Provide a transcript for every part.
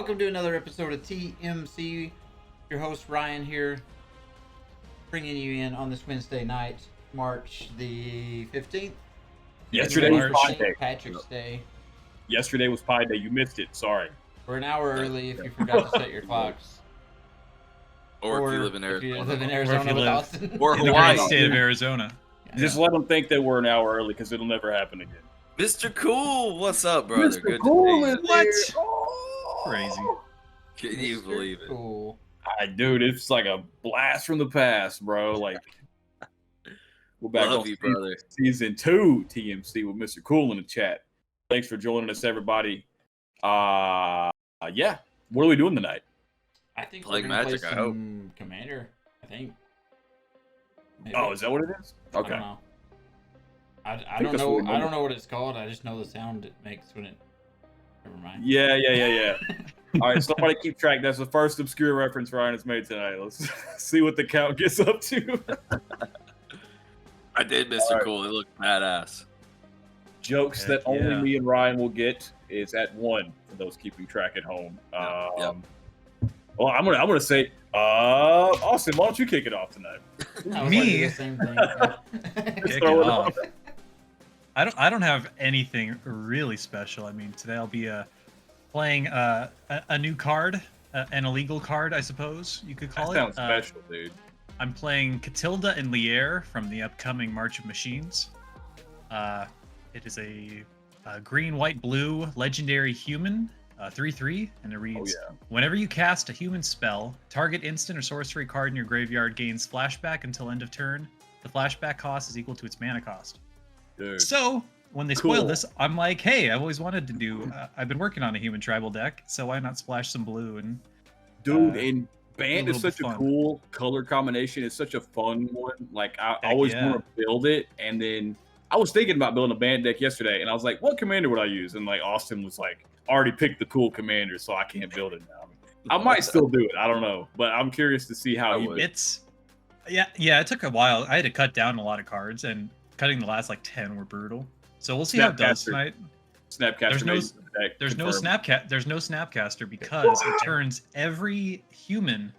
Welcome to another episode of TMC. Your host Ryan here, bringing you in on this Wednesday night, March the 15th. Yesterday was Pi Day. St. Patrick's Day. Yesterday was Pi Day. You missed it. Sorry. We're an hour early if you forgot to set your clocks. Or if you live in Arizona. If you live in Arizona with Austin. Or In the Hawaii. great state of Arizona. Just let them think that we're an hour early because it'll never happen again. Mr. Cool, what's up, brother? Mr. Good Cool to is see you. What? here. Oh. Crazy. Can you believe it? Cool. Dude, it's like a blast from the past, bro. Like, we're back Love on you, brother. season 2 TMC with Mr. Cool in the chat. Thanks for joining us, everybody. Yeah. What are we doing tonight? I think Playing we're gonna Magic, play I hope. some Commander. I think. Maybe. Oh, is that what it is? I Okay. don't know. I think don't that's know. what we I don't know what it's called. I just know the sound it makes when it. Never mind. Yeah. All right, somebody keep track. That's the first obscure reference Ryan has made tonight. Let's see what the count gets up to. I did, Mr. Alright. Cool. It looked badass. Jokes Heck that only yeah. me and Ryan will get is at 1 for those keeping track at home. Yep. Well, I'm gonna say, Austin, why don't you kick it off tonight? I was Me? like, the same thing. Yeah. Kick Throw it it off. I don't have anything really special. I mean, today I'll be playing a new card, an illegal card, I suppose you could call That it. sounds special, dude. I'm playing Katilda and Lier from the upcoming March of Machines. It is a green, white, blue legendary human, 3/3, and it reads: Oh, yeah. whenever you cast a human spell, target instant or sorcery card in your graveyard gains flashback until end of turn. The flashback cost is equal to its mana cost. Dude. So when they Cool. spoiled this, I'm like, hey, I've always wanted to do. I've been working on a human tribal deck, so why not splash some blue and Dude, uh, and Band a is little such a bit fun. cool color combination. It's such a fun one. Like, I Heck always yeah. want to build it. And then I was thinking about building a Band deck yesterday, and I was like, what commander would I use? And, like, Austin was like, already picked the cool commander, so I can't build it now. I might still do it. I don't know. But I'm curious to see how I he would. it's yeah. It took a while. I had to cut down a lot of cards, and cutting the last like 10 were brutal. So we'll see how it does Snapcaster. tonight. Snapcaster There's no- made the deck. There's no confirmed. There's no Snapcaster because it turns every human,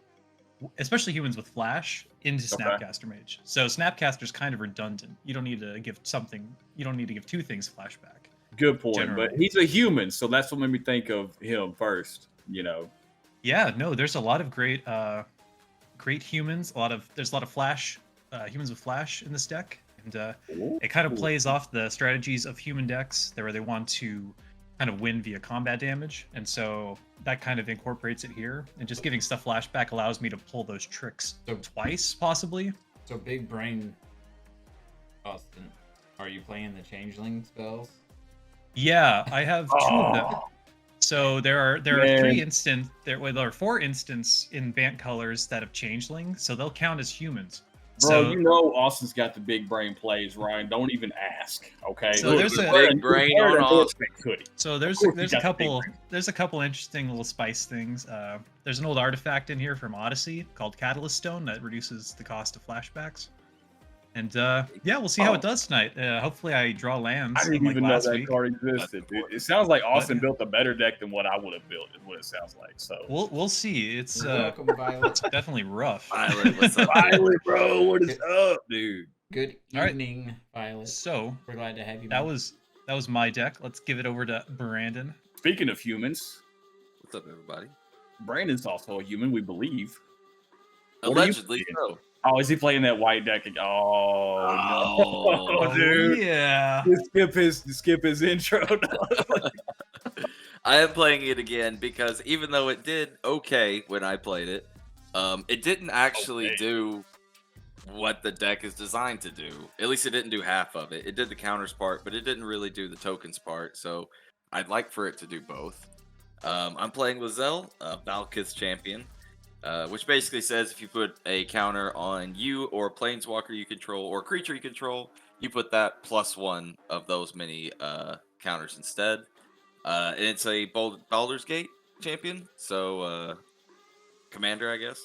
especially humans with Flash, into Okay. Snapcaster Mage. So Snapcaster's kind of redundant. You don't need to give something. You don't need to give two things flashback. Good point. Generally. But he's a human, so that's what made me think of him first, you know. Yeah, no, there's a lot of great humans. There's a lot of Flash humans with Flash in this deck, and it kind of Cool. plays off the strategies of human decks where they want to kind of win via combat damage, and so that kind of incorporates it here. And just giving stuff flashback allows me to pull those tricks So- twice, possibly. So big brain, Austin. Are you playing the changeling spells? Yeah, I have two of them. Oh, So there are Man. there are 4 instants in Bant colors that have changeling, so they'll count as humans. bro, So you know Austin's got the big brain plays, Ryan. Don't even ask, okay? So Look, there's he's a- wearing- Big brain he's wearing on a Austin. North Face hoodie. So Of there's course he there's got a the big couple brain. there's a couple interesting little spice things. There's an old artifact in here from Odyssey called Catalyst Stone that reduces the cost of flashbacks. And yeah, we'll see how it does tonight. Hopefully I draw lands I didn't like even know last that week. card existed, dude. It sounds like Austin built a better deck than what I would have built, is what it sounds like. So, We'll see. It's You're welcome, Violet. definitely rough. Violet, what's up? Violet, bro, what is up, dude? Good All right. evening, Violet. So We're glad to have you. that man. was my deck. Let's give it over to Brandon. Speaking of humans, What's up, everybody? Brandon's also a human, we believe. What are you Allegedly playing? so. Oh, is he playing that white deck? Oh, no, Oh, dude. yeah. Skip his intro. I am playing it again because even though it did okay when I played it, it didn't actually Okay. do what the deck is designed to do. At least it didn't do half of it. It did the counters part, but it didn't really do the tokens part. So I'd like for it to do both. I'm playing Lae'zel, Vlaakith champion, which basically says if you put a counter on you or a planeswalker you control or creature you control, you put that +1 of those many counters instead. And it's a Baldur's Gate champion, so commander, I guess.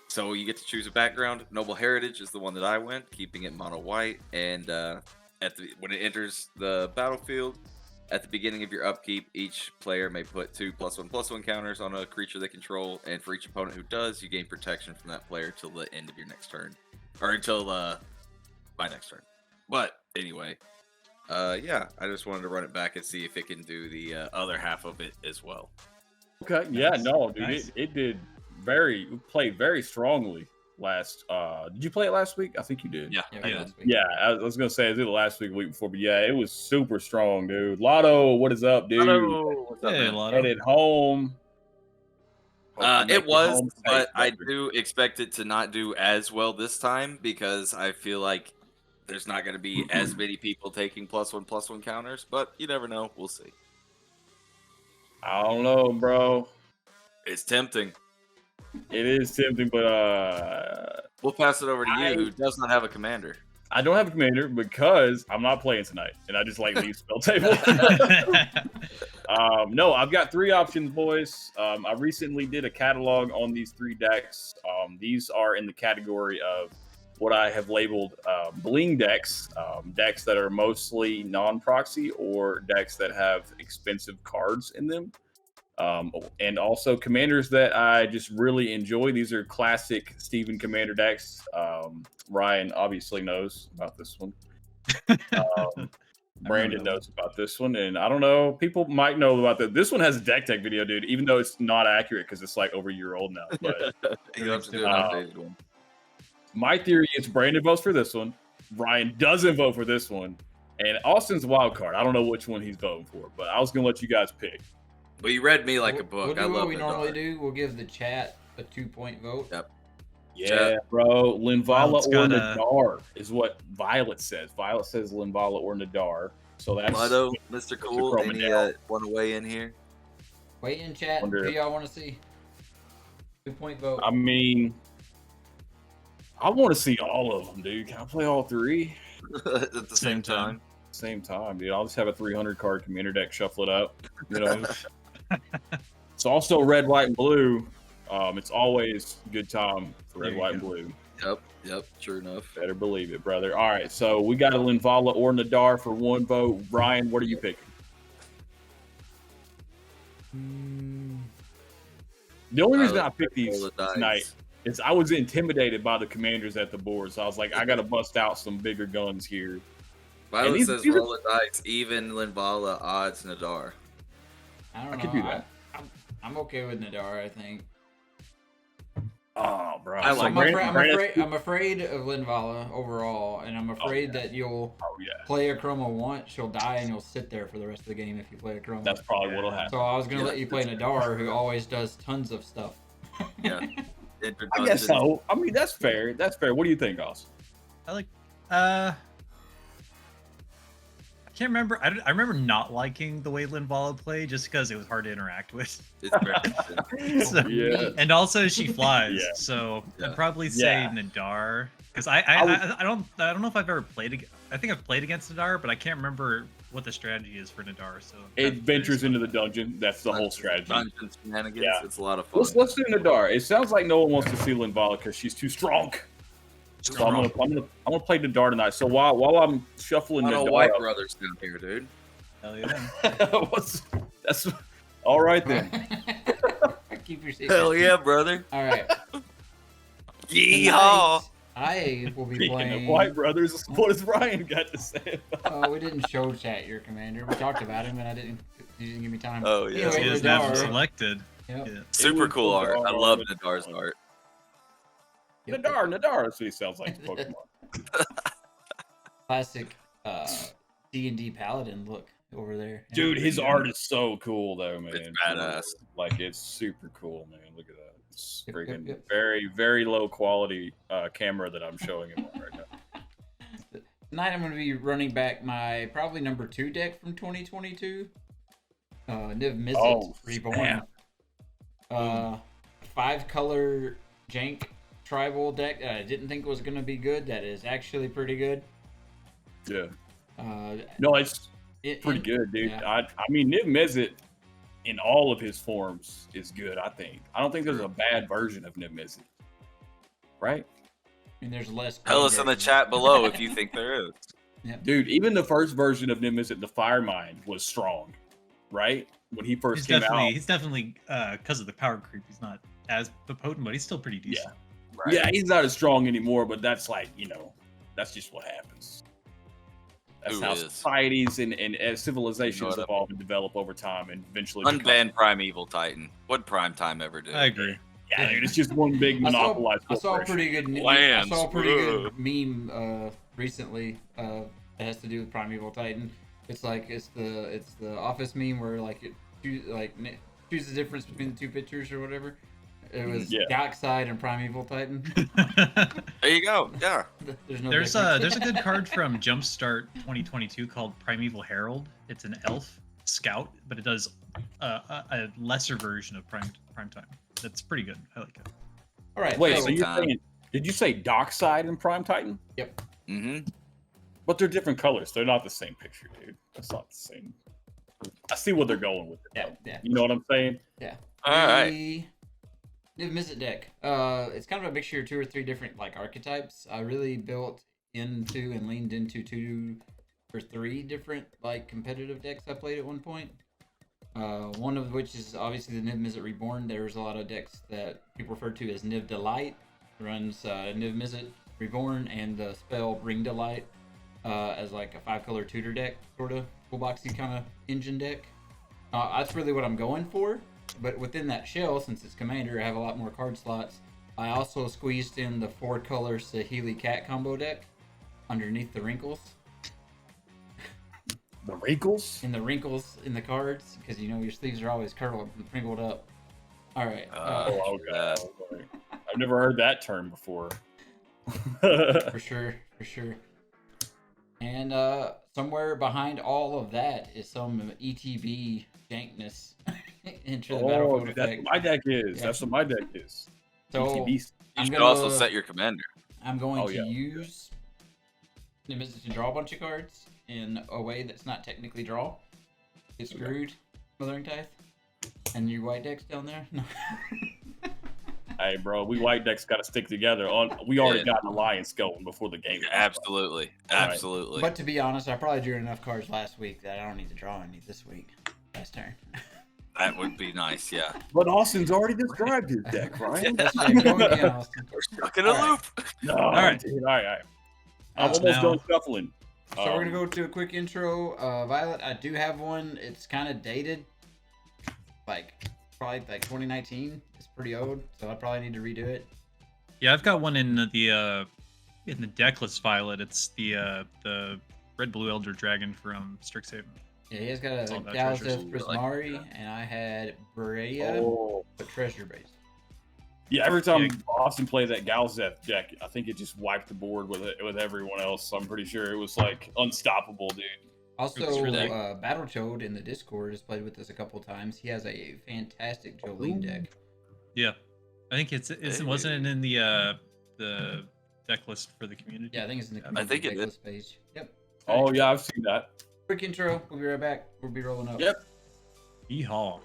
So you get to choose a background. Noble Heritage is the one that I went, keeping it mono white. And when it enters the battlefield, At the beginning of your upkeep, each player may put 2 +1/+1 counters on a creature they control, and for each opponent who does, you gain protection from that player till the end of your next turn, or until my next turn. But anyway, yeah, I just wanted to run it back and see if it can do the other half of it as well. Okay, yeah, no, dude, Nice. it did played very strongly last. Did you play it last week? I think you did. Yeah, I Yeah. did. Yeah, I was gonna say is it last week, week before, but yeah, it was super strong, dude. Lotto, what is up, dude? Hello, what's up, Hey, man? Lotto. Headed home. Hope you make It was, home safe, but I brother. do expect it to not do as well this time because I feel like there's not going to be as many people taking +1/+1 counters. But you never know. We'll see. I don't know, bro. It's tempting. It is tempting, but We'll pass it over to you, who does not have a commander. I don't have a commander because I'm not playing tonight, and I just like leave spell table. No, I've got 3 options, boys. I recently did a catalog on these 3 decks. These are in the category of what I have labeled bling decks, decks that are mostly non-proxy or decks that have expensive cards in them. And also commanders that I just really enjoy. These are classic Steven commander decks. Ryan obviously knows about this one. Brandon knows about this one, and I don't know, people might know about that. This one has a deck tech video, dude, even though it's not accurate because it's like over a year old now. But You have to do an updated one. my theory is Brandon votes for this one, Ryan doesn't vote for this one, and Austin's a wild card. I don't know which one he's voting for, but I was gonna let you guys pick. But you read me like a We'll book. do I what love we Nadaar. normally do. We'll give the chat a 2-point vote. Yep. Yeah, bro. Linvala Violet's or got Nadaar is what Violet says. Violet says Linvala or Nadaar. So that's Lotto, Mr. Cool, Chroma any down. want to weigh in here? Wait in chat. Wonder- Who y'all want to see? 2-point vote. I mean, I want to see all of them, dude. Can I play all 3 At the same time. same time, dude? I'll just have a 300 card commander deck, shuffle it up. You know, it's also red, white, and blue. It's always a good time for There red, you white, and go. blue. Yep, sure enough. Better believe it, brother. All right, so we got a Linvala or Nadaar for 1 vote. Brian, what are you picking? The only reason I picked these Roll the dice. tonight is I was intimidated by the commanders at the board, so I was like, I got to bust out some bigger guns here. Violet these- says these are- roll the dice, even Linvala, odds Nadaar. I don't know. I could do that. I'm okay with Nadaar, I think. Oh, bro. I like I'm afraid of Linvala overall, and I'm afraid that you'll Oh, yeah. play a chroma once, she'll die, and you'll sit there for the rest of the game if you play a chroma. That's probably what'll happen. So I was gonna Yeah. let you play Nadaar, who always does tons of stuff. Yeah. I guess so. I mean, that's fair. That's fair. What do you think, Austin? I like. I can't remember. I remember not liking the way Linvala played just because it was hard to interact with. It's very So- Yeah. And also she flies, Yeah. so Yeah. I'd probably say Yeah. Nadaar because I don't know if I've ever played. I think I've played against Nadaar, but I can't remember what the strategy is for Nadaar. So It ventures into the dungeon. That's the whole strategy. Dungeon shenanigans. Yeah. It's a lot of fun. Let's do Nadaar. It sounds like no one wants to see Linvala because she's too strong. So I'm gonna play Nadaar tonight. So while I'm shuffling I know Nadaar, White Brothers down here, dude. Hell yeah. that's all right then. Keep your secret. Hell yeah, brother. All right. Yeehaw. Tonight, I will be Speaking of playing. White Brothers, what does Ryan got to say? Oh, we didn't show chat your commander. We talked about him, and you didn't give me time. Oh, yeah. He Anyway, doesn't have him Nadaar. selected. Yep. Yeah. Super was cool art. I Nadaar. love Nadaar's art. Yep. Nadaar. That's what he sounds like. To Pokemon. Classic D&D Paladin look over there. Dude, his art is so cool though, man. It's badass. Like it's super cool, man. Look at that. It's Yep, freaking yep. very, very low quality camera that I'm showing him on right now. Tonight I'm going to be running back my probably number 2 deck from 2022. Niv-Mizzet Oh, Reborn. snap. 5-color jank tribal deck that I didn't think was going to be good. That is actually pretty good. Yeah. Uh, No, it's it- pretty it- good, dude. yeah. I mean, Niv-Mizzet in all of his forms is good, I think. I don't think there's a bad version of Niv-Mizzet. Right? I mean, there's less. Tell us in the versions. chat below if you think there is. Dude, even the first version of Niv-Mizzet, the Fire Mind, was strong, right? When he first came out. He's definitely because of the power creep. He's not as potent, but he's still pretty decent. Right. Yeah, he's not as strong anymore, but that's like, that's just what happens. That's how societies and civilizations evolve and develop over time, and eventually unban Primeval Titan. What Prime Time ever do? I agree. Yeah, dude, it's just one big monopolized. I saw a pretty good meme recently that has to do with Primeval Titan. It's like it's the Office meme where like choose the difference between the two pictures or whatever. It was Darkseid and Primeval Titan. There you go. Yeah. There's a good card from Jumpstart 2022 called Primeval Herald. It's an elf scout, but it does a lesser version of Prime Time. That's pretty good. I like it. All right. Wait, so you're saying? Did you say Darkseid and Prime Titan? Yep. Mm-hmm. But they're different colors. They're not the same picture, dude. That's not the same. I see what they're going with. Yeah. You know what I'm saying? Yeah. All right. Niv-Mizzet deck. It's kind of a mixture of 2 or 3 different like archetypes. I really built into and leaned into 2 or 3 different like competitive decks I played at one point. One of which is obviously the Niv-Mizzet Reborn. There's a lot of decks that people refer to as Niv Delight. Runs Niv-Mizzet Reborn and the spell Bring Delight as like a 5-color tutor deck, sort of toolboxy kind of engine deck. That's really what I'm going for. But within that shell, since it's commander, I have a lot more card slots. I also squeezed in the 4-color Saheeli Cat combo deck underneath the wrinkles. The wrinkles? In the wrinkles in the cards, because your sleeves are always curled and wrinkled up. All right. Okay. I've never heard that term before. For sure. And somewhere behind all of that is some ETB jankness into the battlefield that's effect. what my deck is. That's what my deck is. So you should also set your commander. I'm going to use Niv-Mizzet to draw a bunch of cards in a way that's not technically draw. Get screwed, Mothering Tithe. And your white deck's down there? No. Hey, bro, we white decks got to stick together. We already got an alliance going before the game. Absolutely. But to be honest, I probably drew enough cards last week that I don't need to draw any this week. Last turn. That would be nice, yeah. But Austin's already described his deck, right? That's right. Go again, Austin. We're stuck in a loop. No, all right, dude. All right. I'm almost done shuffling. So we're gonna go to a quick intro. Violet, I do have one. It's kind of dated, probably 2019. It's pretty old, so I probably need to redo it. Yeah, I've got one in the Decklist Violet. It's the red blue elder dragon from Strixhaven. Yeah, he has got a Galzeth Prismari, and I had Brea, but treasure based. Yeah, every time Austin plays that Galzeth deck, I think it just wiped the board with everyone else. So I'm pretty sure it was like unstoppable, dude. Also, Battle Chode in the Discord has played with us a couple times. He has a fantastic Jolene deck. Yeah, I think wasn't it in the deck list for the community? Yeah, I think it's in the community deck list page. Yep. Oh yeah, I've seen that. Quick intro. We'll be right back. We'll be rolling up. Yep. Yeehaw.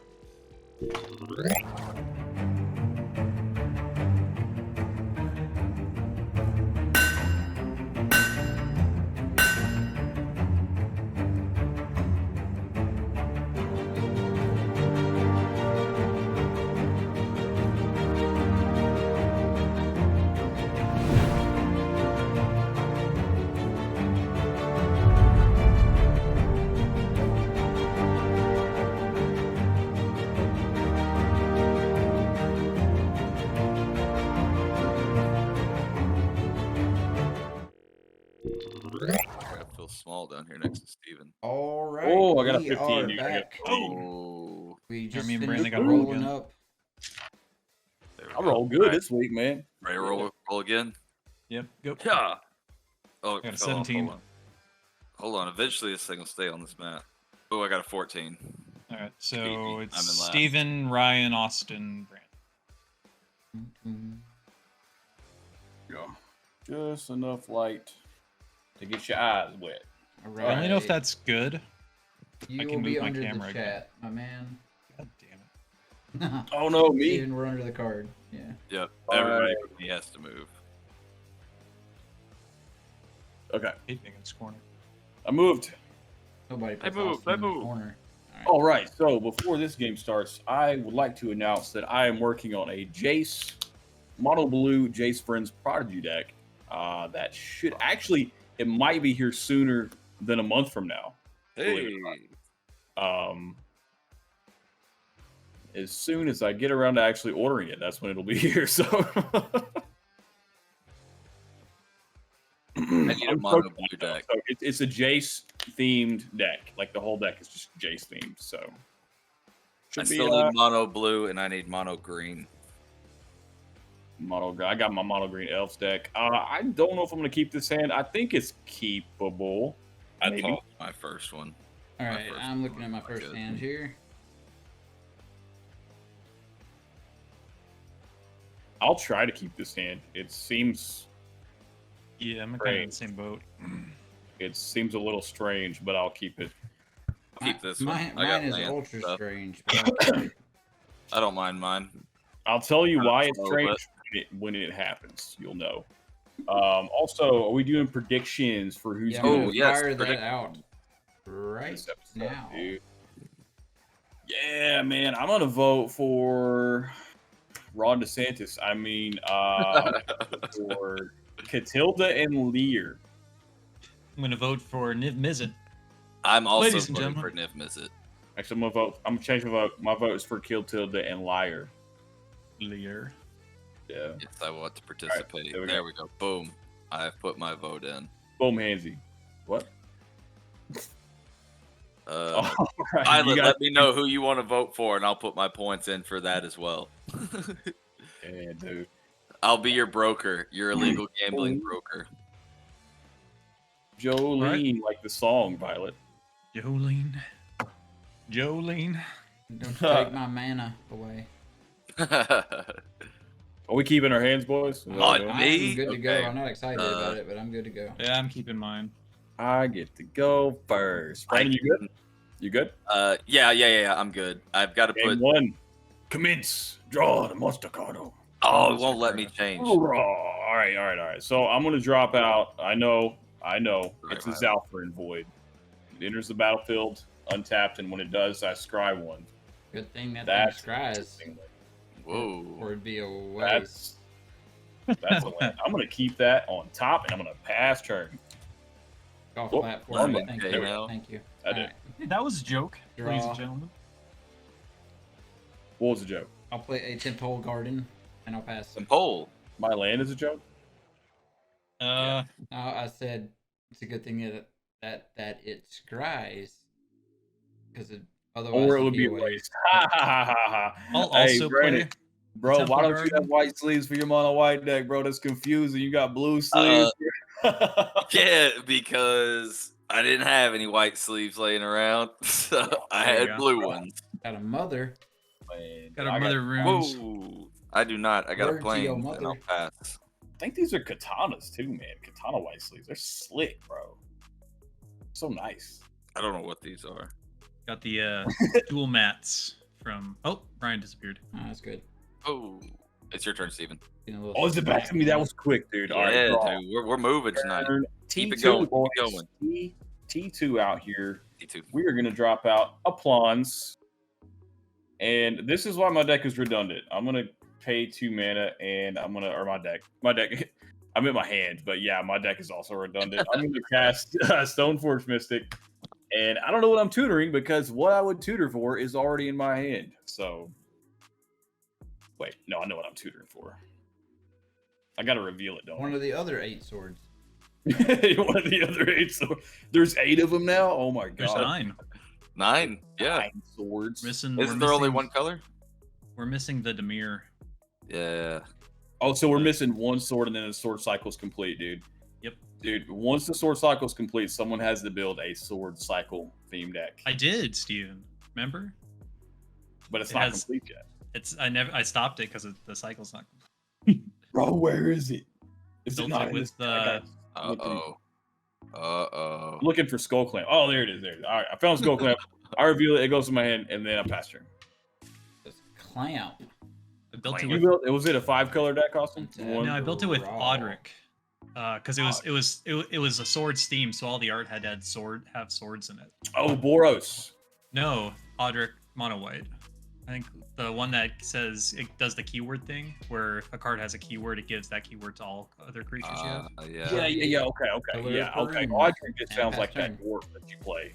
Small down here next to Steven. All right. Oh, I got a 15. Dude. We just me and finished Brandon got rolling up. I rolled good this week, man. Ready to roll again? Yep. Go. Yeah. Oh, I got a 17. Hold on. Eventually, this thing will stay on this map. Oh, I got a 14. All right. So it's I'm in last. Steven, Ryan, Austin, Brandon. Yeah. Just enough light to get your eyes wet. All right. I don't know if that's good. You I will can be move my under camera the chat, my man. God damn it. Oh no, me. Steven, we're under the card. Yeah. Yep. All Everybody right. he has to move. Okay. Hate being in this corner. I moved. Nobody puts moved, Austin I in the moved. corner. All right. So before this game starts, I would like to announce that I am working on a Jace Mono Blue Jace Friends Prodigy deck. That should actually, it might be here sooner than a month from now. Hey. As soon as I get around to actually ordering it, that's when it'll be here. So I need a mono blue deck. So it's a Jace themed deck. Like the whole deck is just Jace themed. So I still need mono blue and I need mono green. I got my mono green elves deck. I don't know if I'm gonna keep this hand. I think it's keepable. I thought my first one. All right, first I'm looking at my one, first good. hand here. I'll try to keep this hand. It seems Yeah, I'm kind of in the same boat. it seems a little strange, but I'll keep it. I'll keep this one. Mine, I got mine is land ultra stuff. strange. But I don't mind mine. I'll tell you I why don't it's know, strange when it happens. You'll know. Also, are we doing predictions for who's yeah, going I'm to gonna yes, fire that predict- out right this episode, now. dude? Yeah, man, I'm gonna vote for Ron DeSantis. I mean, for Katilda and Lier. I'm gonna vote for Niv-Mizzet. I'm also Ladies and voting for gentlemen. Niv-Mizzet. Actually, I'm gonna change my vote. My vote is for Katilda and Lier. Lier. Yeah. Yes, I want to participate. there There we we go. Boom. I have put my vote in. Boom, handsy. What? All right, Violet, you guys- let me know who you want to vote for, and I'll put my points in for that as well. Yeah, dude. I'll be your broker, your illegal gambling Oh. broker. Jolene, like the song, Violet. Jolene. Jolene. Don't take my mana away. Are we keeping our hands, boys? Is that On what we're doing? me? I'm good to go. Okay. I'm not excited about it, but I'm good to go. Yeah, I'm keeping mine. I get to go first. Brandon, you good? You good? Yeah. I'm good. I've got to Game put. one. Commence. Draw the monster card. Oh, it won't let me change. All right. So I'm gonna drop out. I know. It's a Right. Zalfrin Void. It enters the battlefield untapped, and when it does, I scry one. Good thing that That's thing scries, Whoa. or it'd be a waste. That's a win. I'm gonna keep that on top, and I'm gonna pass turn. Golf Oh, platform. okay, Thank there you. we go. Thank you. I did. Alright, That was a joke, ladies Draw. and gentlemen. What was the joke? I'll play a 10-hole garden, and I'll pass. And pole. My land is a joke. Uh, No, I said it's a good thing that it scries, because otherwise Or it it'd would be a a waste. waste. Ha ha ha ha ha. I'll Hey, also Brandon, play. bro, Temple why don't you have Garden. white sleeves for your mono white deck, bro? That's confusing. You got blue sleeves. Yeah, because I didn't have any white sleeves laying around, so I There you had go. blue ones. Got a mother. Man, Got I a mother runes. Whoa. I do not. I got a Word to your plane, and I'll mother. pass. I think these are katanas too, man. Katana white sleeves. They're slick, bro. So nice. I don't know what these are. Got the dual mats from. Oh, Brian disappeared. Oh, that's good. Oh, it's your turn, Steven. Getting a little Oh, is it back to me? That was quick, dude. All right, Yeah, draw. dude, we're moving tonight. Turn Keep it T2, going, boys. keep it going. T2 out here. Me We are going to drop out a Plons. And this is why my deck is redundant. I'm going to pay 2 mana, and I'm going to, or my deck, I'm in my hand, but yeah, my deck is also redundant. I'm going to cast Stoneforge Mystic, and I don't know what I'm tutoring because what I would tutor for is already in my hand. So, wait, no, I know what I'm tutoring for. I got to reveal it, don't One of the other 8 swords. I? One of the other 8 swords. There's 8 of them now? Oh my god. There's 9. 9. Yeah. 9 swords. Missing. Isn't we're there only missing- one color? We're missing the Demir. Yeah. Oh, so we're missing 1 sword and then the sword cycle's complete, dude. Yep. Dude, once the sword cycle's complete, someone has to build a sword cycle theme deck. I did, Steven. Remember? But it's it not has- complete yet. I stopped it because the cycle's not. Bro, where is it? Is Built it not it in with this the- Uh-oh. Looking for Skull Clamp. Oh, there it is. There it is. All right, I found Skull Clamp. I reveal it. It goes in my hand, and then I pass turn. This clamp. I built it You with. built, was it a 5-color deck, Austin? No, No, I built it with Raw. Audric. Because it was a swords theme, so all the art had to have swords in it. Oh, Boros. No, Audric Mono White. I think the one that says it does the keyword thing, where if a card has a keyword, it gives that keyword to all other creatures you have. Yeah. Okay. Audric just sounds like that dwarf that you play.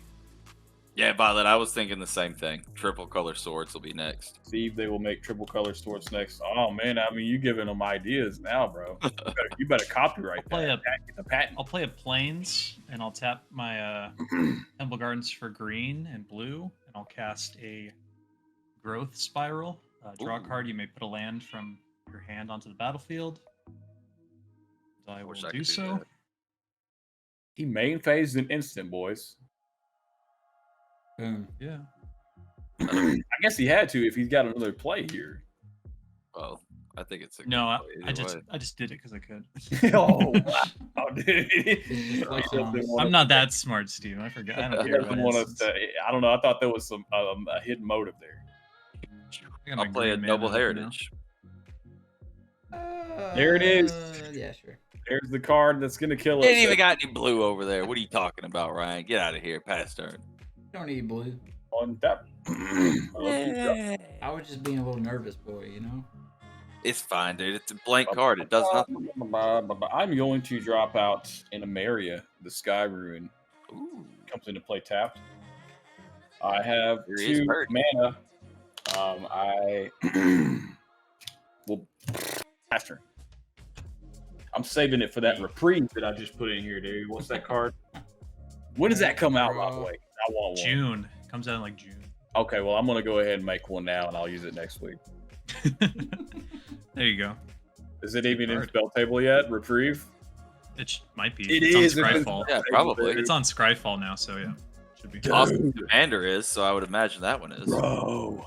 Yeah, Violet, I was thinking the same thing. Triple color swords will be next. Steve, they will make triple color swords next. Oh man, I mean, you giving them ideas now, bro. You better copyright that. Get the patent. I'll play a plains, and I'll tap my Temple Gardens for green and blue, and I'll cast a growth spiral. Draw a card. You may put a land from your hand onto the battlefield. I will do so. He main phased an instant, boys. Yeah. I guess he had to if he's got another play here. Well, I think it's a no. I just did it because I could. Oh, wow. Dude. I'm not that smart, Steve. I forgot. I don't care about I don't know. I thought there was some a hidden motive there. I'll play a double heritage. There it is. Yeah, sure. There's the card that's gonna kill us. Ain't even got any blue over there. What are you talking about, Ryan? Get out of here. Pass turn. Don't need blue. On tap. I was just being a little nervous, boy. You know. It's fine, dude. It's a blank card. It does nothing. I'm going to drop out in Emeria, the Sky Ruin. Ooh. Comes into play tapped. I have 2 mana. I will pass turn. I'm saving it for that reprieve that I just put in here, dude. What's that card? When does that come out, by the way? I want one. June. It comes out in like June. Okay, well, I'm going to go ahead and make one now, and I'll use it next week. There you go. Is it even in spell table yet? Reprieve? It might be. It's on Scryfall. Yeah, probably. It's on Scryfall now, so yeah. Should be. Awesome Commander is, so I would imagine that one is. Bro.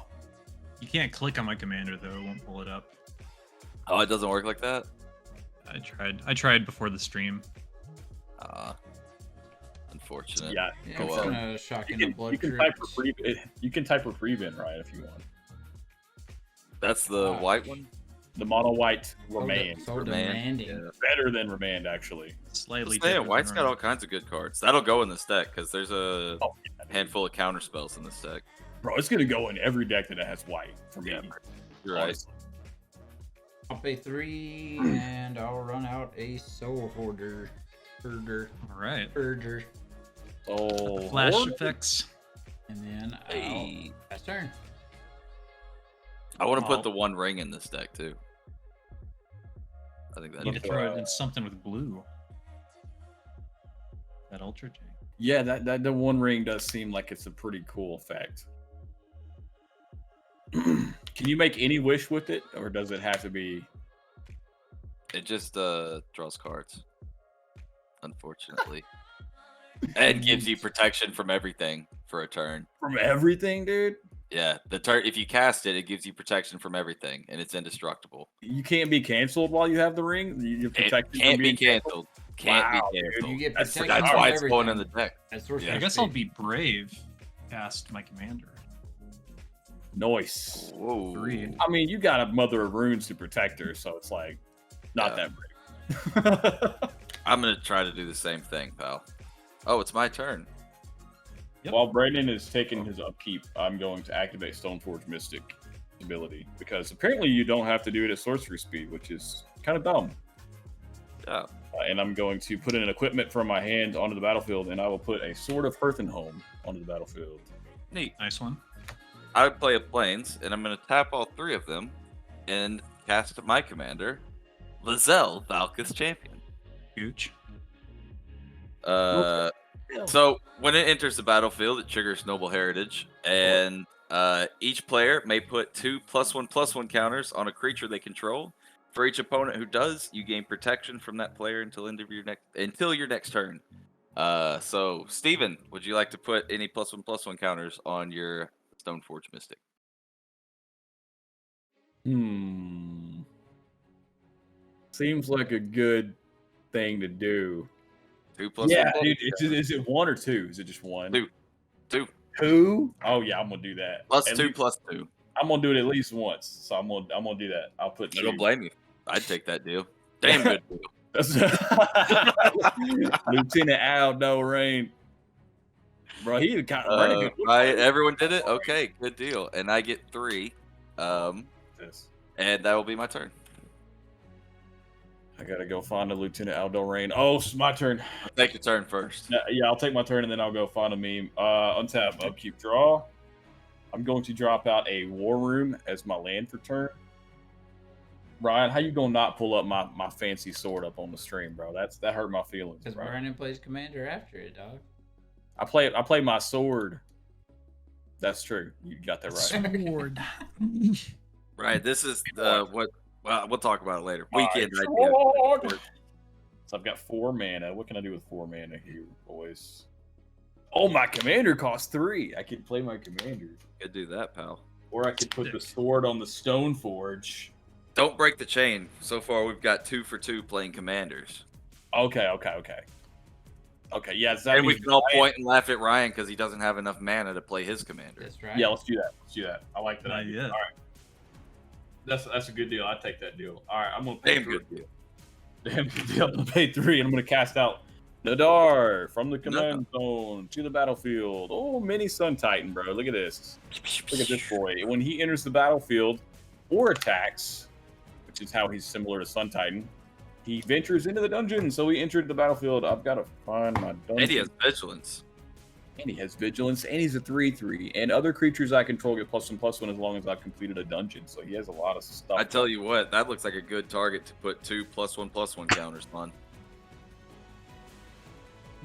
You can't click on my commander, though. It won't pull it up. Oh, it doesn't work like that? I tried before the stream. Unfortunate. Yeah. Yeah, Oh, it's well. kind of shocking. You can type reprieve. You can type reprieve in, right, if you want. That's the white one? The mono white remand. So demanding. Yeah. Better than remand, actually. Slightly. Yeah, different white's got than all kinds of good cards. That'll go in this deck because there's a Oh, handful of counter spells in this deck. Bro, it's gonna go in every deck that has white for me. Yeah, you're right. Honestly. I'll pay 3 and I'll run out a soul hoarder. Herder. All right. Herder. Oh, Flash Lord. effects. And then Hey. I'll pass turn. I want to Oh. put the one ring in this deck too. I think You need to that. throw it in something with blue. That Ultra Chain. Yeah, that the one ring does seem like it's a pretty cool effect. Can you make any wish with it, or does it have to be? It just draws cards, unfortunately, and gives you protection from everything for a turn. From everything, dude? Yeah, the turn if you cast it, it gives you protection from everything, and it's indestructible. You can't be canceled while you have the ring? You're It protected can't from be being canceled. Can't Wow, be dude. canceled. You get That's protection That's from why it's everything. going in the deck. That's source Yeah. I guess I'll be brave past my commander. Nice. Whoa. I mean, you got a Mother of Runes to protect her, so it's like, not that brave. I'm gonna try to do the same thing, pal. Oh, it's my turn. Yep. While Brandon is taking his upkeep, I'm going to activate Stoneforge Mystic ability, because apparently you don't have to do it at sorcery speed, which is kind of dumb. Yeah. And I'm going to put in an equipment from my hand onto the battlefield, and I will put a Sword of Hearthenholm onto the battlefield. Neat. Nice one. I would play a plains, and I'm gonna tap all 3 of them and cast my commander, Lae'zel, Vlaakith champion. Huge. So when it enters the battlefield, it triggers Noble Heritage, and each player may put 2 +1/+1 counters on a creature they control. For each opponent who does, you gain protection from that player until your next turn. So Steven, would you like to put any +1/+1 counters on your Stoneforge Mystic? Seems like a good thing to do. 2 +1/+1. Yeah, dude. Is it 1 or 2? Is it just 1? 2. 2. 2? Oh yeah, I'm gonna do that. +2 +2. I'm gonna do it at least once, so I'm gonna do that. I'll put I 2. don't blame you. I'd take that deal. Damn good deal. Lieutenant Aldo Rain. Bro, he got right. Everyone did it. Okay, good deal. And I get 3. And that will be my turn. I gotta go find a Lieutenant Aldo Rain. Oh, it's my turn. I'll take your turn first. Yeah, I'll take my turn and then I'll go find a meme. Untap, upkeep, draw. I'm going to drop out a War Room as my land for turn. Ryan, how you gonna not pull up my fancy sword up on the stream, bro? That hurt my feelings. Because Bro. Brandon plays commander after it, dog. I play my sword. That's true. You got that right. Sword. Right. This is what. Well, we'll talk about it later. Weekend Sword. idea. So I've got 4 mana. What can I do with 4 mana here, boys? Oh, my commander costs 3. I could play my commander. Could do that, pal. Or I could put the sword on the Stone Forge. Don't break the chain. So far, we've got 2 for 2 playing commanders. Okay, yeah. And we can all point and laugh at Ryan because he doesn't have enough mana to play his commander. That's right. Yeah, let's do that. I like that Not idea. yet. All right. That's a good deal. I take that deal. All right, I'm gonna pay Damn 3. good deal. Damn good deal. I'm gonna pay 3, and I'm gonna cast out Nadaar from the command zone to the battlefield. Oh, mini Sun Titan, bro. Look at this. Look at this boy. When he enters the battlefield or attacks, which is how he's similar to Sun Titan, he ventures into the dungeon. So he entered the battlefield. I've got to find my dungeon. And he has vigilance. And he has vigilance, and he's a 3/3. And other creatures I control get +1/+1 as long as I've completed a dungeon. So he has a lot of stuff. I tell you what, that looks like a good target to put 2 +1/+1 counters on.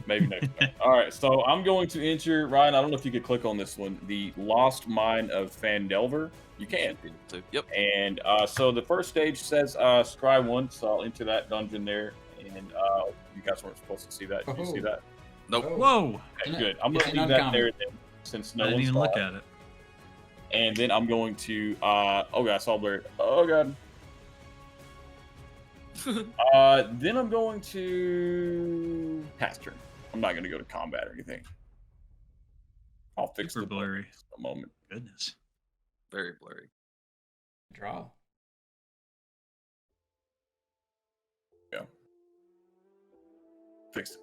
Maybe next time. All right, so I'm going to enter, Ryan, I don't know if you could click on this one, the Lost Mine of Fandelver. You can. Yep. And so the first stage says scry 1, so I'll enter that dungeon there. And you guys weren't supposed to see that. Did you see that? Nope. Whoa! Okay, good. I'm going to leave that there then, since no I didn't one's even look at it. And then I'm going to, oh god, I saw blurred. Oh god. Then I'm going to pass turn. I'm not going to go to combat or anything. I'll fix Super the blurry. in a moment. Goodness. Very blurry. Draw. Yeah. Fixed it.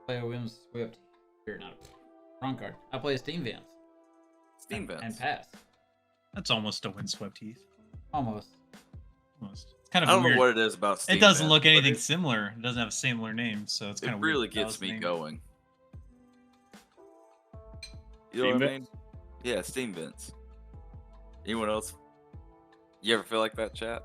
Play a Whims Swift. Or not. Wrong card. I play a Steam Vance. Steam Vance. And pass. That's almost a Windswept Heath. Almost. Almost. It's kind I of don't weird. know what it is about Steam It doesn't Vance, look but anything similar. It doesn't have a similar name, so it's kind It of really weird. that gets was me named. going. You know Steam what I mean? Yeah, Steam Vents. Anyone else? You ever feel like that, chat?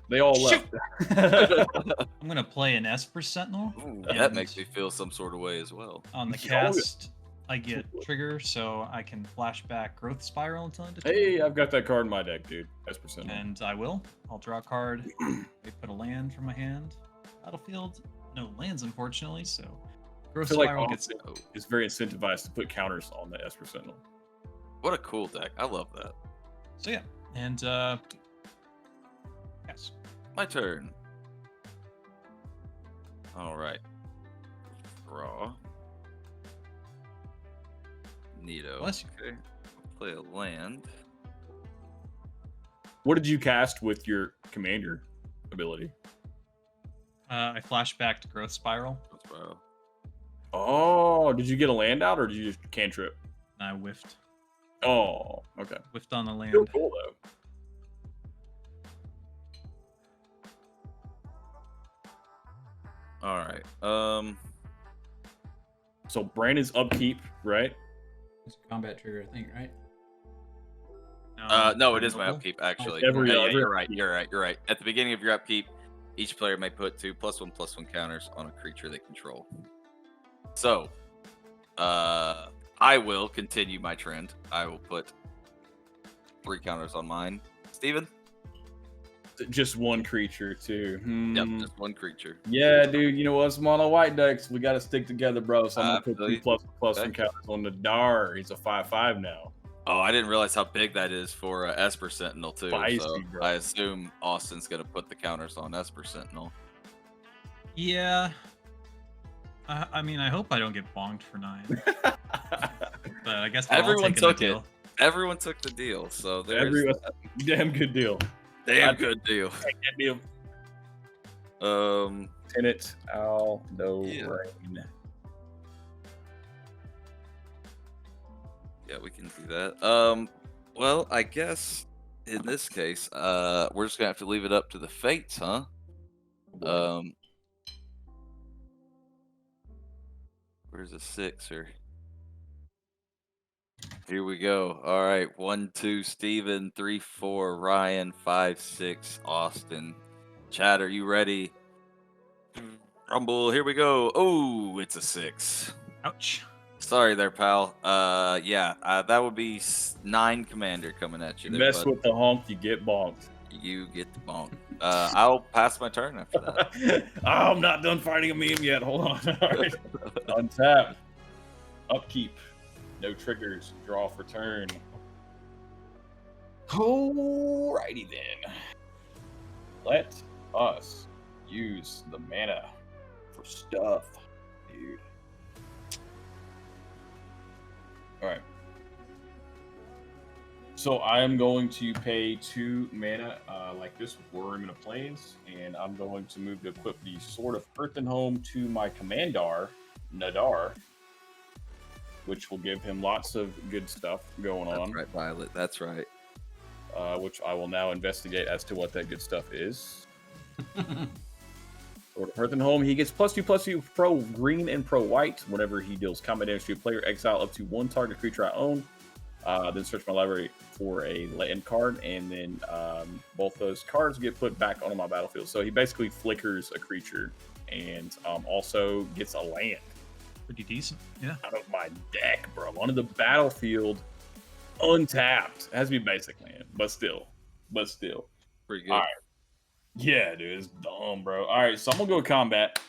They all left. I'm gonna play an Esper Sentinel. Ooh, And that makes me feel some sort of way as well. On the Oh, cast, I get trigger, so I can flashback Growth Spiral until end of turn. Hey, I've got that card in my deck, dude. That's percent. And I will. I'll draw a card. I put a land from my hand. Battlefield. No lands, unfortunately. So Growth feel like Spiral gets. Austin is very incentivized to put counters on the Esper Sentinel. What a cool deck. I love that. So yeah, and yes. My turn. All right. Draw. Neato. Bless you. Okay. Play a land. What did you cast with your commander ability? I flashbacked Growth Spiral. Well, Oh, did you get a land out or did you just cantrip? And I whiffed. Oh, okay. Whiffed on the land. Still cool though. all right. So Brandon's upkeep, right? It's a combat trigger, I think, right? No, it is my Noble? upkeep actually. Every- Yeah, every you're right. upkeep. You're right. You're right. At the beginning of your upkeep, each player may put 2 +1/+1 counters on a creature they control. So, I will continue my trend. I will put 3 counters on mine. Steven? Just one creature too. Yep, just 1 creature. Yeah, dude. You know what? Some mono white decks. We got to stick together, bro. So I'm gonna put Absolutely. 2 +++ Okay. counters on the Nadaar. He's a 5/5 now. Oh, I didn't realize how big that is for Esper Sentinel too. Spicy, So bro. I assume Austin's gonna put the counters on Esper Sentinel. Yeah. I mean, I hope I don't get bonked for 9. But I guess we're all Everyone taking the took it. deal. Everyone took the deal, so there's Every damn good deal. damn good deal. Take that deal. Tenant, Owl, no Yeah. rain. Yeah, we can do that. Well, I guess in this case, we're just gonna have to leave it up to the fates, huh? Where's the sixer? Here we go. All right, 1, 2, Steven, 3, 4, Ryan, 5, 6, Austin. Chad, are you ready? Rumble, here we go. Oh, it's a 6. Ouch. Sorry there, pal. That would be 9 commander coming at you. You there, mess bud. with the honk, you get bonked. You get the bonk. I'll pass my turn after that. I'm not done fighting a meme yet. Hold on. All right. Untap. Upkeep. No triggers. Draw for turn. Alrighty then. Let us use the mana for stuff, dude. Alright. So I am going to pay 2 mana like this with Whirlwind of Plains, and I'm going to move to equip the Sword of Earthenhome to my Commandar, Nadaar, which will give him lots of good stuff going That's on. right, Violet. That's right. Which I will now investigate as to what that good stuff is. Sword of Earthenhome, he gets +2/+2 pro green and pro white. Whenever he deals combat damage to a player, exile up to 1 target creature I own. Then search my library for a land card, and then both those cards get put back onto my battlefield. So he basically flickers a creature and also gets a land Pretty decent. Yeah. out of my deck, bro. Onto the battlefield, untapped. It has to be basic land, but still. Pretty good. All right. Yeah, dude, it's dumb, bro. All right, so I'm gonna go with combat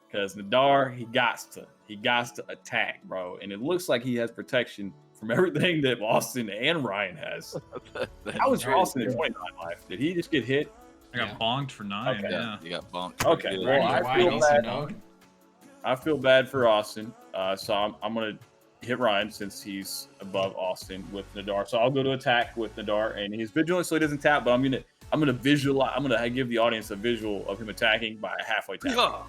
because Nadaar, he got to attack, bro, and it looks like he has protection from everything that Austin and Ryan has. How was Austin at 29 life? Did he just get hit? I got bonked for 9. Okay. Yeah. You got bonked. Okay, Pretty good. well, I Wide feel open, bad. dog. I feel bad for Austin, so I'm gonna hit Ryan since he's above Austin with Nadaar. So I'll go to attack with Nadaar, and he's vigilant, so he doesn't tap. But I'm gonna visualize. I'm gonna give the audience a visual of him attacking by a halfway tap.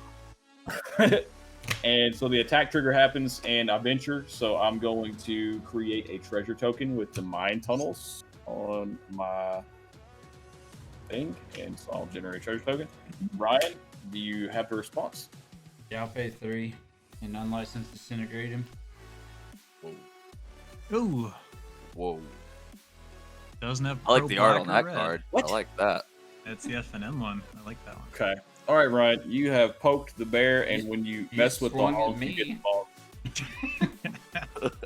And so the attack trigger happens, and I venture. So I'm going to create a treasure token with the mine tunnels on my thing, and so I'll generate a treasure token. Ryan, do you have the response? Yeah, I'll pay 3 and unlicensed disintegrate him. Ooh. Whoa. Doesn't have. I like pro the art black on or that red. card. What? I like that. That's the FNM one. I like that one. Okay. All right, Ryan. You have poked the bear, and when you mess with the swung at hog, you me. get the ball.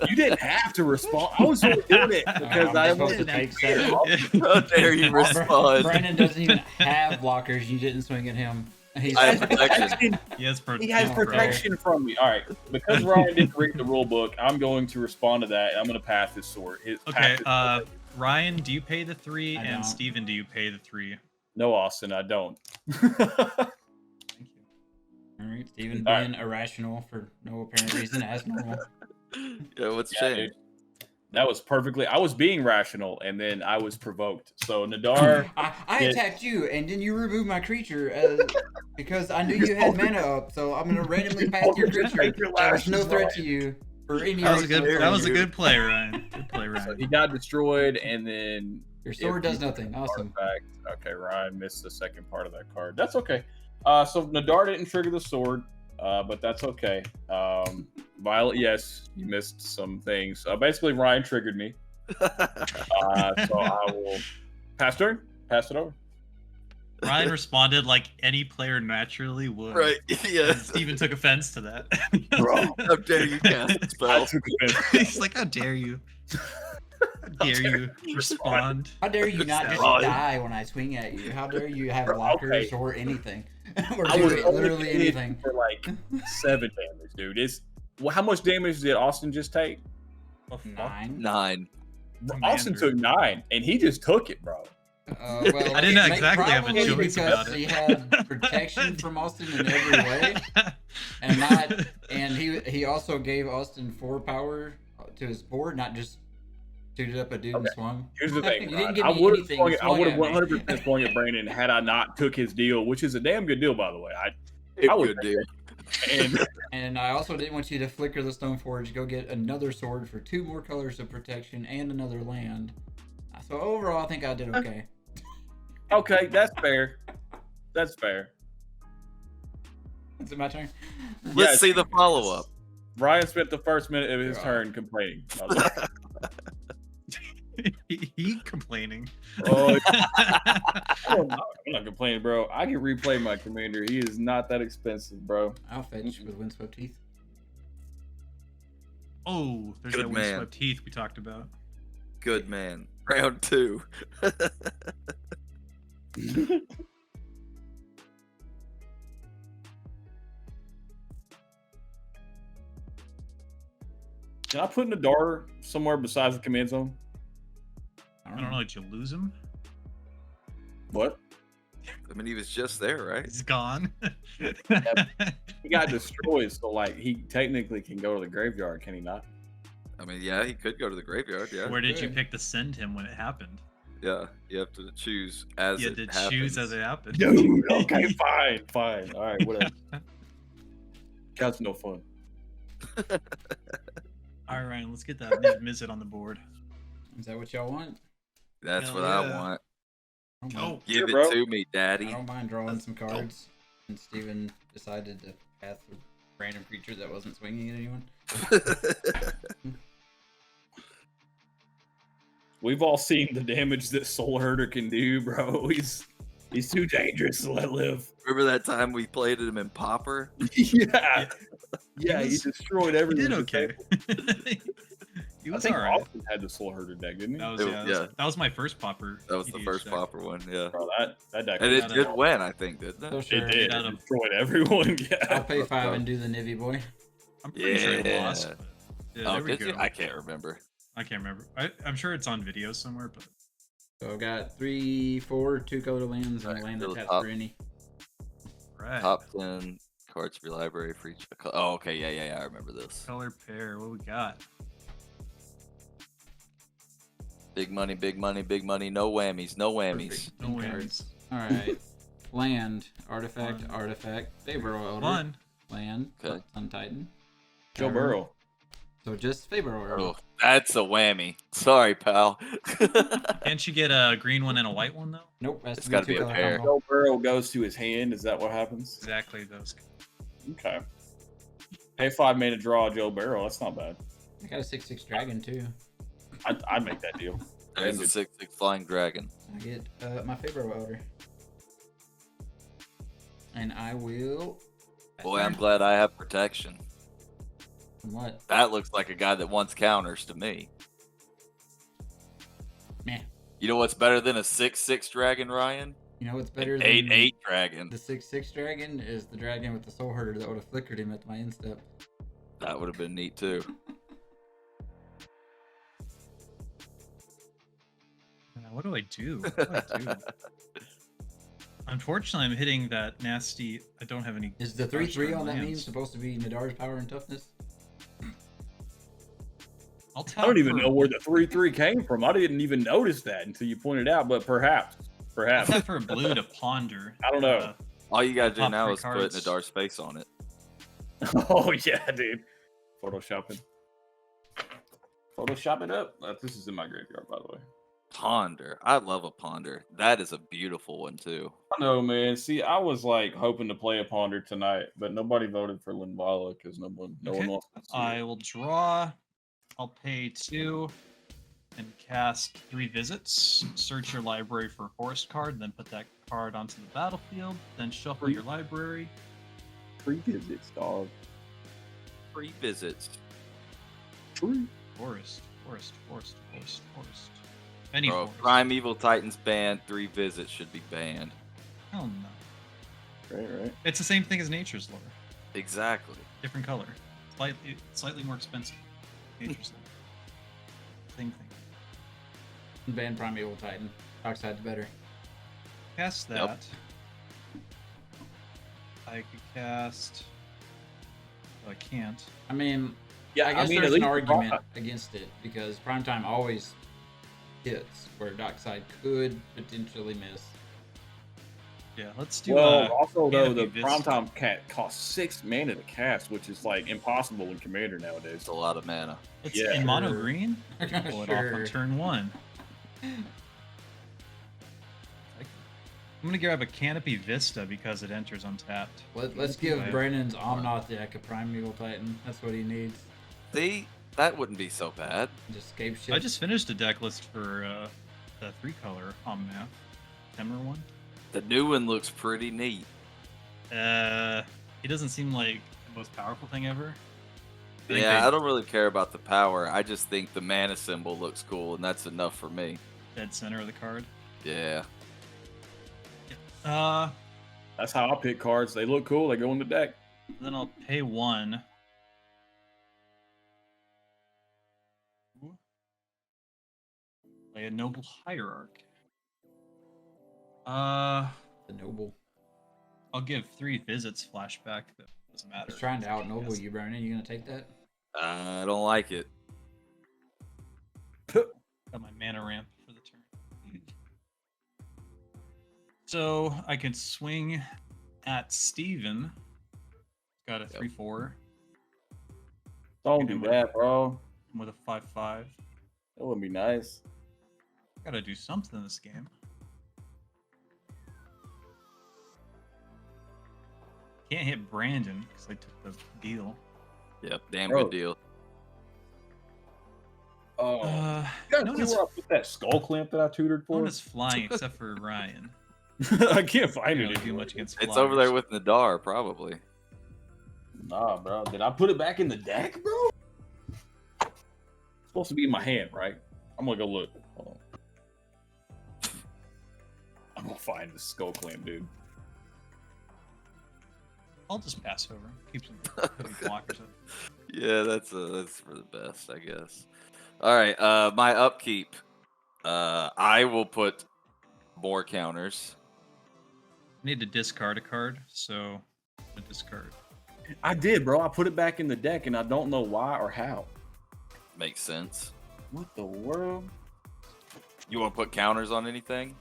You didn't have to respond. I was only doing it because I'm I supposed to wanted take to. 7. How dare you respond? Brandon doesn't even have blockers. You didn't swing at him. He's I have protection. He has, He has No, bro. protection from me. All right, because Ryan didn't read the rule book, I'm going to respond to that. And I'm going to pass his sword. Okay. Ryan, do you pay the 3? I And don't. Steven, do you pay the 3? No, Austin, I don't. Thank you. All right, Steven All being irrational for no apparent reason as normal. Yeah, what's Yeah, changed? That was perfectly. I was being rational, and then I was provoked. So Nadaar. I attacked you, and then you removed my creature because I knew you had mana up. So I'm gonna randomly pass your creature. There was no threat to you for any That was a reason. good. That was a you. good play, Ryan. Good play, So Ryan. he got destroyed, and then Your sword if does you- nothing. Awesome. Artifact. Okay, Ryan missed the second part of that card. That's okay. So Nadaar didn't trigger the sword, but that's okay. Violet, yes, you missed some things. Basically, Ryan triggered me. So I will pass it over. Ryan responded like any player naturally would. Right. Yeah. And Steven took offense to that. Bro, How dare you cast a I spell? took offense. He's like, "How dare you? How dare you respond?" How dare you not just Ryan. die when I swing at you? How dare you have Bro, blockers okay. or anything? or I do was it, only literally hit anything. for like 7 damage, dude. Well, how much damage did Austin just take? 9. 9. Austin took 9, and he just took it, bro. Well, I didn't it may- exactly have a probably choice because about it. he had protection from Austin in every way, and he also gave Austin 4 power to his board, not just suited up a dude and swung. Here's the thing. You didn't give I me would anything. have You I swung would have at me. 100% swung at Brandon had I not took his deal, which is a damn good deal, by the way. I would Good deal. and And I also didn't want you to flicker the Stoneforge, go get another sword for 2 more colors of protection and another land. So overall, I think I did okay. okay, that's fair. That's fair. Is it my turn? Let's see the follow up. Ryan spent the first minute of his God. turn complaining. he complaining. Oh, I'm not complaining, bro. I can replay my commander. He is not that expensive, bro. I'll fetch with Windswept Heath. Oh, there's Good that man. Windswept Heath we talked about. Good man. Round 2. Can I put Nadaar somewhere besides the command zone? I don't know. Did you lose him? What? I mean, he was just there, right? He's gone. He got destroyed, so like he technically can go to the graveyard, can he not? I mean, yeah, he could go to the graveyard. Yeah, Where did you Good. pick to send him when it happened? yeah. You have to choose as You it had to happens. choose as it happened. Dude, okay, fine. All right, whatever. That's no fun. All right, let's get that Niv-Mizzet on the board. Is that what y'all want? That's Hell what yeah. I want. I don't Oh, mind, Give bro. it to me, I Daddy. don't mind drawing some cards. And Steven decided to pass a random creature that wasn't swinging at anyone. We've all seen the damage that Soul Herder can do, bro. He's too dangerous to let live. Remember that time we played him in Popper? Yeah, he was- destroyed He everything. did okay. He I was think alright. Austin had the Soul Herder deck, didn't he? That was, It yeah, was- that was my first popper. That was the PEDH first deck. Popper one, yeah. Bro, that deck. And was it got did a- win, I think, didn't So it? sure. It did. got It him. destroyed everyone. I'll Yeah. pay 5 and do the Nivy boy. I'm pretty sure he Yeah. lost. But yeah, Oh, there we did go. you? I can't remember. I can't remember. I'm sure it's on video somewhere, but So I've got 3, 4, 2 color lands, and a Right, land to the that taps top. for any. right. Top 10 cards for your library for each. Oh, okay, yeah. I remember this. Color pair. What we got? Big money, big money, big money. No whammies, no whammies. Perfect. No Pink wins. cards. Alright. Land, artifact, Fun. artifact, Fabro Elder, One. land, Okay. Sun Titan. Joe Tavern. Burrow. So just Fabro Elder. Oh, that's a whammy. Sorry, pal. Can't you get a green one and a white one though? Nope, has It's to gotta be be a 2 color pair. combo. Joe Burrow goes to his hand. Is that what happens? Exactly those. Okay. Pay 5 mana, draw Joe Burrow. That's not bad. I got a 6/6 dragon too. I'd make that deal. There's a 6/6 flying dragon. I get my Fabro Elder. And I will. Boy, I'm glad I have protection. What? That looks like a guy that wants counters to me. Meh. You know what's better than a 6/6 dragon, Ryan? You know what's better An than 8/8 dragon. the 6/6 dragon is the dragon with the soul herder that would have flickered him at my instep. That would have been neat too. What do I do? What do I do? Unfortunately, I'm hitting that nasty. I don't have any. Is the 3/3 on that meme lands. supposed to be Nadaar's power and toughness? I'll tap I don't even for- know where the 3/3 came from. I didn't even notice that until you pointed out, but perhaps. I'll tap for a blue to ponder. I don't know. All you gotta do Top now 3 is put cards. Nadaar space on it. Oh, yeah, dude. Photoshopping. Photoshop it up. This is in my graveyard, by the way. Ponder. I love a ponder. That is a beautiful one too. I know, man. See, I was like hoping to play a Ponder tonight, but nobody voted for Linvala because no one Okay. wants to see I it. will draw. I'll pay 2 and cast 3 visits. Search your library for a forest card, then put that card onto the battlefield. Then shuffle your library. 3 visits, dog. 3 visits. 3. Forest. Any Bro, forest. Primeval Titans banned. 3 visits should be banned. Hell no. Right. It's the same thing as Nature's Lore. Exactly. Different color. Slightly more expensive. Nature's Lore. Same thing. Ban Primeval Titan. Darkside's better. Cast that. Yep. I could cast. Oh, I can't. I mean, Yeah, I guess mean, there's at an least argument against it because primetime always hits where Dockside could potentially miss. Yeah, let's do. Well, also though, Canopy the Vista. Primetime Cat costs 6 mana to cast, which is like impossible in Commander nowadays. It's a lot of mana. It's Yeah. in mono Sure. green. Pull it off on Sure. turn 1. I'm gonna grab a Canopy Vista because it enters untapped. Let's give Right. Brandon's Omnath deck a Primeval Titan. That's what he needs. See, that wouldn't be so bad. Just escape shit. I just finished a deck list for the 3-color Omnath. Temur one. The new one looks pretty neat. He doesn't seem like the most powerful thing ever. Yeah, I don't really care about the power. I just think the mana symbol looks cool, and that's enough for me. Dead center of the card. Yeah. That's how I pick cards. They look cool. They go in the deck. Then I'll pay 1. Play a Noble Hierarch. The Noble. I'll give 3 visits flashback. That doesn't matter. He's trying to out-noble you, Brandon. You gonna take that? I don't like it. Got my mana ramp for the turn. So I can swing at Steven. Got a 3/4 Don't do that, bro. with a 5/5. That would be nice. Gotta do something this game. Can't hit Brandon because I took the deal. Yep, damn Bro. good deal. Oh, Uh, you gotta no see one's, where I put that skull clamp that I tutored no for. one is flying except for Ryan. I can't find I it. don't do anywhere. much against It's over there flyers. with Nadaar, probably. Nah, bro. Did I put it back in the deck, bro? It's supposed to be in my hand, right? I'm gonna go look. Hold on. I'm gonna find the skull clamp, dude. I'll just pass over. Keep some blockers up. Yeah, that's for the best, I guess. All right, my upkeep. I will put more counters. I need to discard a card, so I discard. I did, bro. I put it back in the deck, and I don't know why or how. Makes sense. What the world? You want to put counters on anything?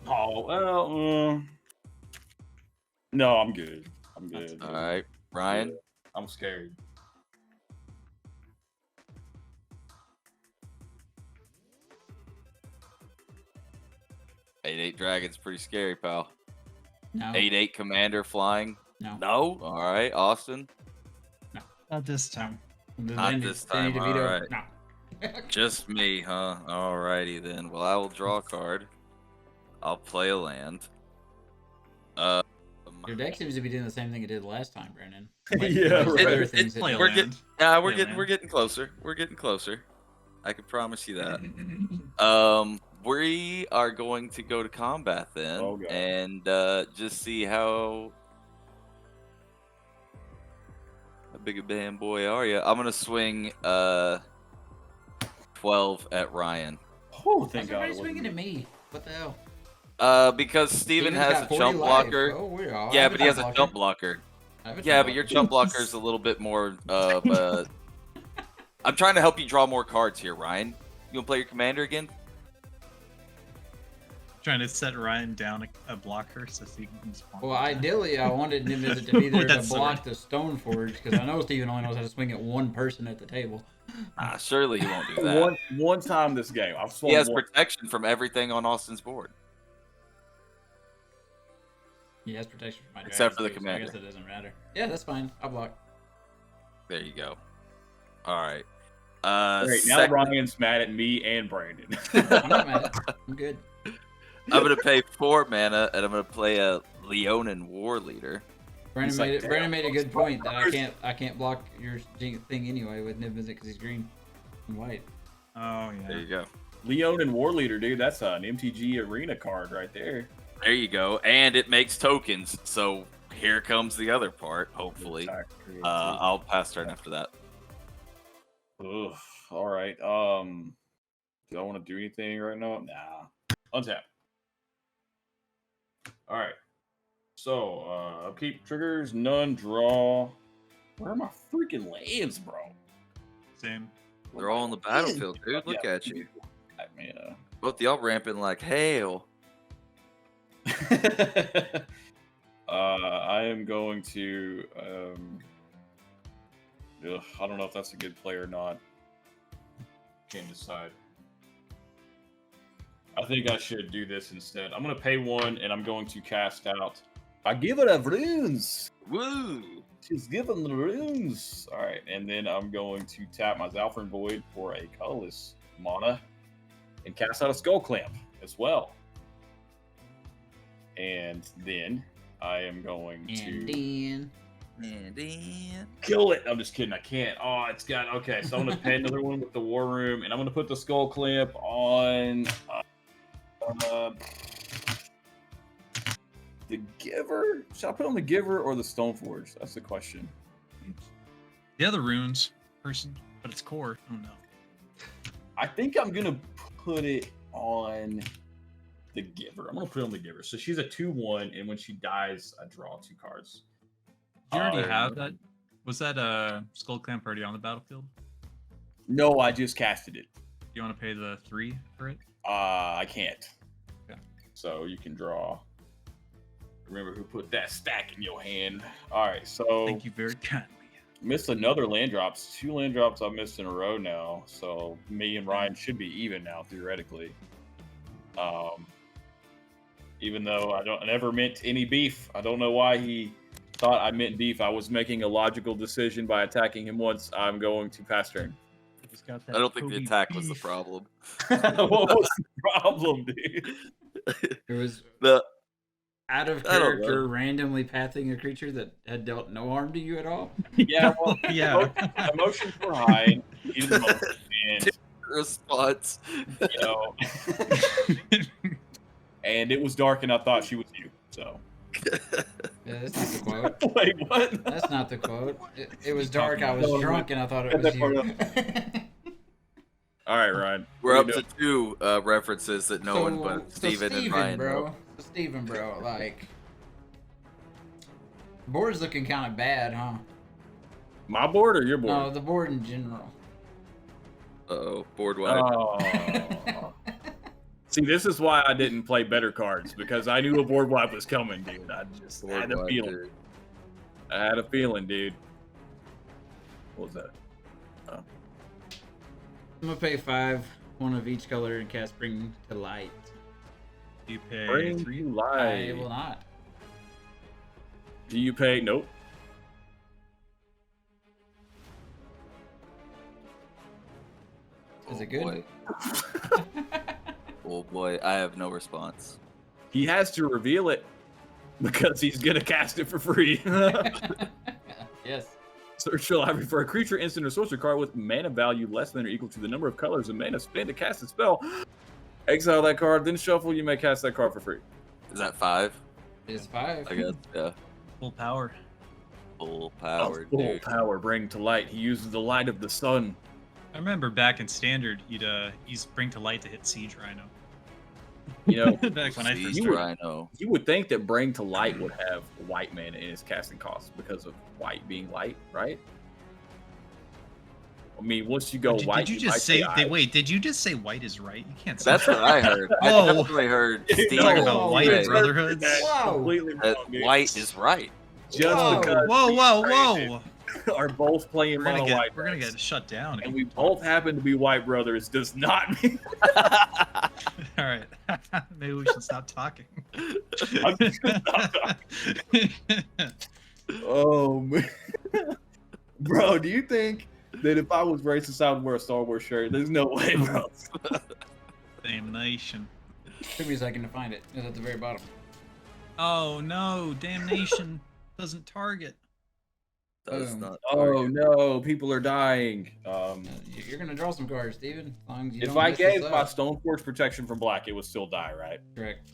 Oh, well, no, I'm good. I'm good. All right, Ryan. Yeah, I'm scared. Eight dragon's pretty scary, pal. No. 8/8 commander flying. No. No. All right, Austin. Not this time. Not this time, Danny DeVito. alright. No. Just me, huh? Alrighty then. Well, I will draw a card. I'll play a land. Your deck seems to be doing the same thing it did last time, Brandon. Yeah, most right. other things Play it a we're does. getting, land. we're Yeah, getting, man. we're getting closer. We're getting closer. I can promise you that. We are going to go to combat then, Oh, God. and just see how big a damn boy are you. I'm gonna swing 12 at Ryan. Oh, Why's thank God. everybody swinging at me? What the hell? Because Steven Steven's has got a 40 jump life. blocker. Oh, we're all- I Yeah, have but he has a blocker. jump blocker. I have a Yeah, jump but your blocker. jump blocker is a little bit more. I'm trying to help you draw more cards here, Ryan. You want to play your commander again? Trying to set Ryan down a blocker so he can spawn. Well, ideally, I wanted Niv-Mizzet to be there to That's block the Stoneforge because I know Steven only knows how to swing at one person at the table. Surely he won't do that. One time this game, I've swung He has one. protection from everything on Austin's board. He has protection from my Except for the dragons, too, so I guess commander. it doesn't matter. Yeah, that's fine. I'll block. There you go. All right. Great, now Second, Ryan's mad at me and Brandon. I'm not mad. I'm good. I'm gonna pay 4 mana, and I'm gonna play a Leonin War Leader. Brandon He's like, made it. "Damn, Brandon made a good point that those I can't block your thing anyway with Niv-Mizzet because he's green and white. Oh There yeah. you go. Leon and War Leader, dude, that's an MTG Arena card right there. There you go. And it makes tokens. So here comes the other part. Hopefully, I'll pass turn after that. Ugh, all right. Do I want to do anything right now? Nah. Untap. All right. So, upkeep triggers, none, draw. Where are my freaking lands, bro? Same. They're all on the battlefield, dude. Look at you. Man. Both y'all ramping like hail. I am going to. I don't know if that's a good play or not. Can't decide. I think I should do this instead. I'm going to pay 1, and I'm going to cast out. I give it a runes. Woo! She's giving the runes. All right, and then I'm going to tap my Zalfrin Void for a colorless mana, and cast out a Skull Clamp as well. And then I am going to kill it. I'm just kidding. I can't. Oh, it's got. Okay, so I'm going to pay another one with the War Room, and I'm going to put the Skull Clamp on the Giver. Should I put on the Giver or the Stoneforge? That's the question. The other runes person, but it's core. Oh no. I think I'm going to put it on the Giver. I'm going to put it on the Giver. So she's a 2/1, and when she dies, I draw 2 cards. Do you already have that? Was that Skull Clamp already on the battlefield? No, I just casted it. Do you want to pay the 3 for it? I can't. Okay. So you can draw. Remember who put that stack in your hand. All right, so Thank you very kindly. missed another land drops. 2 land drops I've missed in a row now. So me and Ryan should be even now, theoretically. Even though I never meant any beef. I don't know why he thought I meant beef. I was making a logical decision by attacking him once. I'm going to pass turn. He's got I that don't think the Kobe attack was the beef. problem. What was the problem, dude? It was The out of I don't character, randomly pathing a creature that had dealt no harm to you at all. Yeah, well, Yeah. emotions were high. He was emotional, and response. you know, and it was dark, and I thought she was you. So Yeah, that's not the quote. wait, what? That's not the quote. It was dark. I No, was no. drunk, and I thought it Cut was that part you. All right, Ryan. We're What up are you to 2 references that no one but Steven and Ryan bro. know. So Steven, bro. Like, board's looking kind of bad, huh? doing? My board or your board? No, the board in general. Uh-oh, board wide. Oh. See, this is why I didn't play better cards, because I knew a board wipe was coming, dude. I just Board had a wide, feeling. dude. I had a feeling, dude. What was that? I'm gonna pay 5, 1 of each color, and cast Bring to Light. You pay Bring 3. you I light. will not. Do you pay? Nope. Is Oh, it good? boy. Oh boy, I have no response. He has to reveal it because he's gonna cast it for free. Yes. Search your library for a creature, instant, or sorcery card with mana value less than or equal to the number of colors and mana spent to cast a spell. Exile that card, then shuffle. You may cast that card for free. Is that 5? It's 5. I guess. Yeah. Full power. Full power, Full dude. power, bring to light. He uses the light of the sun. I remember back in Standard, you'd use Bring to Light to hit Siege Rhino. You know, Back when I first Siege would- Rhino. you would think that bring to light would have white mana in its casting cost because of white being light, right? I mean, once you go Did, white, did you might just say? I. Wait, did you just say white is right? You can't say That's that. what I heard. I Whoa. definitely heard Steve Talking Whoa, about white wait. brotherhoods. That's Whoa. completely that wrong, dude. white is right. Just Whoa. because Whoa, we whoa, whoa! are both playing We're gonna mono get white, we're gonna decks, get shut down. and we both happen to be white brothers does not mean All right, maybe we should stop talking. I'm just gonna stop talking. Oh man, bro, do you think that if I was racist, I would wear a Star Wars shirt? There's no way, bro. Damn nation. Took me a second to find it. It's at the very bottom. Oh no, damnation doesn't target. Does Boom. not. Oh no, people are dying. You're gonna draw some cards, Steven. As long as you If don't I mess this gave my up. Stoneforge protection from black, it would still die, right? Correct.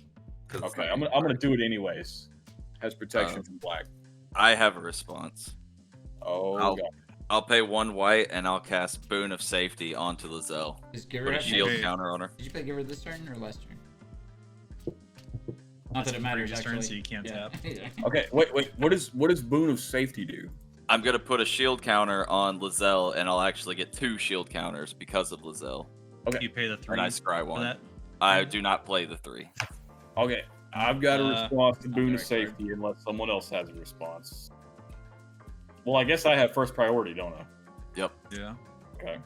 Okay, I'm gonna do it anyways. Has protection from black. I have a response. Oh I'll- god. I'll pay 1 white and I'll cast Boon of Safety onto Lae'zel. Just give her Put a that shield Okay. counter on her. Did you play give her this turn or last turn? Not that it matters, Previous turn, actually. so you can't Yeah. tap. Yeah. Okay, wait. What does Boon of Safety do? I'm gonna put a shield counter on Lae'zel, and I'll actually get 2 shield counters because of Lae'zel. Okay. You pay the 3 And I scry for 1. that. I do not play the 3. Okay. I've got a response to boon of direct card. safety unless someone else has a response. Well, I guess I have first priority, don't I? Yep. Yeah. Okay.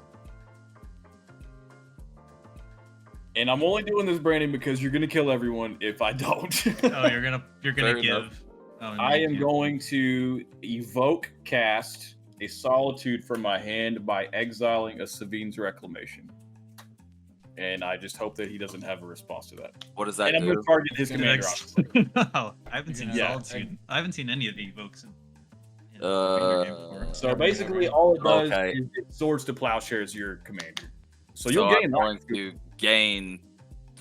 And I'm only doing this, Brandon, because you're gonna kill everyone if I don't. Oh, you're gonna Fair give. enough. Oh, I you am can't. going to evoke cast a solitude from my hand by exiling a Savine's Reclamation. And I just hope that he doesn't have a response to that. What does that And I'm going do? to target his Good commander. Next- Obviously. No, I haven't seen Yeah. Solitude. I haven't seen any of the evokes in Commander game before. So basically, all it does Okay. is it swords to plowshares your commander. So So you'll I'm gain going life. to gain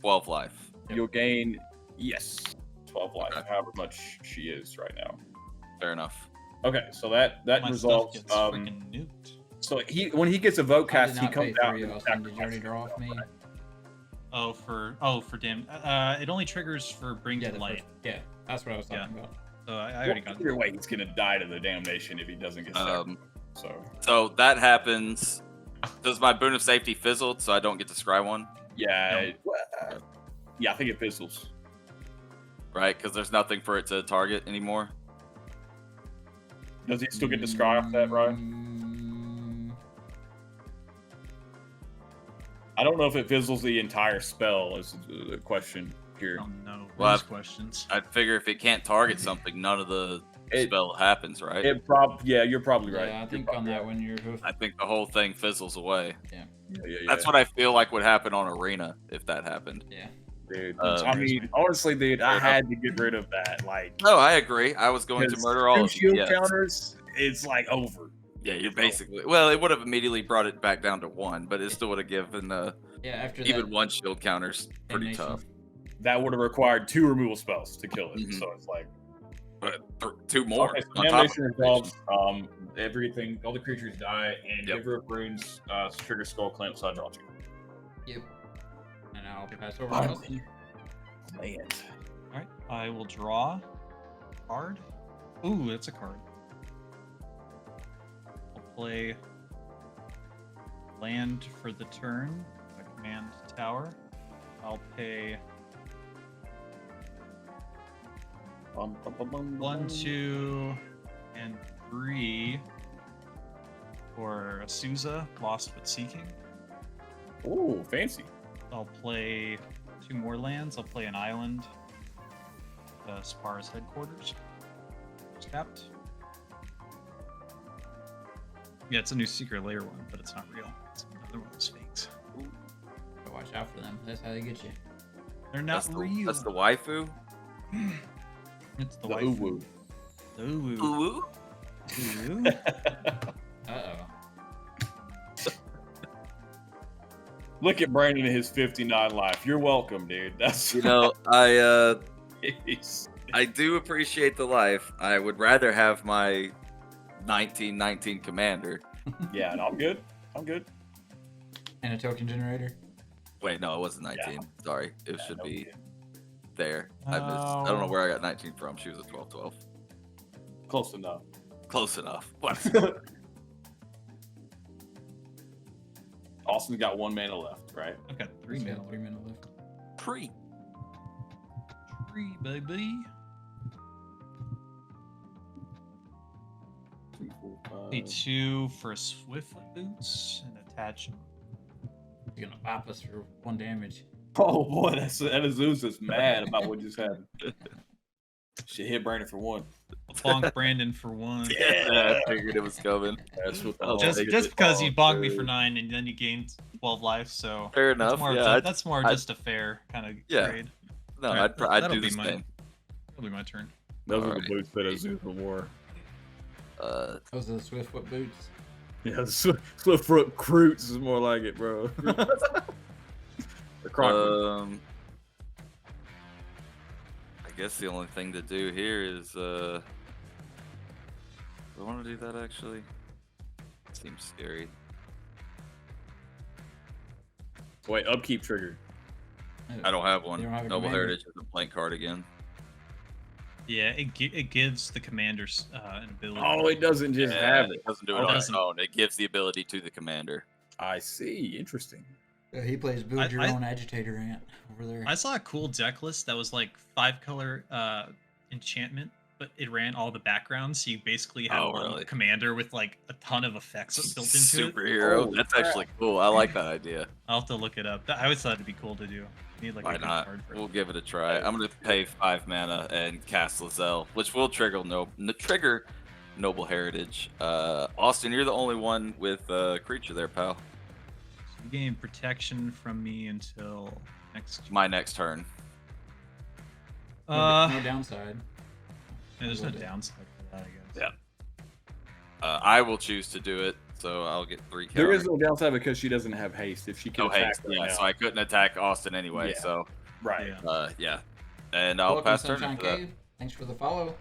12 life. You'll gain, yes, 12 life, Okay. however much she is right now. Fair enough. Okay, so that My stuff resolves. gets freaking nuked. So when he gets a vote I did cast, he not pay comes out. 3, and Austin. Did you already sacrifices draw off me? himself, Oh, for damn. It only triggers for bring Yeah, to the light. first, yeah, that's what I was talking about. So I right? already got. Either way, he's gonna die to the damnation if he doesn't get sacrificed. So So that happens. Does my boon of safety fizzle so I don't get to scry 1? yeah, yeah, I think it fizzles. Right? Because there's nothing for it to target anymore. Does he still get to scry off that, Ryan? Mm, I don't know if it fizzles the entire spell. Is the question here. Oh no. Well, These questions. I figure if it can't target something, none of the It- spell happens, right? Yeah, you're probably right. Yeah, I You're think probably on that right. one, you're. I think the whole thing fizzles away. Yeah. That's what I feel like would happen on Arena if that happened. Yeah. Dude, I mean, honestly, dude, I had to get rid of that. Like, No, I agree. I was going to because murder all two of you. shield Yes. counters. It's like over. Yeah, you're basically. Well, it would have immediately brought it back down to 1, but it still would have given Yeah, after even that, 1 shield counters pretty damnation. tough. That would have required 2 removal spells to kill it. Mhm. So it's like, But 2 more. okay, so on top of damnation it. resolves. Everything, all the creatures die, and Yep. Giver of Runes trigger skull clamp, so I draw 2. Yep. And I'll pass over to Finally. Austin. Land. All right. I will draw a card. Ooh, that's a card. I'll play land for the turn. A command tower. I'll pay 1, 2, and 3 for Souza, Lost but Seeking. Ooh, fancy. I'll play 2 more lands. I'll play an island, Spar's headquarters. It's capped. Yeah, it's a new secret layer one, but it's not real. It's another one of those fakes. So watch out for them. That's how they get you. They're not real. That's the waifu. It's the The waifu. uwu. The uwu. Ooh. Uwu. Uh-oh. Look at Brandon and his 59 life. You're welcome, dude. That's You know, I do appreciate the life. I would rather have my 1919 commander. yeah, no, I'm good. I'm good. And a token generator. Wait, no, it wasn't 19. Sorry, it Yeah, should no be good. there. I missed. I don't know where I got 19 from. She was a 12-12. Close enough. Close enough. What? Austin's got 1 mana left, right? I've got 3 He's mana. got 3 minutes left. Pre. 3, baby. 3, 4, 5. Pay 2 for Swift Boots and attach. He's gonna pop us for 1 damage. Oh boy, that Azusa is mad about what just happened. Should hit Brandon for 1. Bonk Brandon for 1. Yeah, I figured it was coming. That's what Oh, Just, take it. just because you bonked me dude. for 9 and then you gained 12 life, so Fair that's enough. more, Yeah, I'd- that's more I'd- just a fair kind of Yeah. trade. no, Alright, I'd that'll do be the mine. same. That'll be my turn. Those are Alright. the boots that Azusa wore. Those are the Swiftfoot boots. Yeah, Swift Foot Croots is more like it, bro. The Croc. I guess the only thing to do here is do I want to do that actually? Seems scary. Wait, upkeep trigger. I don't have one. You don't have a Noble commander? Heritage is a blank card again. Yeah, it gives the commanders an ability. Oh, it doesn't just have it. It doesn't do it Okay. on its own. It gives the ability to the commander. I see. Interesting. He plays build your I- own agitator ant over there. I saw a cool deck list that was like 5-color enchantment, but it ran all the backgrounds, so you basically have Oh, one really? commander with like a ton of effects built into it. Superhero. Holy That's crap. actually cool. I like that idea. I'll have to look it up. I always thought it'd be cool to do. You need like Why a good not? card for We'll it. give it a try. I'm gonna pay 5 mana and cast Lae'zel, which will trigger Noble Heritage. Austin, you're the only one with creature there, pal. So you gain protection from me until next. My next turn. No downside. There's no Will do. downside for that, I guess. Yeah. I will choose to do it, so I'll get 3 counters. There is no downside because she doesn't have haste. If she can No attack haste. right Yeah, now. so I couldn't attack Austin anyway. Yeah. So Right. Yeah. and I'll Welcome, pass turn Sunshine after that. Cave. Thanks for the follow.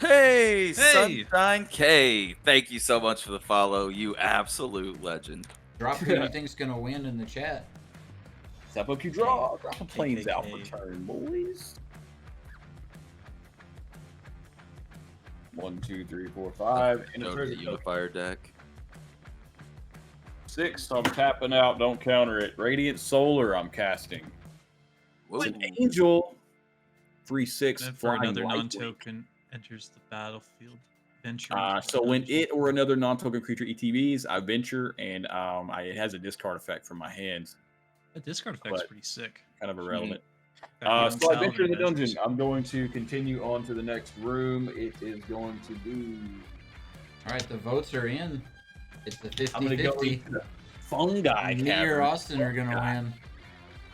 Hey, Hey! Sunshine K. Thank you so much for the follow, you absolute legend. Drop who you think's gonna win in the chat. Step up, you draw. Drop the planes out for KKK. turn, boys. 1, 2, 3, 4, 5. And Go to the Unifier deck. 6. So I'm tapping out. Don't counter it. Radiant Solar. I'm casting. Whoa. It's an Angel. 3/6 Then for flying another lightweight. non-token enters the battlefield. Venture. So when it or another non-token creature ETBs, I venture and it has a discard effect from my hands. The discard effect's but- pretty sick. Kind of irrelevant. Got So I Salvin venture in the Adventures. dungeon. I'm going to continue on to the next room. It is going to be. All right, the votes are in. It's the 50-50. I'm going to go into the fungi Me or cavern. Austin are gonna Fungi. win.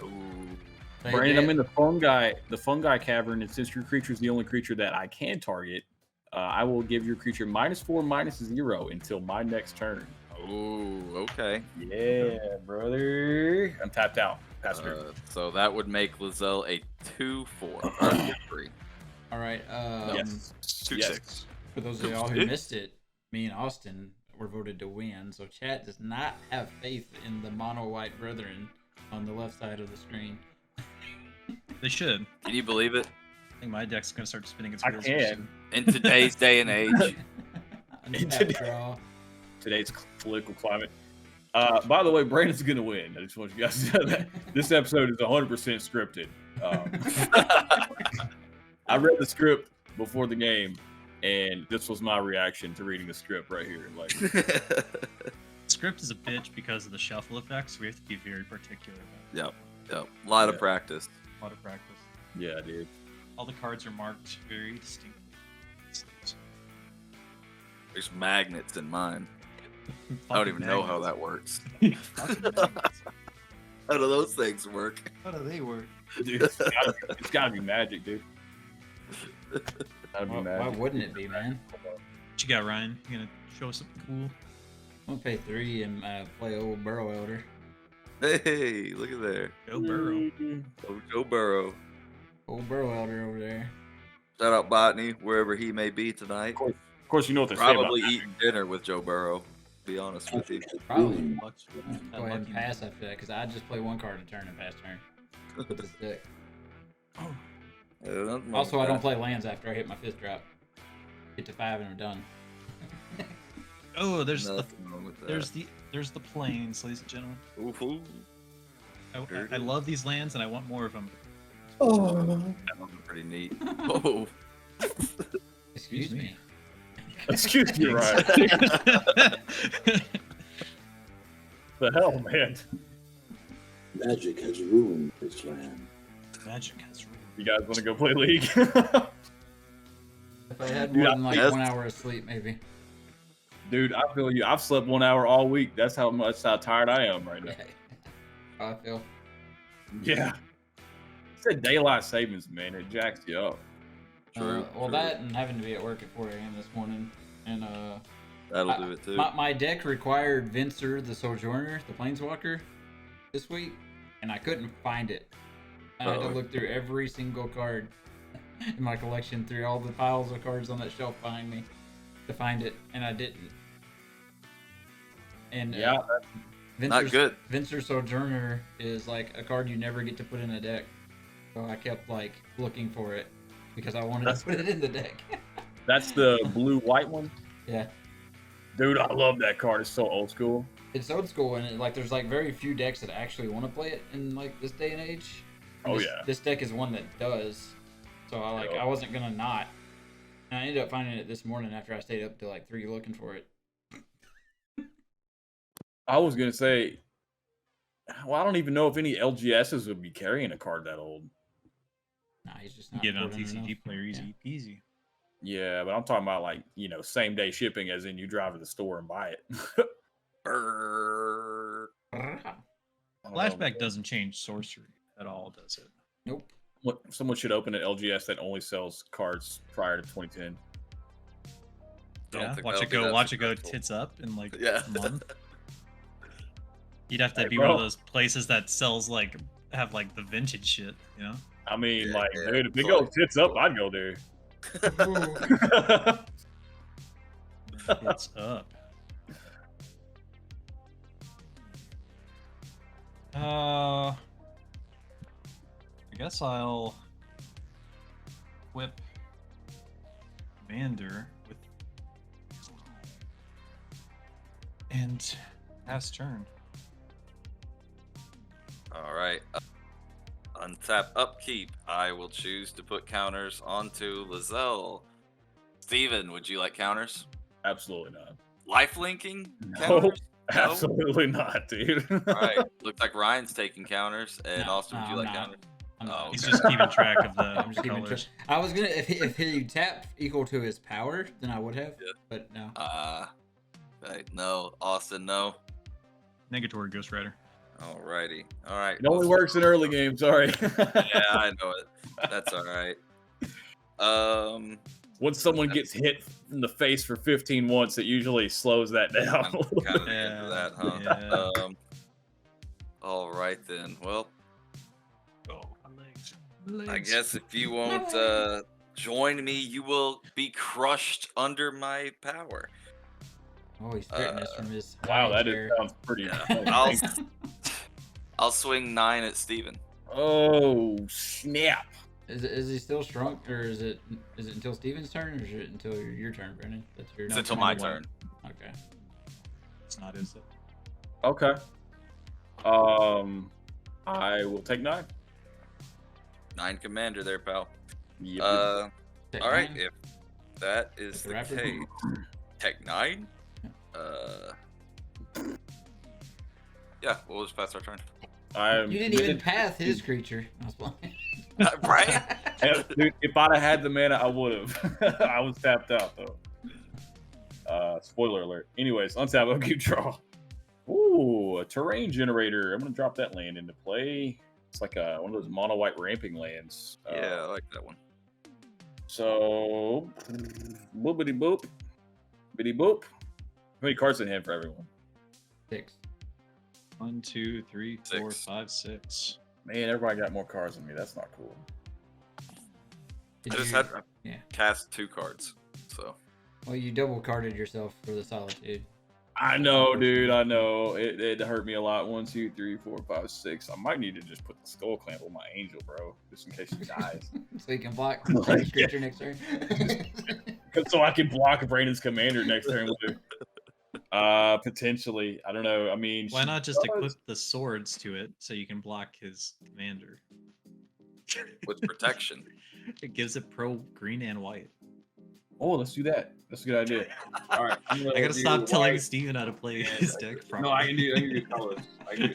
Ooh. They Brandon, I'm did. in the fungi cavern, and since your creature is the only creature that I can target, I will give your creature -4, -0 until my next turn. Ooh, okay. Yeah, brother. I'm tapped out. Pass turn. So that would make Lae'zel a 2/4. Or 3. All right. Yes. 2/6. For those of y'all who missed it, me and Austin were voted to win. So chat does not have faith in the mono white brethren on the left side of the screen. They should. Can you believe it? I think my deck's gonna start spinning its I wheels. can. In today's day and age. Untap draw. Today's political climate. By the way, Brandon's going to win. I just want you guys to know that. This episode is 100% scripted. I read the script before the game, and this was my reaction to reading the script right here. Like, Script is a bitch because of the shuffle effect, so we have to be very particular about it. Yep. A lot of Yeah. practice. A lot of practice. yeah, dude. All the cards are marked very distinctly. There's magnets in mine. I don't even know how that works. that. How do those things work? How do they work? Dude, it's gotta be magic, dude. Gotta be Why magic. wouldn't it be, man? What you got, Ryan? You gonna show us something cool? I'm gonna pay 3 and play old Burrow Elder. Hey, look at there. Joe Burrow. Oh, Joe Burrow. Old Burrow Elder over there. Shout out Botany, wherever he may be tonight. Of course, you know what they say about Probably eating dinner with Joe Burrow, to be honest with you. Probably. Bucks. Go ahead and pass after that, because I just play one card a turn and pass turn. With this deck. Also, I don't play lands after I hit my 5th drop. Get to 5 and I'm done. Oh, there's Nothing wrong with that. there's the plains, ladies and gentlemen. Ooh. I love these lands and I want more of them. That one's pretty neat. Oh. Excuse me. Excuse me, Ryan. The hell, man. Magic has ruined this land. Magic has ruled. You guys want to go play League? If I had Dude, more than like yes. 1 hour of sleep, maybe. Dude, I feel you. I've slept 1 hour all week. That's how tired I am right now. How I feel. Yeah. It's a daylight savings, man. It jacks you up. True, Well, true. that and having to be at work at 4 a.m. this morning. And That'll do it too. my deck required Venser the Sojourner, the Planeswalker, this week, and I couldn't find it. I had to Uh-oh. look through every single card in my collection, through all the piles of cards on that shelf behind me to find it, and I didn't. And Yeah, Not good. Venser Sojourner is like a card you never get to put in a deck, so I kept like looking for it, because I wanted to put it in the deck. That's the blue-white one? Yeah. Dude, I love that card. It's so old school. It's old school, and like there's like very few decks that actually want to play it in like this day and age. And Oh, this, yeah. This deck is one that does. So I wasn't gonna not. And I ended up finding it this morning after I stayed up till like 3 looking for it. I was going to say, well, I don't even know if any LGSs would be carrying a card that old. Nah, he's just not. Get it on important TCG enough. Player, easy peasy. Yeah, but I'm talking about like, same day shipping as in you drive to the store and buy it. Brrr. Flashback doesn't change sorcery at all, does it? Nope. Someone should open an LGS that only sells cards prior to 2010. Yeah, think watch that'll it be go. that Watch it go successful. tits up in like Yeah. a month. You'd have to Hey, be one of bro. those places that sells like have like the vintage shit, you know? I mean, Yeah, like, yeah, dude, if it it's goes like- tits up, I'd go there. Tits up. I guess I'll whip Commander with and pass turn. All right. Untap upkeep. I will choose to put counters onto Lae'zel. Steven, would you like counters? Absolutely not. Life linking No. counters? No? Absolutely not, dude. All right. Looks like Ryan's taking counters. And No, Austin, would you no, like I'm not. counters? I'm not. Oh, He's okay. just keeping track of the I'm just keeping colors. track. I was gonna if he tap equal to his power, then I would have. Yeah. But no. Right. No. Austin, no. Negatory Ghost Rider. Alrighty. All right. It only works in early games, sorry. Yeah, I know it. That's all right. Once someone gets hit in the face for 15 once, it usually slows that down. I'm kind of the end of that, huh? Yeah. All right then. Well, Legs. I guess if you won't join me, you will be crushed under my power. Oh, he's threatening us from his. Wow, high that chair. sounds pretty. Yeah. I'll swing 9 at Steven. Oh, snap. Is he still strong, or is it until Steven's turn, or is it until your turn, Brandon? That's your. It's until my turn. Okay. It's not, is it? Okay. I will take 9. 9 commander there, pal. Yep. All Take right, 9. if that is Take the the rapid. case, tech 9. Yeah, we'll just pass our turn. I'm You didn't even path his creature. I was playing. Right? Yeah, dude, if I'd have had the mana, I would have. I was tapped out though. Spoiler alert. Anyways, untap, upkeep, draw. Ooh, a terrain generator. I'm gonna drop that land into play. It's like one of those mono white ramping lands. Yeah, I like that one. So, boopity boop, bitty boop. How many cards in hand for everyone? 6. 1, 2, 3, 4, 6. 5, 6. Man, everybody got more cards than me. That's not cool. Did I just you- had yeah. cast 2 cards, so Well, you double carded yourself for the solitude. I know, dude. I know. It hurt me a lot. 1, 2, 3, 4, 5, 6. I might need to just put the skull clamp on my angel, bro, just in case he dies. So you can block the creature next turn. So I can block Brandon's commander next turn with it. Potentially. I don't know. I mean, Why she not just does- equip the swords to it so you can block his commander? with protection. It gives it pro green and white. Oh, let's do that. That's a good idea. All right. I'm gonna I gotta do stop telling white. Steven how to play his deck properly. No, I can do colorless. I can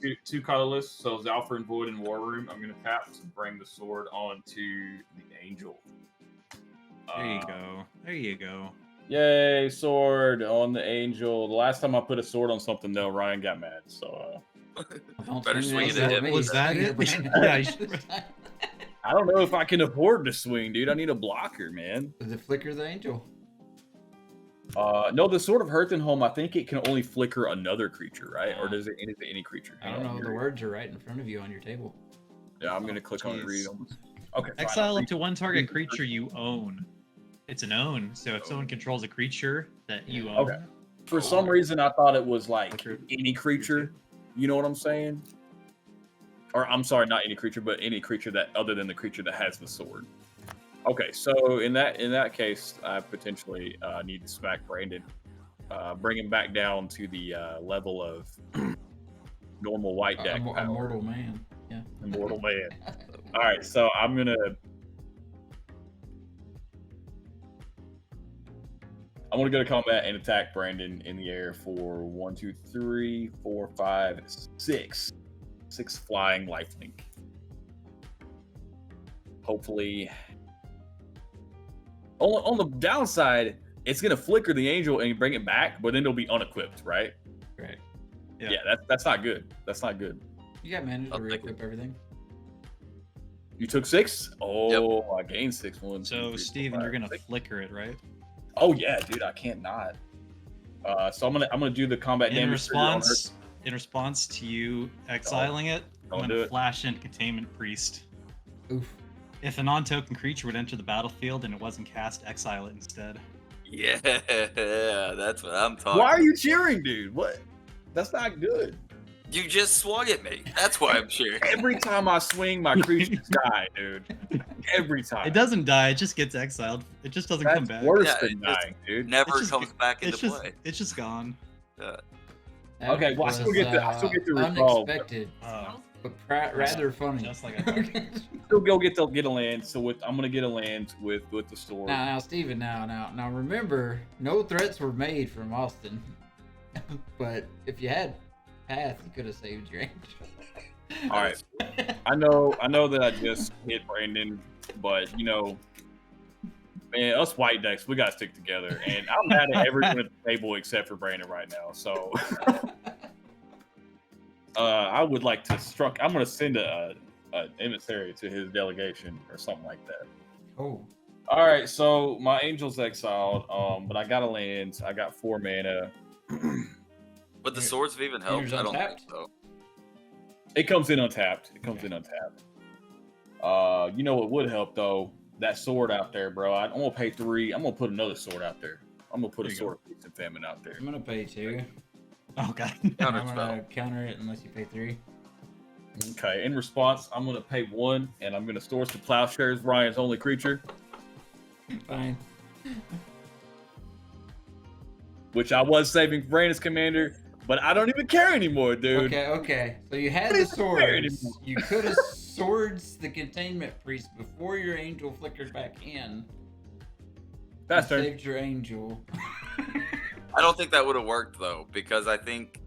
do two colorless. So Zalfir and Void and War Room. I'm gonna tap to bring the sword onto the angel. There you go. There you go. Yay, sword on the angel. The last time I put a sword on something though, Ryan got mad. So Don't Better swing swing that it at at me. Was that it? Brandon. Yeah, you should- I don't know if I can afford to swing, dude. I need a blocker, man. Does it flicker the angel? No, the Sword of Hearthenholm, I think it can only flicker another creature, right? Or does it any creature? I don't know. The words are right in front of you on your table. Yeah, I'm gonna click on Jeez. read them. Okay. fine, Exile I'll up read- to one target creature you own. It's an own, so if someone controls a creature that you own, Okay. For some reason, I thought it was like Flicker- any creature. You know what I'm saying? Or I'm sorry, not any creature, but any creature that other than the creature that has the sword. Okay, so in that case, I potentially need to smack Brandon, bring him back down to the level of normal white deck. A mortal man. Yeah. Immortal man. All right, so I'm gonna go to combat and attack Brandon in the air for 1, 2, 3, 4, 5, 6 flying lifelink. Hopefully, on the downside, it's gonna flicker the angel and bring it back, but then it'll be unequipped, right? Right. Yeah, that's not good. That's not good. You got managed to re-equip everything. You took 6? Oh, yep. I gained 6. 1, so 2, 3, Steven, 4, 5, you're gonna 6. flicker it, right? Oh yeah, dude, I can't not. So I'm gonna do the combat damage. In response to you exiling it, I'm gonna flash in Containment Priest. Oof. If a non-token creature would enter the battlefield and it wasn't cast, exile it instead. Yeah, that's what I'm talking. Why are you cheering, dude? What? That's not good. You just swung at me. That's why I'm cheering. Every time I swing, my creatures die, dude. Every time. It doesn't die. It just gets exiled. It just doesn't come back. Worse than dying, dude. Never comes back into play. It's just gone. Okay, well, I still get to resolve. Unexpected, but rather funny. Just like I Still get a land. So I'm gonna get a land with the sword. Now, Steven, now, remember, no threats were made from Austin. But if you had path, you could have saved your angel. All right, I know that I just hit Brandon, but you know, man, us white decks, we gotta stick together. And I'm mad at everyone at the table except for Brandon right now. So I would like to I'm gonna send an emissary to his delegation or something like that. Oh. All right, so my angel's exiled, but I got a land. I got 4 mana. But the swords have even helped. I don't think so. It comes in untapped. You know what would help though? That sword out there, bro. I'm gonna pay 3. I'm gonna put another sword out there. I'm gonna put a sword of peace and famine out there. I'm gonna pay 2. Oh god. I'm gonna counter it unless you pay 3. Okay. In response, I'm gonna pay 1, and I'm gonna source the plowshares, Ryan's only creature. Fine. Which I was saving for Brandon's commander, but I don't even care anymore, dude. Okay. So you had the swords. You could have swords the containment priest before your angel flickered back in. Fast turn. Saved your angel. I don't think that would have worked though, because I think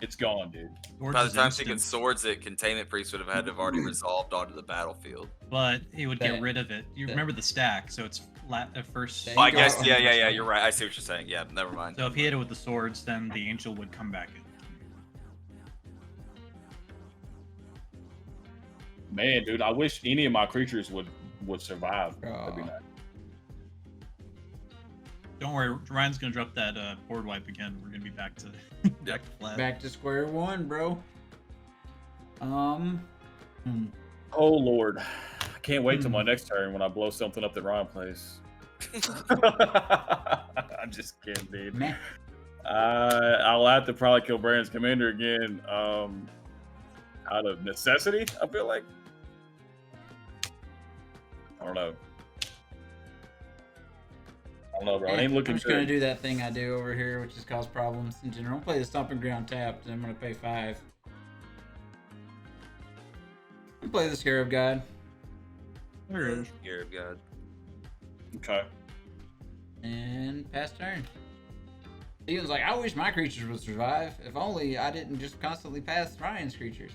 it's gone, dude. By the time she could swords it, containment priest would have had to have already resolved onto the battlefield. But he would get rid of it. You remember the stack, so it's at first. I guess, yeah. You're right. I see what you're saying. Yeah, never mind. So if he hit it with the swords, then the angel would come back in. Man, dude, I wish any of my creatures would survive. That'd be nice. Don't worry, Ryan's gonna drop that board wipe again. We're gonna be back to flat. Back to square one, bro. Oh Lord, I can't wait till my next turn when I blow something up that Ryan plays. I'm just kidding, dude. Meh. I'll have to probably kill Brandon's commander again, out of necessity. I feel like. I don't know. Bro. It ain't looking I'm just good. gonna do that thing I do over here, which has caused problems in general. I'll play the Stomping Ground tapped, and I'm gonna pay 5. I'll play the Scarab God. There it is. Scarab God. Okay. And pass turn. He was like, I wish my creatures would survive. If only I didn't just constantly pass Ryan's creatures.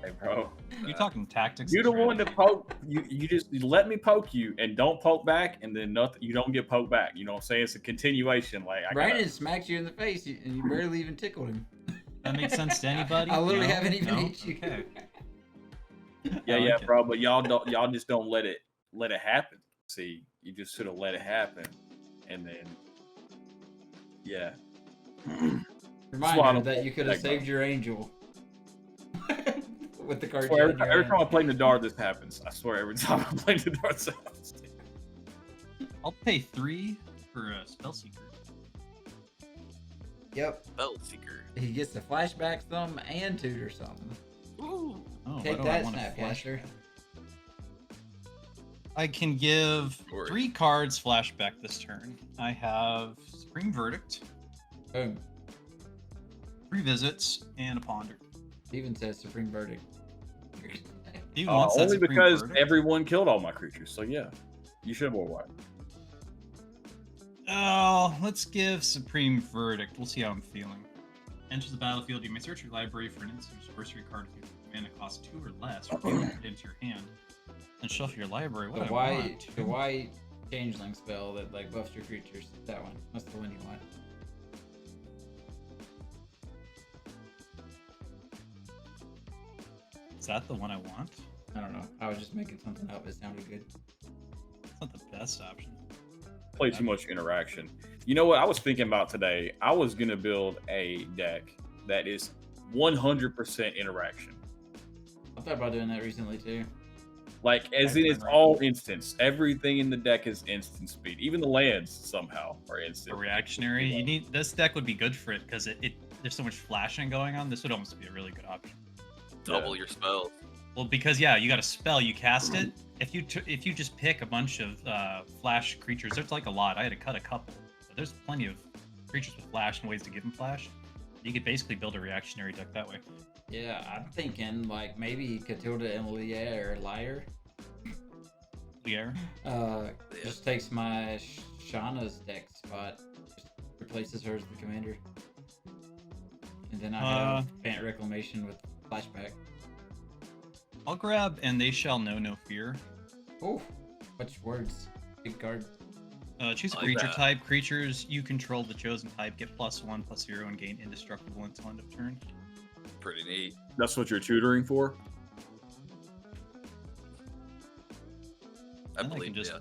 Hey, bro. You talking tactics? You're the one to poke. You just let me poke you and don't poke back, and then nothing. You don't get poked back. You know what I'm saying? It's a continuation. Like Brandon smacked you in the face, and you barely even tickled him. That makes sense to anybody. I literally haven't even hit you. Okay. Yeah, bro. But y'all just don't let it happen. See, you just should have let it happen, and then yeah. Reminder that you could have saved your angel. With the card. Every time I play Nadaar, this happens. I swear, every time I play Nadaar, this happens. I'll pay 3 for a Spellseeker. Yep. Spellseeker. He gets the flashback some and tutor something. Ooh. Oh, Take that, Snapcaster. I can give Or- 3 cards flashback this turn. I have Supreme Verdict, Boom. 3 Visits, and a Ponder. Even says Supreme Verdict. Even once that Only Supreme because Verdict? everyone killed all my creatures. So yeah, you should have more white. Oh, let's give Supreme Verdict. We'll see how I'm feeling. Enters the battlefield, you may search your library for an instant sorcery card with your mana cost 2 or less, or put it into your hand. And shuffle your library. What The I white, want. the white changeling spell that like buffs your creatures. That one. That's the one you want. Is that the one I want? I don't know. I was just making something up. It sounded good. It's not the best option. Play too much interaction. You know what I was thinking about today? I was gonna build a deck that is 100% interaction. I thought about doing that recently too. Like, as in it's all instants. Everything in the deck is instant speed. Even the lands somehow are instant. For reactionary, you need this deck would be good for it because it there's so much flashing going on. This would almost be a really good option. Double your spells. Well, because yeah, you got a spell, you cast it. If you just pick a bunch of flash creatures, there's like a lot. I had to cut a couple, but there's plenty of creatures with flash and ways to give them flash. You could basically build a reactionary deck that way. Yeah, I'm thinking like maybe Katilda and Lier or Lier. Lier. Just takes my Shauna's deck spot. Just replaces her as the commander. And then I have Pant Reclamation with flashback. I'll grab and they shall know no fear. Oh, which words? Big card. Choose a I like creature that. type. Creatures you control the chosen type get +1/+0 and gain indestructible until end of turn. Pretty neat. That's what you're tutoring for? I Then I believe, can just- yeah.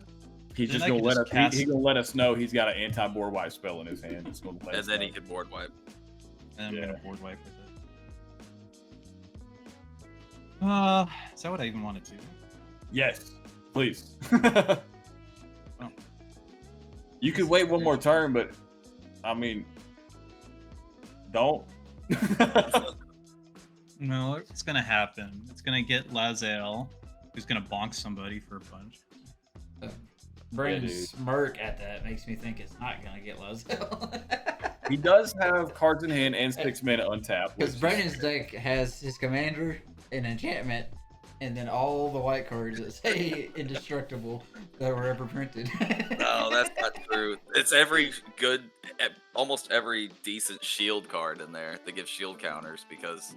He's Then just I gonna can let just us. cast- He's gonna let us know he's got an anti-board wipe spell in his hand. He's gonna let And us then know. he could board wipe. And I'm Yeah. gonna board wipe with it. Is that what I even want to do? Yes, please. Oh. You could wait one more turn, but I mean, don't. No, it's gonna happen. It's gonna get Lae'zel, who's gonna bonk somebody for a punch. Brandon's smirk at that makes me think it's not gonna get Lae'zel. He does have cards in hand and 6 mana untapped. Because which- Brandon's deck has his commander, an enchantment, and then all the white cards that say indestructible that were ever printed. No, that's not true. It's every good, almost every decent shield card in there that gives shield counters because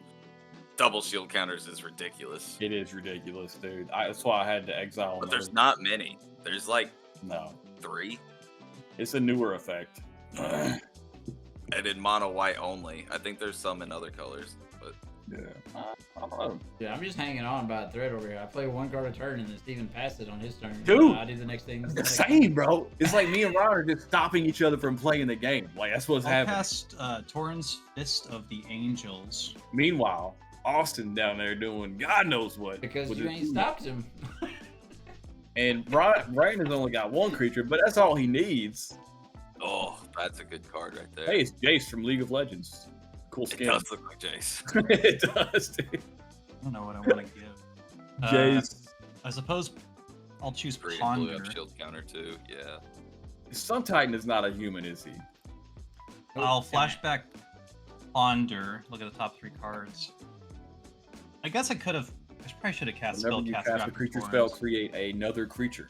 double shield counters is ridiculous. It is ridiculous, dude. That's why I had to exile. But there's another- not many. There's like No, 3, it's a newer effect. and in mono white only. I think there's some in other colors, but Yeah, I don't know. Yeah, I'm just hanging on by a thread over here. I play one card a turn and then Steven passes it on his turn. Dude, I do the next thing. It's the same, bro. It's like me and Ryan are just stopping each other from playing the game. Like that's what's I'll happening. cast Torrent's Fist of the Angels. Meanwhile, Austin down there doing God knows what. Because with you his ain't team. stopped him. And Ryan has only got 1 creature, but that's all he needs. oh, that's a good card right there. Hey, it's Jace from League of Legends. Cool it skin. does look like Jace. It does, dude. I don't know what I want to give. Jace. I suppose I'll choose Free and blue Ponder. up shield counter too. Yeah. Sun Titan is not a human, is he? I'll flashback Ponder. Look at the top 3 cards. I guess I could have. I probably should have cast Whenever you Spellcast cast a Rapid creature spell, Torrents. create another creature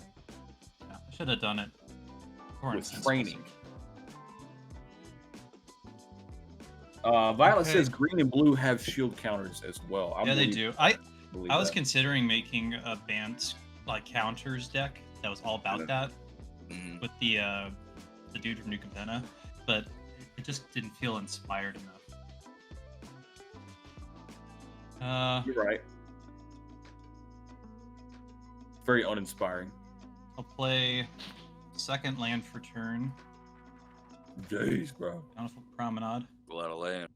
Yeah, I should have done it. Torrents with is training. Violet Okay. says green and blue have shield counters as well. I Yeah, they believe- do. I believe was that. considering making a band like counters deck that was all about Yeah. that Mhm. with the dude from New Capenna, but it just didn't feel inspired enough. You're right. Very uninspiring. I'll play second land for turn. Jeez, bro. Bountiful Promenade. Pull out a land.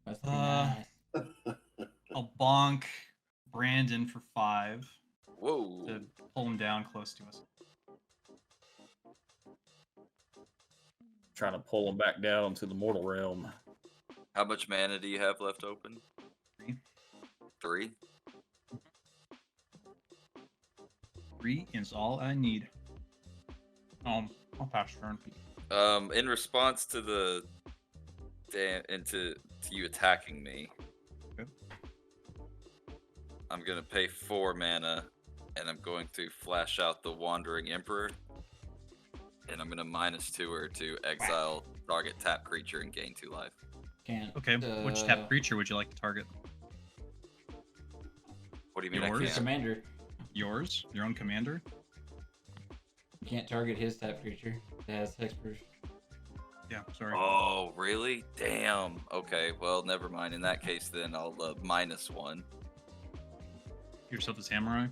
That's Uh, I'll bonk Brandon for 5 Whoa. to pull him down close to us. Trying to pull him back down to the mortal realm. How much mana do you have left open? 3. 3? 3 is all I need. I'll pass turn. In response to the to you attacking me, Okay. I'm gonna pay 4 mana, and I'm going to flash out the Wandering Emperor, and I'm gonna -2 her to exile target tap creature and gain 2 life. Can't. Okay, which tap creature would you like to target? What do you mean Yours? I His can't? commander. Yours? Your own commander? You can't target his tap creature that has hexproof. Yeah, sorry. Oh, really? Damn. Okay, well, never mind. In that case, then I'll -1. Yourself a samurai?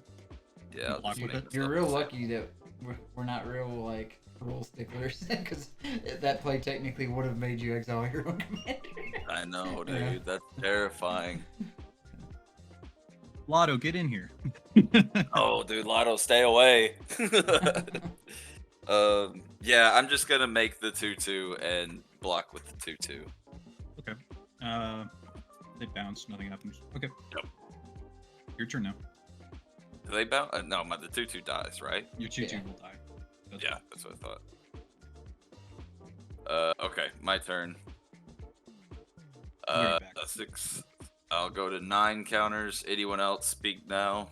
Yeah, I'll Block just with make it? You're myself real a lucky that we're not real like rule sticklers, because that play technically would have made you exile your own commander. I know, dude. Yeah. That's terrifying. Lotto, get in here. Oh, dude, Lotto, stay away. Yeah, I'm just gonna make the 2/2 and block with the 2/2. Okay. They bounce, nothing happens. Okay. Yep. Your turn now. Do they bounce? No, the 2/2 dies, right? Your 2/2 Yeah. will die. That's Yeah, that's what I thought. Okay, my turn. I'll be right back. 6. I'll go to 9 counters. Anyone else speak now?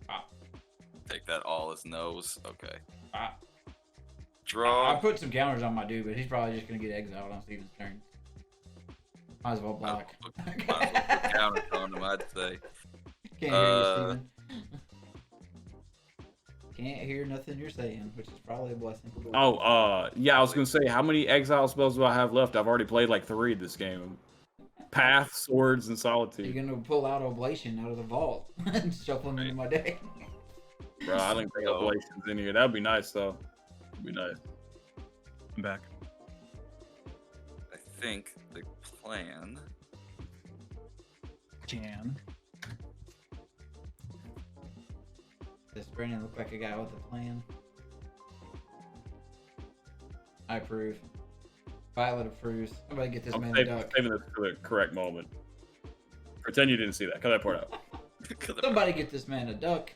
Ah. Take that all as no's. Okay. I Draw. put some counters on my dude, but he's probably just gonna get exiled on Steven's turn. Might as well block. Might as well put counters on him, I'd say. Can't hear you, Steven. Can't hear nothing you're saying, which is probably a blessing. Oh, yeah, I was gonna say, how many exile spells do I have left? I've already played like 3 this game. Path, Swords, and You're Solitude. gonna pull out Oblation out of the vault and shuffle them into my deck. Bro, I don't think Oblation's in here. That'd be nice, though. That'd be nice. I'm back. I think the plan. Jan. Does Brandon look like a guy with a plan? I approve. Violet approves. Somebody get this I'm man a saving duck. this for the correct moment. Pretend you didn't see that. Cut that part out. Somebody get this man a duck.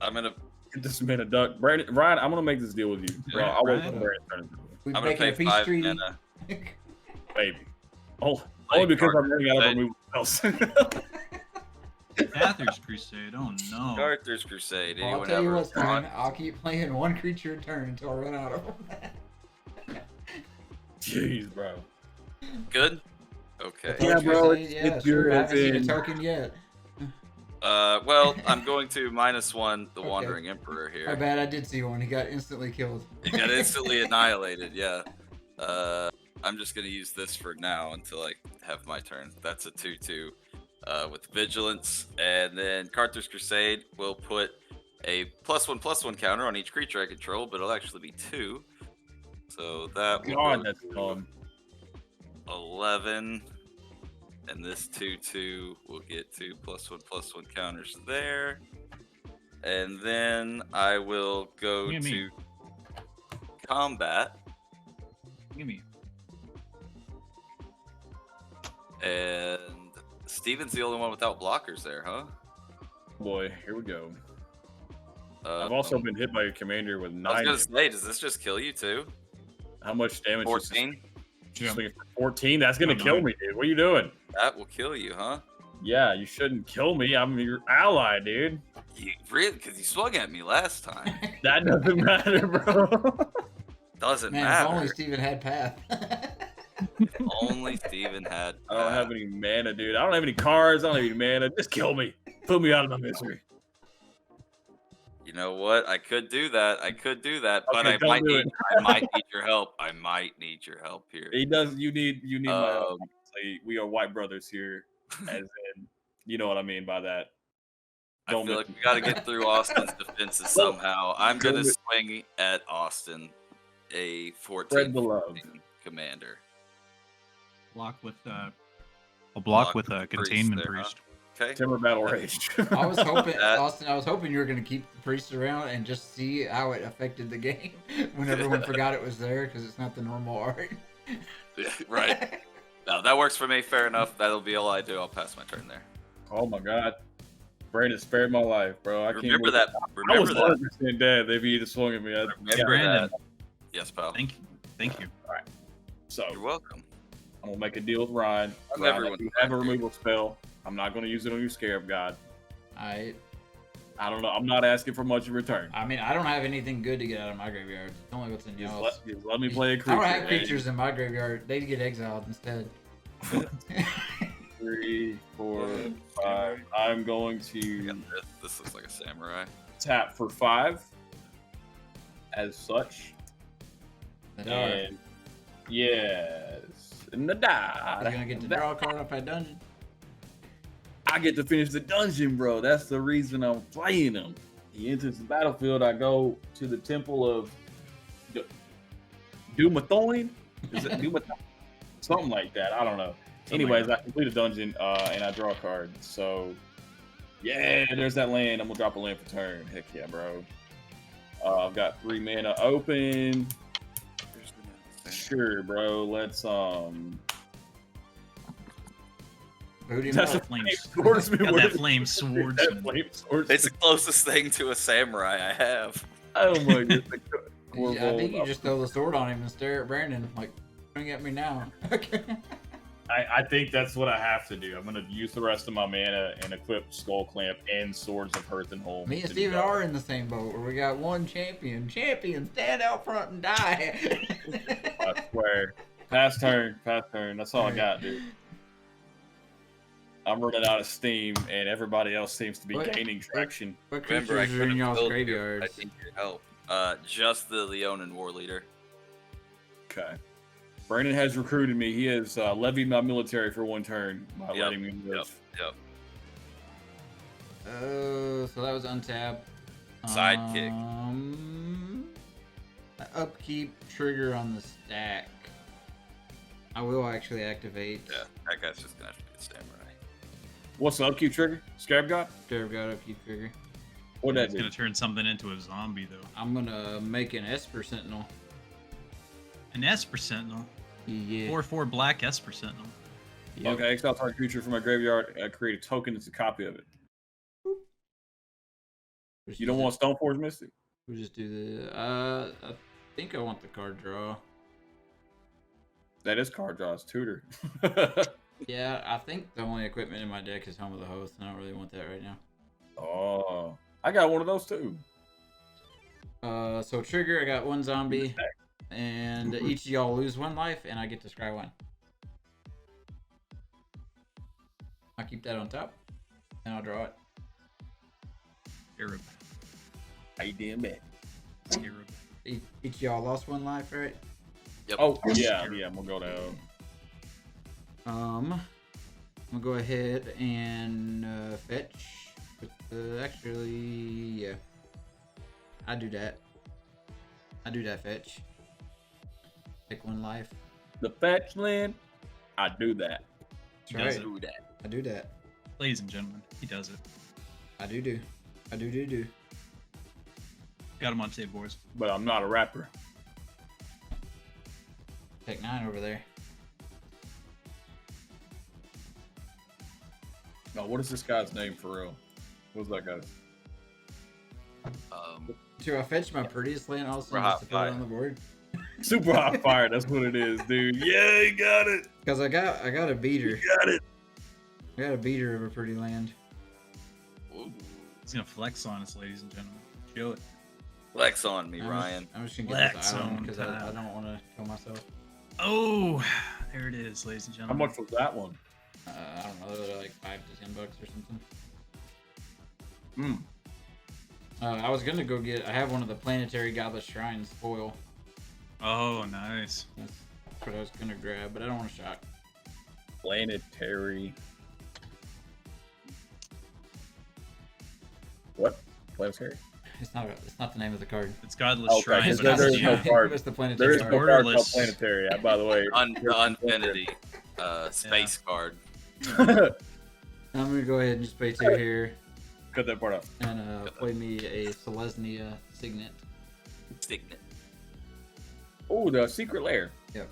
I'm gonna Get this man a duck. Brandon, Ryan, I'm gonna make this deal with you. Bro, Yeah, I'll wait Ryan. for Brandon's turn. We're I'm gonna making pay a peace 5 treaty. mana. Baby. Oh, only because I'm running out of Hey. removal spells. Aether's Crusade. Oh no. Arthur's Crusade. Well, I'll Anyone tell you ever what, Steven, want? I'll keep playing one creature a turn until I run out of them. Jeez, bro. Good? Okay. Yeah, bro, Crusade, yeah, it's sure. I haven't seen a beautiful. token yet. Well, I'm going to -1 the Okay. Wandering Emperor My here. bad, I did see one. He got instantly killed. It got instantly annihilated, yeah. I'm just going to use this for now until I have my turn. That's a 2/2 with Vigilance. And then Carter's Crusade will put a +1/+1 counter on each creature I control, but it'll actually be 2. So that will God, go that's to dumb. 11. And this 2/2 will get 2 +1/+1 counters there. And then I will go Give me. to combat. Give me. And Steven's the only one without blockers there, huh? Boy, here we go. Uh, I've also been hit by your commander with I was 9. gonna damage. say, does this just kill you too? How much damage? 14? Just swinging for 14? That's gonna No, kill 9. me, dude. What are you doing? That will kill you, huh? Yeah, you shouldn't kill me. I'm your ally, dude. You really? Because you swung at me last time. That doesn't matter, bro. Doesn't Man, if matter. only Steven had path. Only Steven had. I don't have any mana, dude. I don't have any cards. I don't have any mana. Just kill me. Put me out of my misery. You know what? I could do that. But Okay, I don't might do need. it. I might need your help. I might need your help here. He does. You need my help. Um, Obviously, we are white brothers here, as in, you know what I mean by that. I Don't feel make like me- we got to get through Austin's defenses somehow. I'm Don't gonna make- swing at Austin, a 14 Spread the love. commander. Block with I'll block Block with with a the priest containment there, huh? priest. Okay. Timber Battle Rage. I was hoping, That- Austin, I was hoping you were going to keep the priest around and just see how it affected the game when everyone forgot it was there, because it's not the normal art. Right. No, that works for me. Fair enough. That'll be all I do. I'll pass my turn there. Oh my god. Brandon spared my life, bro. I can't Remember believe- that. I was Remember that. 100% dead if he'd have swung at me. Remember Brandon. that. Yes, pal. Thank you. Thank you. So You're welcome. I'm gonna make a deal with Ryan. I'm Ryan, everyone's if you have a friend, removal spell, I'm not gonna use it on your Scarab God. I I don't know. I'm not asking for much in return. mean, I don't have anything good to get out of my graveyard. It's only what's in Just y'all's. let me play a I creature. don't have man. creatures in my graveyard. They get exiled instead. 3, 4, 5. I'm going I to got this. This looks like a samurai. tap for 5 as such. Nadaar. And yes, You're Nadaar. gonna get to draw a card off that dungeon. I get to finish the dungeon, bro. That's the reason I'm playing him. He enters the battlefield. I go to the temple of Dumathoin. Is it Dumathoin? Something like that. I don't know. Anyways, I complete a dungeon and I draw a card. So, yeah, there's that land. I'm gonna drop a land for turn. Heck yeah, bro. I've got 3 mana open. Sure, bro. Let's Boot him That's up. a Flame swordsman. Got What that is- flame that swordsman. flame swordsman. It's the closest thing to a samurai I have. Oh my god. Yeah, I think you just throw the sword on him and stare at Brandon like, "Bring at me now." I think that's what I have to do. I'm gonna use the rest of my mana and equip Skull Clamp and Swords of Hearth and Home. Me and Steven are in the same boat where we got one champion. Champion, stand out front and die. I swear. Pass turn. That's all I got, dude. I'm running out of steam, and everybody else seems to be What? gaining traction. What Remember, I creatures are in could've y'all's built you. I graveyards? need your help. Just the Leonin War Leader. Okay. Brandon has recruited me. He has levied my military for 1 turn by Yep, letting me live. Yep. So that was untap. Sidekick. Upkeep trigger on the stack. I will actually activate. Yeah, that guy's just gonna have to be a samurai. What's the upkeep trigger? Scarab God? Scarab God upkeep trigger. What'd that It's do? gonna turn something into a zombie though. I'm gonna make an Esper Sentinel. An Esper Sentinel. Yeah. 4/4 black Esper Sentinel. Yep. Okay, exile target creature from my graveyard. Create a token that's a copy of it. You don't want Stoneforge Mystic? We'll just do the. I think I want the card draw. That is card draw. It's tutor. Yeah, I think the only equipment in my deck is Home of the Host, and I don't really want that right now. Oh, I got one of those too. So trigger, I got 1 zombie, and each of y'all lose 1 life, and I get to scry 1. I'll keep that on top, and I'll draw it. Arab. How you doing, man? Arab. Each of y'all lost 1 life, right? Yep. Oh yeah. I'm gonna go down. I'm gonna go ahead and fetch. Actually, yeah. I do that. Fetch. Take 1 life. The fetch land. I do that. He That's does right. it. Do that. I do that. Ladies and gentlemen, he does it. I do. Got him on tape, boys. But I'm not a rapper. Take 9 over there. No, what is this guy's name for real? What's that guy's? Should I fetch my prettiest land also We're just to hot put it on the board? Super hot fire. That's what it is, dude. Yeah, you got it. Because I got a beater. Got it. I got a beater of a pretty land. Ooh. He's gonna flex on us, ladies and gentlemen. Show it. Flex on me, Ryan. I'm just gonna get Flex this island on because I time. don't want to kill myself. Oh, there it is, ladies and How gentlemen. much was that one? I don't know, they're like $5 to $10 or something. Hmm. I was gonna go get. I have one of the planetary godless shrines foil. Oh, nice. That's what I was gonna grab, but I don't want to shock. Planetary. What? Planetary? It's not the name of the card. It's Godless Okay, Shrine, because but there it's, is no yeah, card. It's the There planetary is no card. card called Borderless. Planetary, by the way. The Infinity space card. I'm gonna go ahead and just pay 2 here Cut that part off. and play me a Selesnya Signet. Signet. Oh, the secret lair. Yep.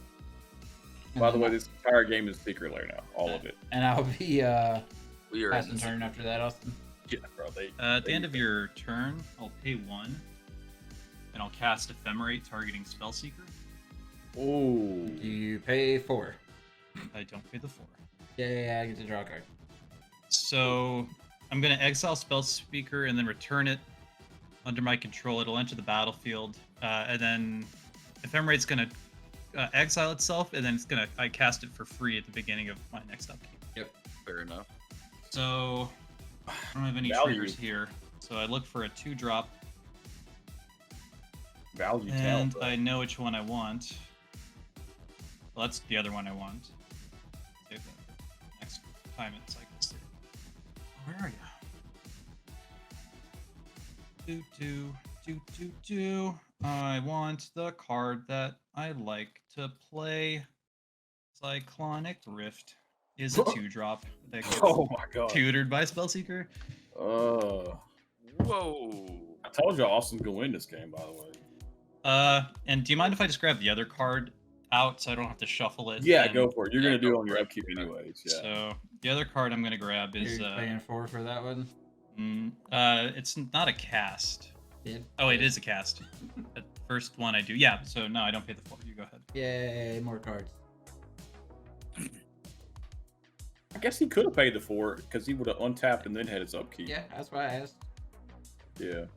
By the way, this entire game is secret lair now. All of it. And I'll be We are in passing this. turn after that, Austin. Yeah, bro. At the end of your turn, I'll pay 1, and I'll cast Ephemerate targeting Spellseeker. Oh. You pay 4. I don't pay the 4. Yeah, I get to draw a card. So I'm going to exile Spellseeker and then return it under my control. It'll enter the battlefield, and then Ephemerate's going to exile itself, and then it's going to I cast it for free at the beginning of my next upkeep. Yep. Fair enough. So I don't have any Value. triggers here. So I look for a 2-drop, Value and talent, I know which one I want. Well, that's the other one I want. Save that for next time it cycles through. Where are you? I want the card that I like to play. Cyclonic Rift is a 2-drop that gets Oh my god. tutored by Spellseeker. Oh. Whoa. I told you Austin's gonna win this game, by the way. And do you mind if I just grab the other card out so I don't have to shuffle it? Yeah, and- go for it. You're Yeah, gonna do it go on your for it. upkeep anyways. Yeah. So the other card I'm gonna grab is You're paying 4 for that one. it's not a cast. Did? Oh, it is a cast. The first one I do. Yeah, so no, I don't pay the 4. You go ahead. Yay, more cards. I guess he could have paid the 4 because he would have untapped and then had his upkeep. Yeah, that's why I asked. Yeah. Would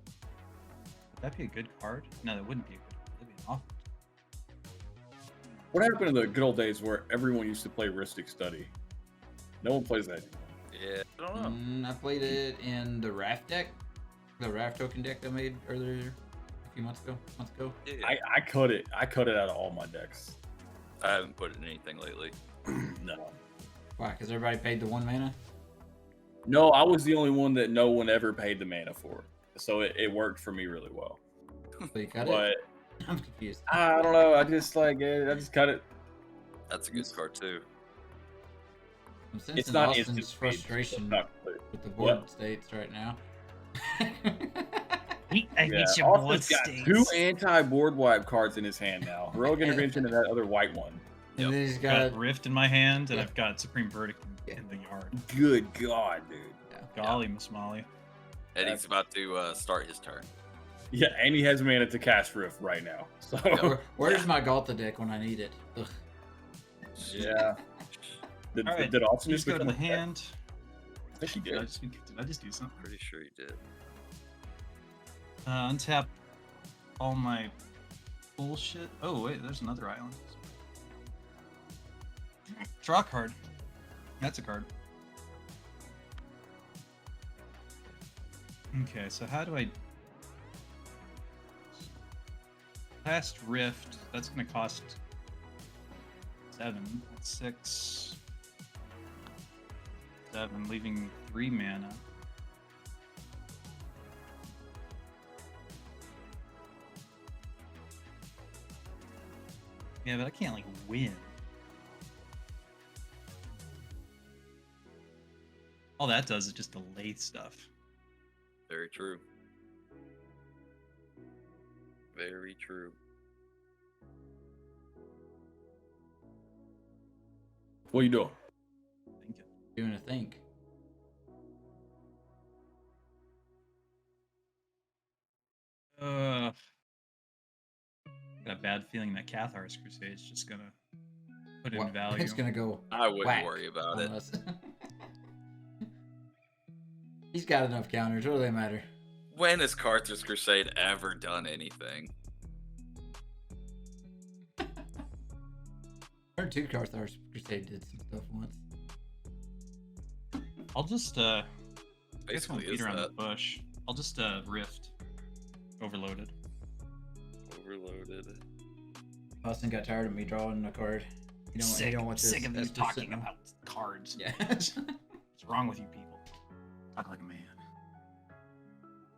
that be a good card? No, that wouldn't be a good card. That'd be an awful. What happened in the good old days where everyone used to play Ristic Study? No one plays that anymore. Yeah, I don't know. I played it in the Raft deck. The Raft token deck I made earlier a few months ago. Yeah, I cut it. I cut it out of all my decks. I haven't put it in anything lately. No. Why? Because everybody paid the 1 mana? No, I was the only one that no one ever paid the mana for. So it worked for me really well. So you cut But it? I'm confused. I don't know. I just cut it. That's a good card too. I'm It's sensing not Austin's instant speed, so it's frustration not clear. with the board What? states right now. Yeah, Austin's got 2 anti-board wipe cards in his hand now. Heroic Intervention and that other white one. And Yep. then he's I've got got Rift in my hand, and Yeah. I've got Supreme Verdict Yeah. in the yard. Good God, dude. Golly, Miss Molly. Eddie's about to start his turn. Yeah, and he has mana to cast Rift right now. So Where's my Galta deck when I need it? Ugh. yeah. Did All right, Austin Just just go to the become- hand. I think he Did I did. just do something? Pretty sure he did. Untap all my bullshit. Oh wait, there's another island. Draw a card. That's a card. Okay, so how do I cast Rift? That's gonna cost 7. That's 6. 7, leaving 3 mana. Yeah, but I can't like win. All that does is just delay stuff. Very true. Very true. What are you doing? Thank you. Doing a think. Got a bad feeling that Cathar's Crusade is just gonna put in What? value. It's gonna go I wouldn't whack worry about on it. us. He's got enough counters. What do they matter? When has Carthage Crusade ever done anything? I heard 2 Carthage Crusade did some stuff once. I'll just I guess I won't Basically, beat is around the that bush. I'll just Rift. Overloaded. overloaded? Austin got tired of me drawing a card. You don't want this. sick of you That's just talking sitting- about cards. Yeah. What's wrong with you people? Talk like a man.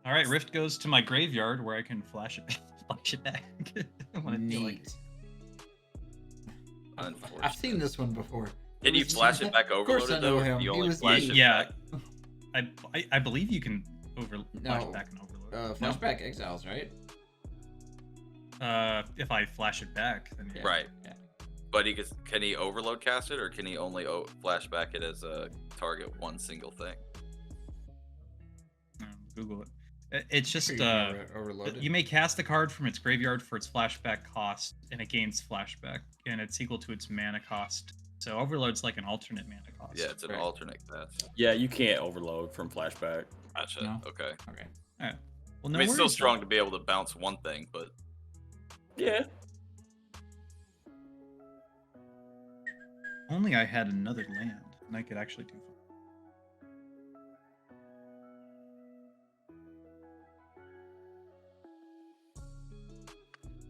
All right, Rift goes to my graveyard where I can flash it, flash it back when I feel like it. Neat. Unfortunately. I've seen this one before. Can you flash it back Of course I overloaded know though? or him. can You He only was flash neat. it Yeah, back? I believe you can flash No. back and overload. No? Flashback Exiles, right? If I flash it back, then yeah. Right. Yeah. But can he overload cast it, or can he only flash back it as a target one single thing? Google it. It's just You can overload it. you may cast the card from its graveyard for its flashback cost, and it gains flashback, and it's equal to its mana cost. So Overload's like an alternate mana cost. Yeah, it's an Right. alternate cast. Yeah, you can't overload from flashback. Gotcha. No. Okay. Okay. All right. Well, no I mean, it's still worries, strong though. to be able to bounce one thing, but Yeah. Only I had another land, and I could actually do.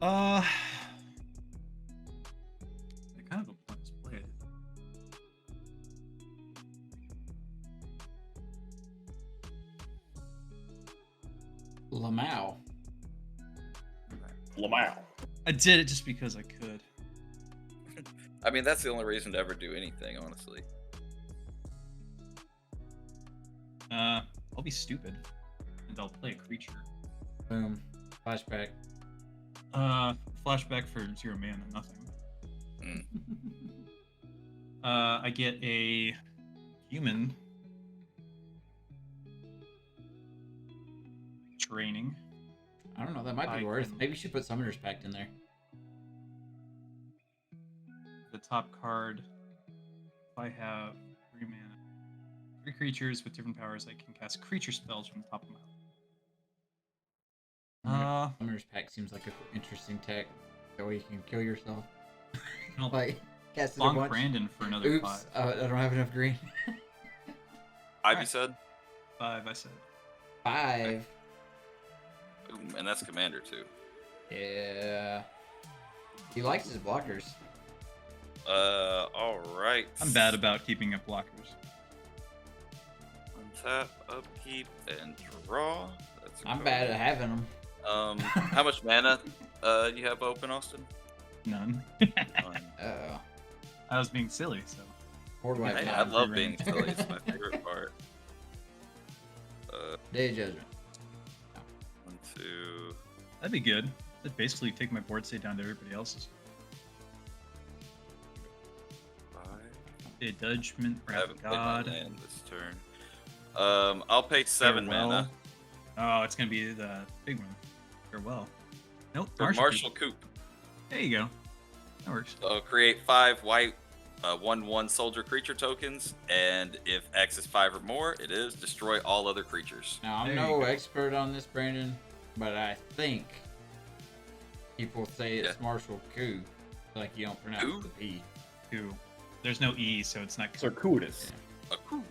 I kind of a plus play it. Lamau. Lamau. I did it just because I could. I mean, that's the only reason to ever do anything, honestly. I'll be stupid, and I'll play a creature. Boom. Flashback. Flashback for 0 mana, nothing. Mm. I get a human training. I don't know. That might be I worth. can- Maybe you should put Summoner's Pact in there. The top card. If I have 3 mana, 3 creatures with different powers, I can cast creature spells from the top of my list. Summoner's Pact seems like an interesting tech. That way you can kill yourself. I'll Like, cast it a Long bunch. Brandon for another Oops, 5. I don't have enough green. Ivy Alright. said, 5, I said. 5. Ooh, and that's commander too. Yeah. He likes his blockers. All right. I'm bad about keeping up blockers. Untap, upkeep, and draw. That's a I'm card. bad at having them. How much mana you have open, Austin? None. Uh-oh. I was being silly, so. Board wipe Hey, time. I love being silly. It's my favorite part. Day of Judgment. 1, 2. That'd be good. That'd basically take my board state down to everybody else's. 5. Day of Judgment, I Wrath haven't of played my God. land this turn. I'll pay 7 Farewell. mana Oh, it's gonna be the big one. Farewell. Nope. for Marshall Coop. Coop. There you go. That works. So create 5 white 1/1 soldier creature tokens, and if X is 5 or more, it is destroy all other creatures. Now, I'm There you no go. expert on this, Brandon, but I think people say it's Yeah. Marshall Coup. Like you don't pronounce Coup? the P. Two. There's no E, so it's not. Circuitous. A coup.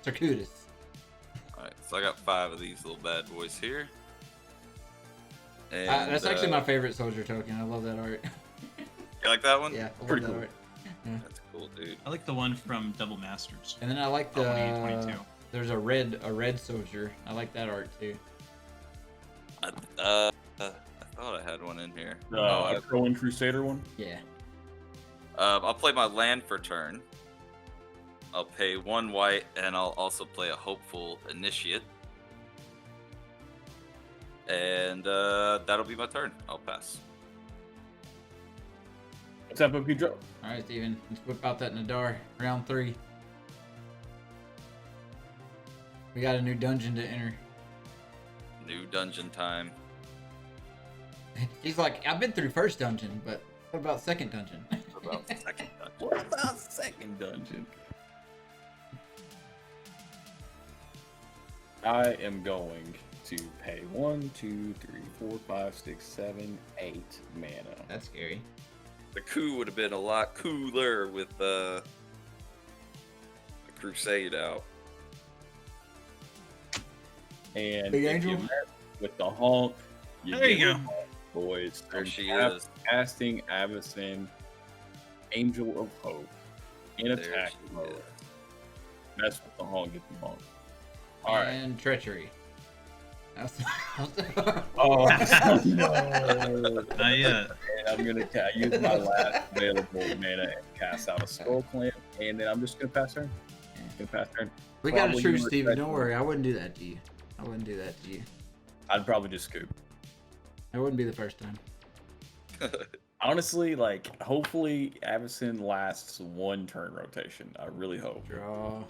Circuitous. Alright, so I got 5 of these little bad boys here. And, That's actually my favorite soldier token. I love that art. You like that one? Yeah, I love Pretty that cool. art. That's cool, dude. I like the one from Double Masters. And then I like the 2022. there's a red soldier. I like that art too. I thought I had one in here. A Crowan Crusader one. Yeah. I'll play my land for turn. I'll pay 1 white, and I'll also play a Hopeful Initiate. And that'll be my turn. I'll pass. What's up, OP Joe? All right, Steven. Let's whip out that Nadaar. Round 3. We got a new dungeon to enter. New dungeon time. He's like, I've been through first dungeon, but what about second dungeon? What about the second dungeon? What about second dungeon? I am going to pay 1, 2, 3, 4, 5, 6, 7, 8 mana. That's scary. The coup would have been a lot cooler with the Crusade out. And Big if Angel? you met with the honk, There you get go. the honk, boys. There I'm she cast- is. Casting Avacyn, Angel of Hope, in There attack she mode. is. That's what the honk, get the honk. Alright. And treachery. That's- Oh, no. Not yet. And I'm gonna use my last available mana and cast out a Skull Clamp, and then I'm just gonna pass turn. Gonna pass turn. we got a Probably truce, more Steven. Don't effective. worry. I wouldn't do that to you. I wouldn't do that to you. I'd probably just scoop. That wouldn't be the first time. Honestly, like, hopefully Avacyn lasts 1 turn rotation. I really hope. Draw.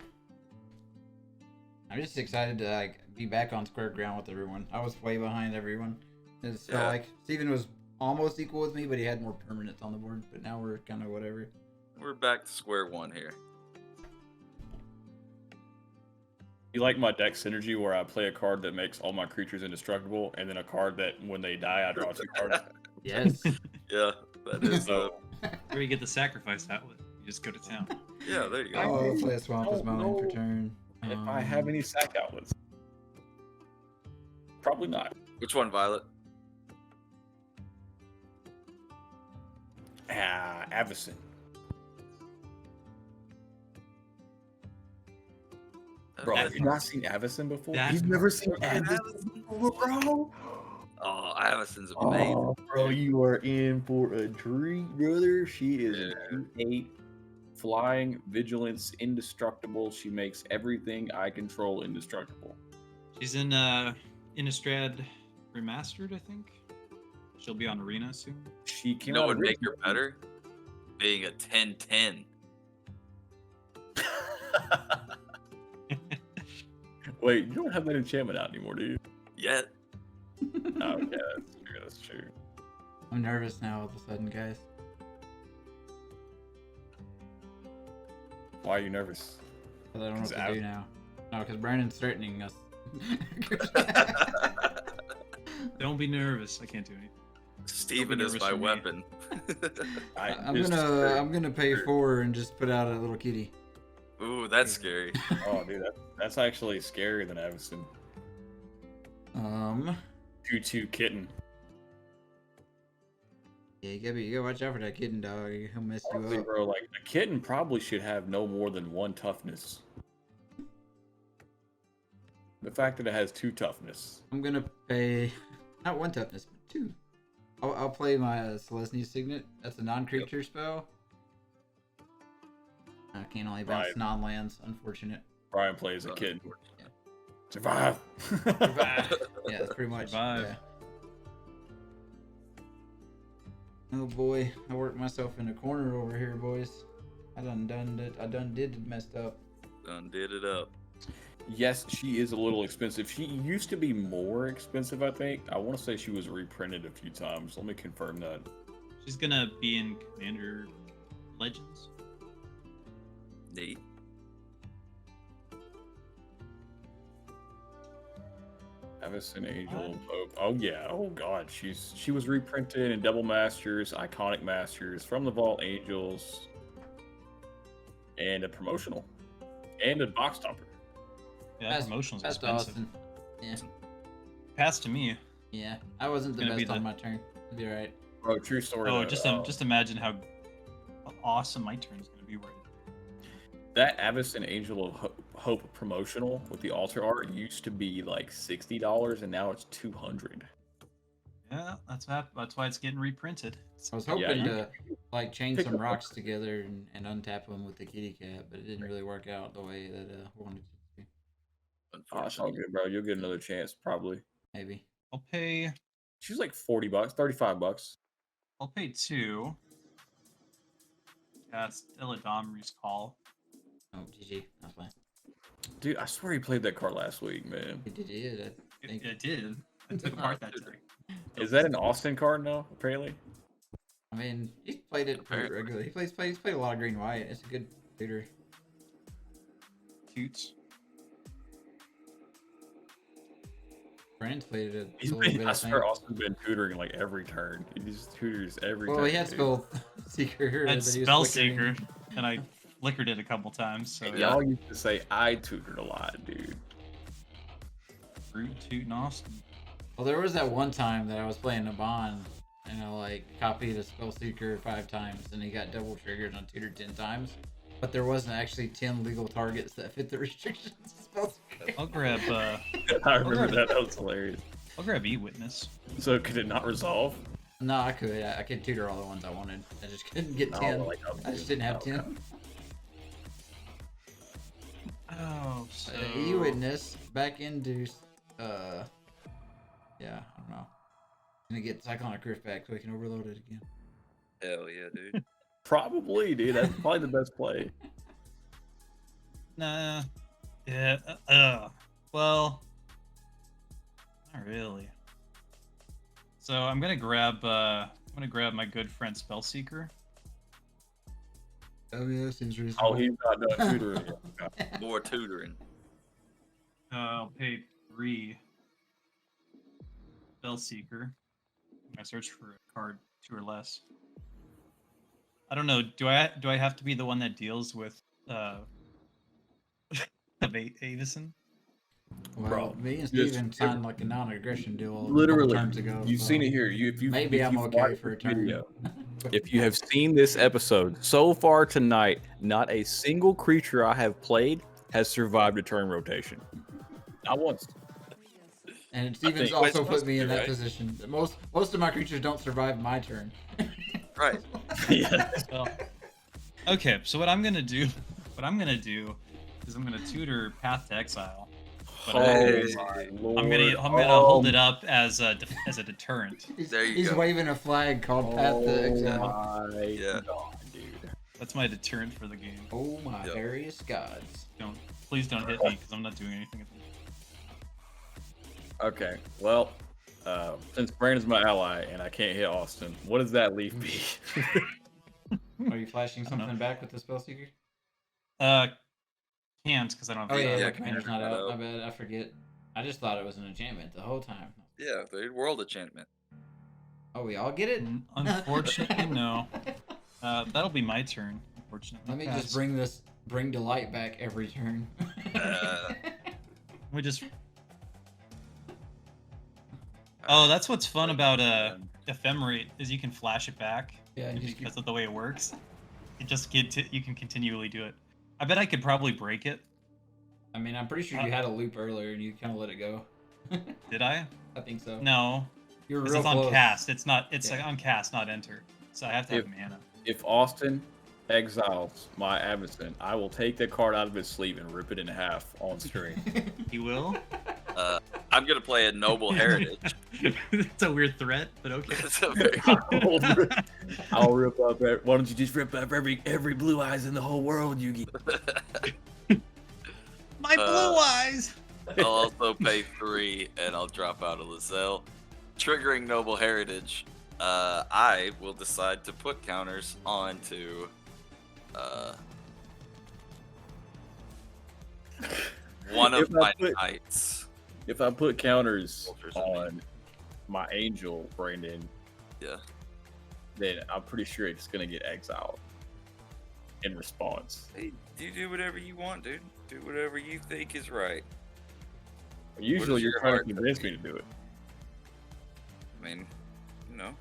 I'm just excited to like be back on square ground with everyone. I was way behind everyone. It just felt Yeah. like Steven was almost equal with me, but he had more permanents on the board. But now we're kind of whatever. We're back to square one here. You like my deck synergy where I play a card that makes all my creatures indestructible, and then a card that when they die I draw 2 cards. Yes. Yeah, that is. So Where you get the sacrifice outlet. You just go to town. Yeah, there you go. Oh, let's play a swamp as mine for No. turn. if I have any sack outlets, probably not. Which one, Violet? Avacyn. Bro, That- have you not seen Avacyn before? that- You've never seen Avacyn Avacyn before, bro? Oh, Avacyn's amazing. Oh, bro, you are in for a treat, brother. She is Yeah. a 2/8 flying vigilance indestructible. She makes everything I control indestructible. She's in Innistrad Remastered, I think. She'll be on Arena soon. She You came know out what would make her originally- better? Being a 10-10. Wait, you don't have that enchantment out anymore, do you? Yet. Oh, okay, that's true. That's true. I'm nervous now all of a sudden, guys. Why are you nervous? Because I don't know what 'Cause to do now. No, because Brandon's threatening us. Don't be nervous. I can't do anything. Steven is nervous my for me. weapon. I'm gonna pay 4 and just put out a little kitty. Ooh, that's scary. Oh, dude, that's actually scarier than Avacyn. 2/2 kitten. Yeah, you gotta watch out for that kitten, dog. He'll mess you Honestly, up. bro, like a kitten probably should have no more than 1 toughness. The fact that it has 2 toughness. I'm gonna pay not 1 toughness, but 2. I'll play my Celestia Signet. That's a non-creature spell. I can only bounce Right. non-lands. Unfortunate. Brian plays a kitten. Yeah. Survive. Yeah, that's pretty much. Survive. Yeah. Oh boy, I worked myself in a corner over here, boys. I done did messed up. Done did it up. Yes, she is a little expensive. She used to be more expensive, I think. I want to say she was reprinted a few times. Let me confirm that. She's gonna be in Commander Legends. Neat. Avacyn Angel of Hope. Oh yeah. Oh god. She was reprinted in Double Masters, Iconic Masters, From the Vault Angels, and a promotional, and a box topper. Yeah, that promotional's That's expensive. Austin. Yeah, Pass to me. yeah. I wasn't the Gonna be best on the- my turn. It'll be alright. Bro, true story. Oh, though, just imagine how awesome my turn's gonna be. Where that Avacyn Angel of Hope promotional with the altar art used to be like $60, and now it's $200. yeah, that's why it's getting reprinted. I was Yeah, hoping you- to like chain pick some up- rocks together and untap them with the kitty cat, but it didn't really work out the way that I wanted it to. Oh, it's all Unfortunately. good, bro. You'll get another chance probably. Maybe. I'll pay She's like $40, $35. I'll pay 2. Yeah, it's Illidomri's Call. Oh, GG. That's fine. Dude, I swear he played that card last week, man. He did. I think. I did. I took apart that turn. Is that an Austin card now? Apparently. I mean, he's played it pretty Apparently. regularly. He's played a lot of green white. It's a good tutor. Toots. Brandon's played it a He's little been, bit. I I think. swear Austin's been tutoring like every turn. He just tutors every Well, turn. he had dude. Spell Seeker. I had that he was Spell flickering. Seeker, and I flickered it a couple times. So Yeah. Y'all used to say I tutored a lot, dude. Root, Toot, and Austin. Well, there was that one time that I was playing a bond, and I like copied a Spell Seeker 5 times, and he got double triggered on tutor 10 times. But there wasn't actually 10 legal targets that fit the restrictions of Spell Seeker. I'll grab I remember that. That was hilarious. I'll grab E-Witness. So could it not resolve? No, I could. I could tutor all the ones I wanted. I just couldn't get 10. like, I just didn't have 10. Oh, so E-Witness back into, yeah, I don't know. Gonna get Cyclonic Rift back so we can overload it again. Hell yeah, dude. Probably, dude. That's probably the best play. Nah. Yeah. Well, not really. So I'm gonna grab my good friend Spellseeker. Oh yeah, seems reasonable. Oh, he's not done tutoring yet. More tutoring. I'll pay 3 Spellseeker. I search for a card 2 or less. I don't know. Do I have to be the one that deals with Avison? Well, Bro, me and just- Steven signed like a non-aggression deal a couple Literally, turns ago. you've so seen it here. If you Maybe if I'm you okay watch for a this turn. video, if you have seen this episode so far tonight, not a single creature I have played has survived a turn rotation. Not once. And Steven's think- also It's put me in that right? position. Most of my creatures don't survive my turn. Right. Yeah. Well, okay, so what I'm gonna do is I'm gonna tutor Path to Exile. But my Lord. I'm gonna hold it up as a deterrent. There you He's go. waving a flag called Path to Exile. my Yeah. God, dude. That's my deterrent for the game. Oh my Yep. various gods. Please don't hit me because I'm not doing anything. Okay, well, since Brandon's my ally and I can't hit Austin, what does that leave me? Are you flashing I don't know. something back with the Spellseeker? Can't because I don't have. Oh yeah, Yeah, the commander's not commander's out. not My bad, I forget. I just thought it was an enchantment the whole time. Yeah, dude. World enchantment. Oh, we all get it? Unfortunately, no. That'll be my turn. Unfortunately. Let me Pass. just bring delight back every turn. We just. Oh, that's what's fun about Ephemerate is you can flash it back. Yeah, you just because of the way it works. You can continually do it. I bet I could probably break it. I mean, I'm pretty sure you had a loop earlier and you kind of let it go. Did I? I think so. No, You're because real it's on close. cast. It's not. It's Yeah. like on cast, not enter. So I have to have mana. If Austin exiles my Avison, I will take the card out of his sleeve and rip it in half on stream. He will. I'm gonna play a Noble Heritage. It's a weird threat, but okay. It's a very- I'll rip up. Why don't you just rip up every blue eyes in the whole world, Yugi? My blue eyes. I'll also pay 3, and I'll drop out of Lae'zel. Triggering Noble Heritage, I will decide to put counters onto one of If I my put- knights. If I put counters Soldiers, I mean. on my angel, Brandon, Yeah. then I'm pretty sure it's gonna get exiled in response. Hey, you do whatever you want, dude. Do whatever you think is right. Usually, you're your trying to heart convince me to do it. I mean, you know,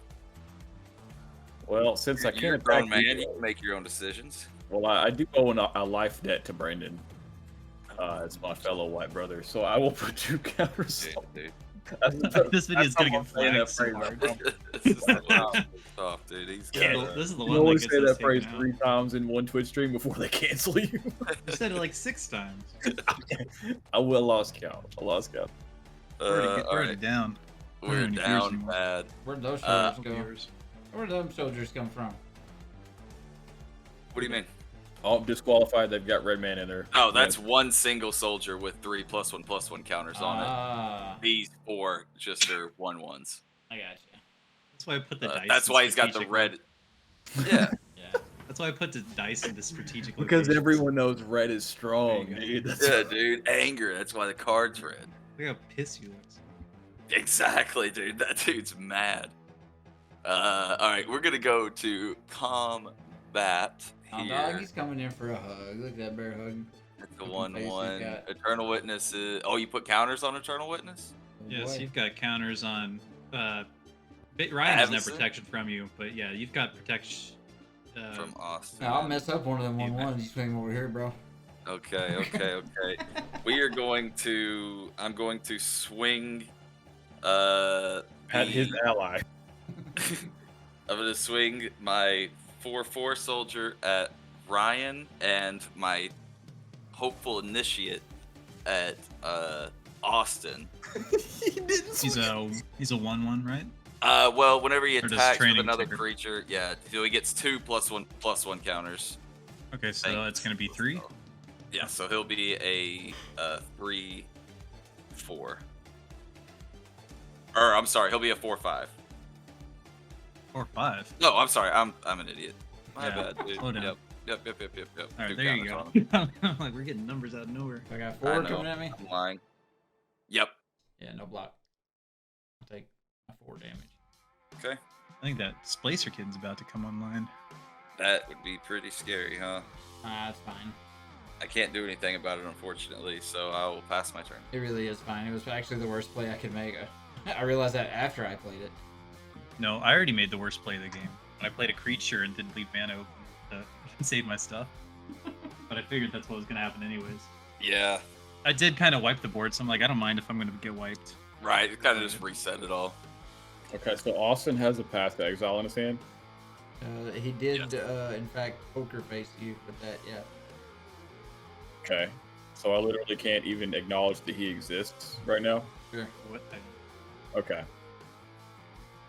Well, since I you're a can't grown attack man. you, You can make your own decisions. well, I do owe a life debt to Brandon. As my fellow white brother, so I will put 2 counters. Dude. This video is gonna get saying that flagged so phrase. hard. This is the one off, dude. He's got Yeah. a- This is the You one always that say gets us that phrase taken 3 times in one Twitch stream before they cancel you. out. You said it like 6 times. I lost count. all Already right, down. we're How many viewers down you want? bad. Where'd those Uh, soldiers go? Viewers. Where'd them soldiers come from? What do you mean? Oh, disqualified. They've got red man in there. Oh, that's one single soldier with 3+1/+1 counters on it. Ah, These 4 just are 1/1s. I got you. That's why I put the dice. That's in why he's got the strategically. red. Yeah. Yeah. That's why I put the dice into strategic because locations. everyone knows red is strong, There dude. That's- Yeah, dude. Anger. That's why the card's red. Look how pissed you looks. Exactly, dude. That dude's mad. All right, we're gonna go to combat Oh, here. dog, he's coming in for a hug. Look at that bear hug. It's the Fucking face he's 1/1. got. Eternal Witness is. Oh, you put counters on Eternal Witness? Oh, Yeah, so boy. you've got counters on. Ryan doesn't have Avison? protection from you, but yeah, you've got protection. From Austin. Nah, I'll mess up one of them Yeah. 1/1s. You swing over here, bro. Okay. We are going to. I'm going to swing. At his ally. I'm gonna swing my 4/4 soldier at Ryan and my hopeful initiate at Austin. He's a 1/1, right? Well, whenever he Or does attacks with training another trigger? creature, yeah, so he gets 2 +1/+1 counters. Okay, so Thanks. it's gonna be 3. Yeah, so he'll be a 3 4. Or I'm sorry, he'll be a 4/5. 4/5. No, I'm sorry, I'm an idiot. My Yeah. bad, dude. Slow down. Yep. All right, Two there you counters go. on him. Like we're getting numbers out of nowhere. I got I 4 know, coming at me. I'm lying. Yep. Yeah, no block. I'll take my 4 damage. Okay. I think that Splacer kid's about to come online. That would be pretty scary, huh? It's fine. I can't do anything about it, unfortunately, so I will pass my turn. It really is fine. It was actually the worst play I could make. I realized that after I played it. No, I already made the worst play of the game. When I played a creature and didn't leave mana open to save my stuff. But I figured that's what was going to happen anyways. Yeah. I did kind of wipe the board, so I'm like, I don't mind if I'm going to get wiped. Right, it kind of just reset it all. Okay, so Austin has a Path to Exile in his hand. He did, in fact, poker face you with that, yeah. Okay, so I literally can't even acknowledge that he exists right now. Sure. What? Okay.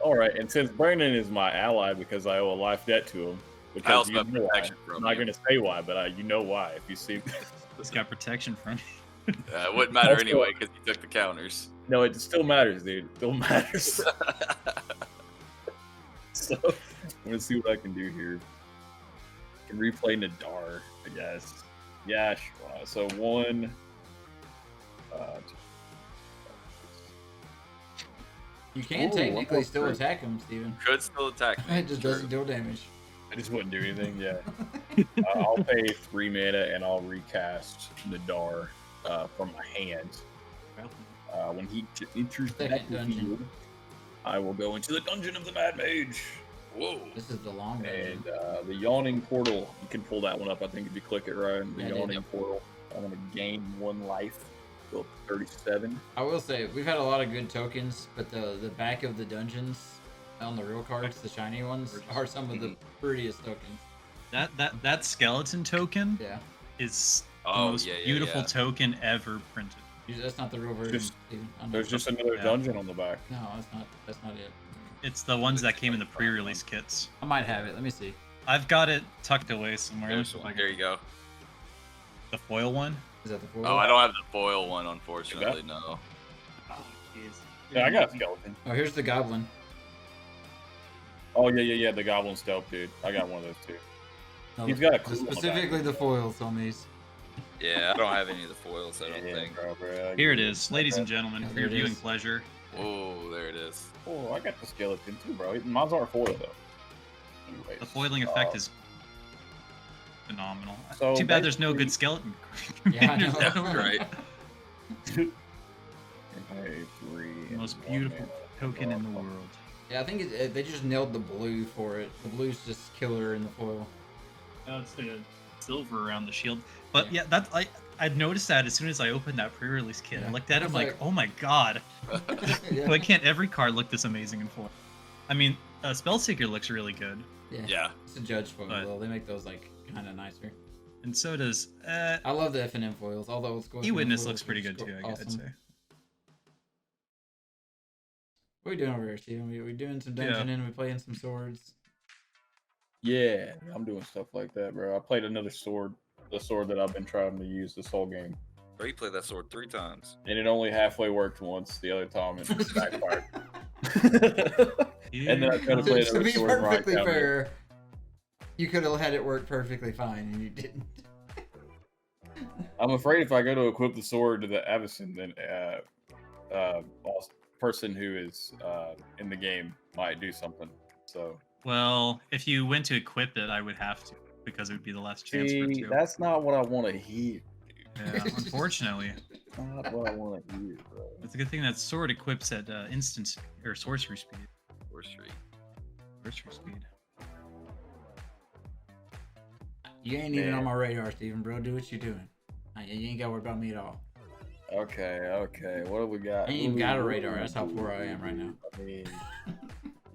All right, and since Brandon is my ally because I owe a life debt to him, I because also you have know why. protection I'm from not you. going to say why, but you know why if you see. It's got protection from It wouldn't matter Also- anyway because he took the counters. No, it still matters, dude. It still matters. So I'm gonna see what I can do here. I can replay Nadaar, I guess. Yeah, sure. So 1. You can Ooh, technically almost still great. attack him, Steven. Could still attack me. It just true. doesn't deal damage. I just wouldn't do anything. Yeah. I'll pay 3 mana and I'll recast Nadaar from my hand. When he enters the Second dungeon. battlefield, I will go into the dungeon of the Mad Mage. Whoa. This is the long And version. the Yawning Portal, you can pull that one up, I think, if you click it right. The Yeah, I did. Yawning Portal. I'm going to gain 1 life. Go up to 37. I will say, we've had a lot of good tokens, but the back of the dungeons on the real cards, the shiny ones, are some of the prettiest tokens. That skeleton token Yeah. is the Oh, most yeah, yeah, beautiful yeah. token ever printed. That's not the real version, Just- Steven. I know. There's just another Yeah. dungeon on the back. No, that's not it. It's the ones that came in the pre-release kits. I might have it. Let me see. I've got it tucked away somewhere. There's If I one. can- There you go. The foil one. Is that the foil? Oh, I don't have the foil one, unfortunately. No. Oh, jeez. Yeah, I got a skeleton. Oh, here's the goblin. Oh, yeah. The Goblin Stealth, dude. I got one of those too. No, He's got a clue on the specifically back. the foils on these. Yeah, I don't have any of the foils, I don't think. Bro. Here it is, ladies and gentlemen, Yeah, for there your it viewing is. pleasure. Oh, there it is. Oh, I got the skeleton too, bro. Mine's aren't foil though. Anyways, The foiling effect is phenomenal. so Too bad there's no basically- good skeleton. Yeah, I know. Yeah, right. Hey, 3. The most and beautiful 1 token in the mana. world. Yeah, I think they just nailed the blue for it. The blue's just killer in the foil. Oh, it's the silver around the shield. But Yeah. yeah, that's I'd noticed that as soon as I opened that pre-release kit. Yeah. I looked at it, I I'm was like, like- oh my god. Yeah. Why can't every card look this amazing in foil? I mean, Spellseeker looks really good. Yeah. It's a judge foil, But- though. They make those like kind of nicer. And so does I love the F&M foils, although it's E-Witness looks pretty good too, I'd say. What are we doing over here, Steven? We doing some dungeon and we playing some swords. Yeah, I'm doing stuff like that, bro. I played another sword, the sword that I've been trying to use this whole game, Bro, you played that sword 3 times. and it only halfway worked once. The other time it backfired. And then I tried to play To another be sword right perfectly down here. fair, you could have had it work perfectly fine, and you didn't. I'm afraid if I go to equip the sword to the Avacyn, then person who is in the game might do something. So Well, if you went to equip it, I would have to, because it would be the last chance for it see, to. that's not what I want to hear. Yeah, unfortunately. That's not what I want to hear, bro. It's a good thing that sword equips at instant or sorcery speed. Or street. Sorcery speed. You ain't even Man. on my radar, Steven, bro. Do what you're doing. You ain't got to worry about me at all. Okay. What do we got? I ain't even got a radar. That's how poor I am right now. I mean, I'm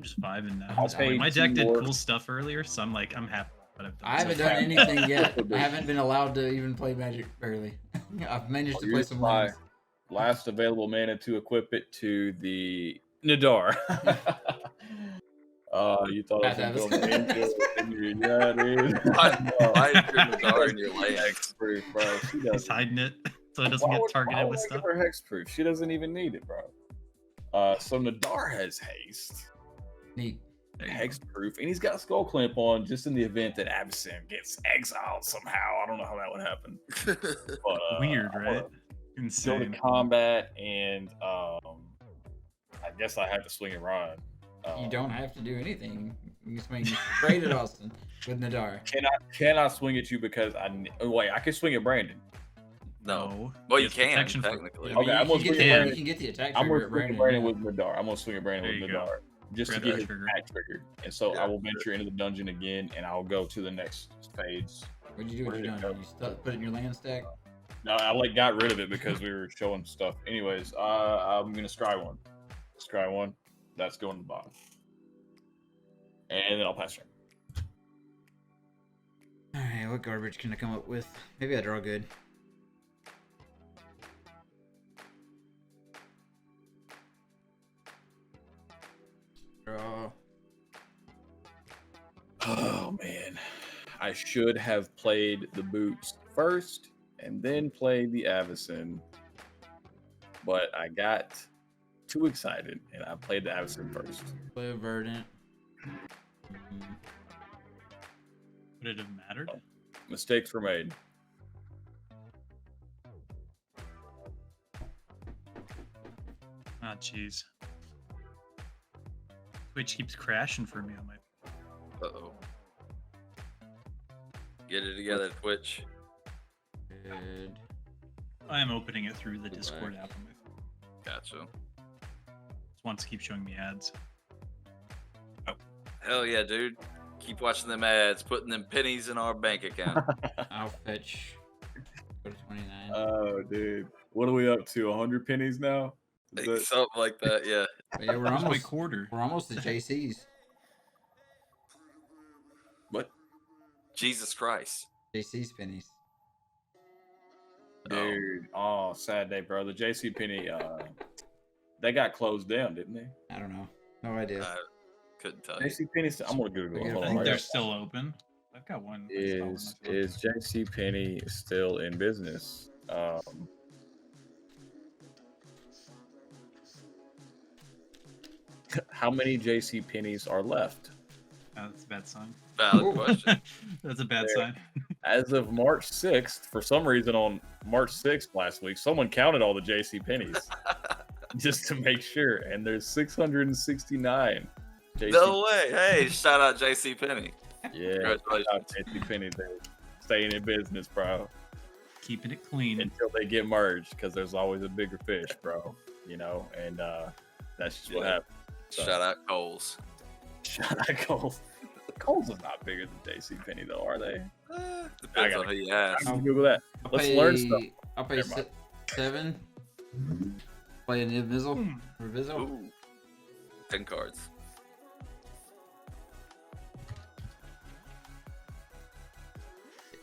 just vibing now. I'll It's pay fine. My deck 2 did more. cool stuff earlier, so I'm like, I'm happy with what I've done. I haven't so done far. anything yet. I haven't been allowed to even play Magic, barely. I've managed to play Here's some my lands. last available mana to equip it to the Nadaar. You thought I That was was- going to yeah, dude. I had your Nadaar in your legs. Expert, bro. She He's does hiding it. so it doesn't Why get would targeted with I stuff. give her hexproof? She doesn't even need it, bro. So Nadaar has haste, Neat. There you go. hexproof, and he's got skull clamp on just in the event that Abyssin gets exiled somehow. I don't know how that would happen. But, Weird, I right? wanna Go to Insane. combat, and I guess I have to swing and run. You don't have to do anything. You can swing straight at Austin with Nadaar. Cannot swing at you because wait. I can swing at Brandon. No. Well, you There's can protection for- technically. I mean, Okay, I'm you, gonna can get swing the, at you Brandon. can get the attack I'm trigger gonna at swing Brandon. at Brandon with Nadaar. I'm gonna swing at Brandon There with you go. Nadaar just to Grab get that his trigger. attack triggered. And so Yeah. I will venture into the dungeon again, and I'll go to the next phase. What'd you do with Where your did it gun? go? You put it in your land stack? No, I got rid of it because we were showing stuff. Anyways, I'm gonna scry one. Scry one. That's going to the bottom. And then I'll pass turn. Alright, what garbage can I come up with? Maybe I draw good. Draw. Oh man, I should have played the boots first and then played the Avacyn, but I got too excited and I played the Avacyn first. Play a Verdant. Would it have mattered? Mistakes were made. Ah, jeez. Twitch keeps crashing for me on my. Uh-oh. Get it together, Twitch. Good. I am opening it through the Go Discord back. app on my phone. Gotcha. Just wants to keep showing me ads. Hell yeah, dude. Keep watching them ads, putting them pennies in our bank account. I'll fetch. Go to 29. Oh, dude. What are we up to? 100 pennies now? Is that- Something like that, yeah. But yeah, Where's my quarter? we're almost at JC's. What? Jesus Christ. JC's pennies. Dude. Oh, sad day, bro. The JC Penney, they got closed down, didn't they? I don't know. No idea. Couldn't tell you. JC Penney, I'm gonna Google it. I Hold I on, think right they're now. still open. I've got one. installed on my phone. Is JC Penney still in business? How many JC Pennies are left? Oh, that's a bad sign. Valid Ooh. question. That's a bad There. sign. As of March 6th, for some reason on March 6th last week, someone counted all the JC Pennies just to make sure, and there's 669 JC. No way. Hey, shout out JC Penny. Yeah, Congratulations. shout out JC Pennies. They're staying in business, bro, Keeping it clean. until they get merged, because there's always a bigger fish, bro. You know, and that's just what Yeah. happened. So, Shout out Coles. shout out Coles. Coles is not bigger than JC Penney, though, are they? Depends gotta- on who you ask. I'm gonna Google that. I'll Let's pay, learn stuff. I'll pay Never mind. 7. Play a Niv-Mizzet. Hmm. Reviso. Ooh. 10 cards.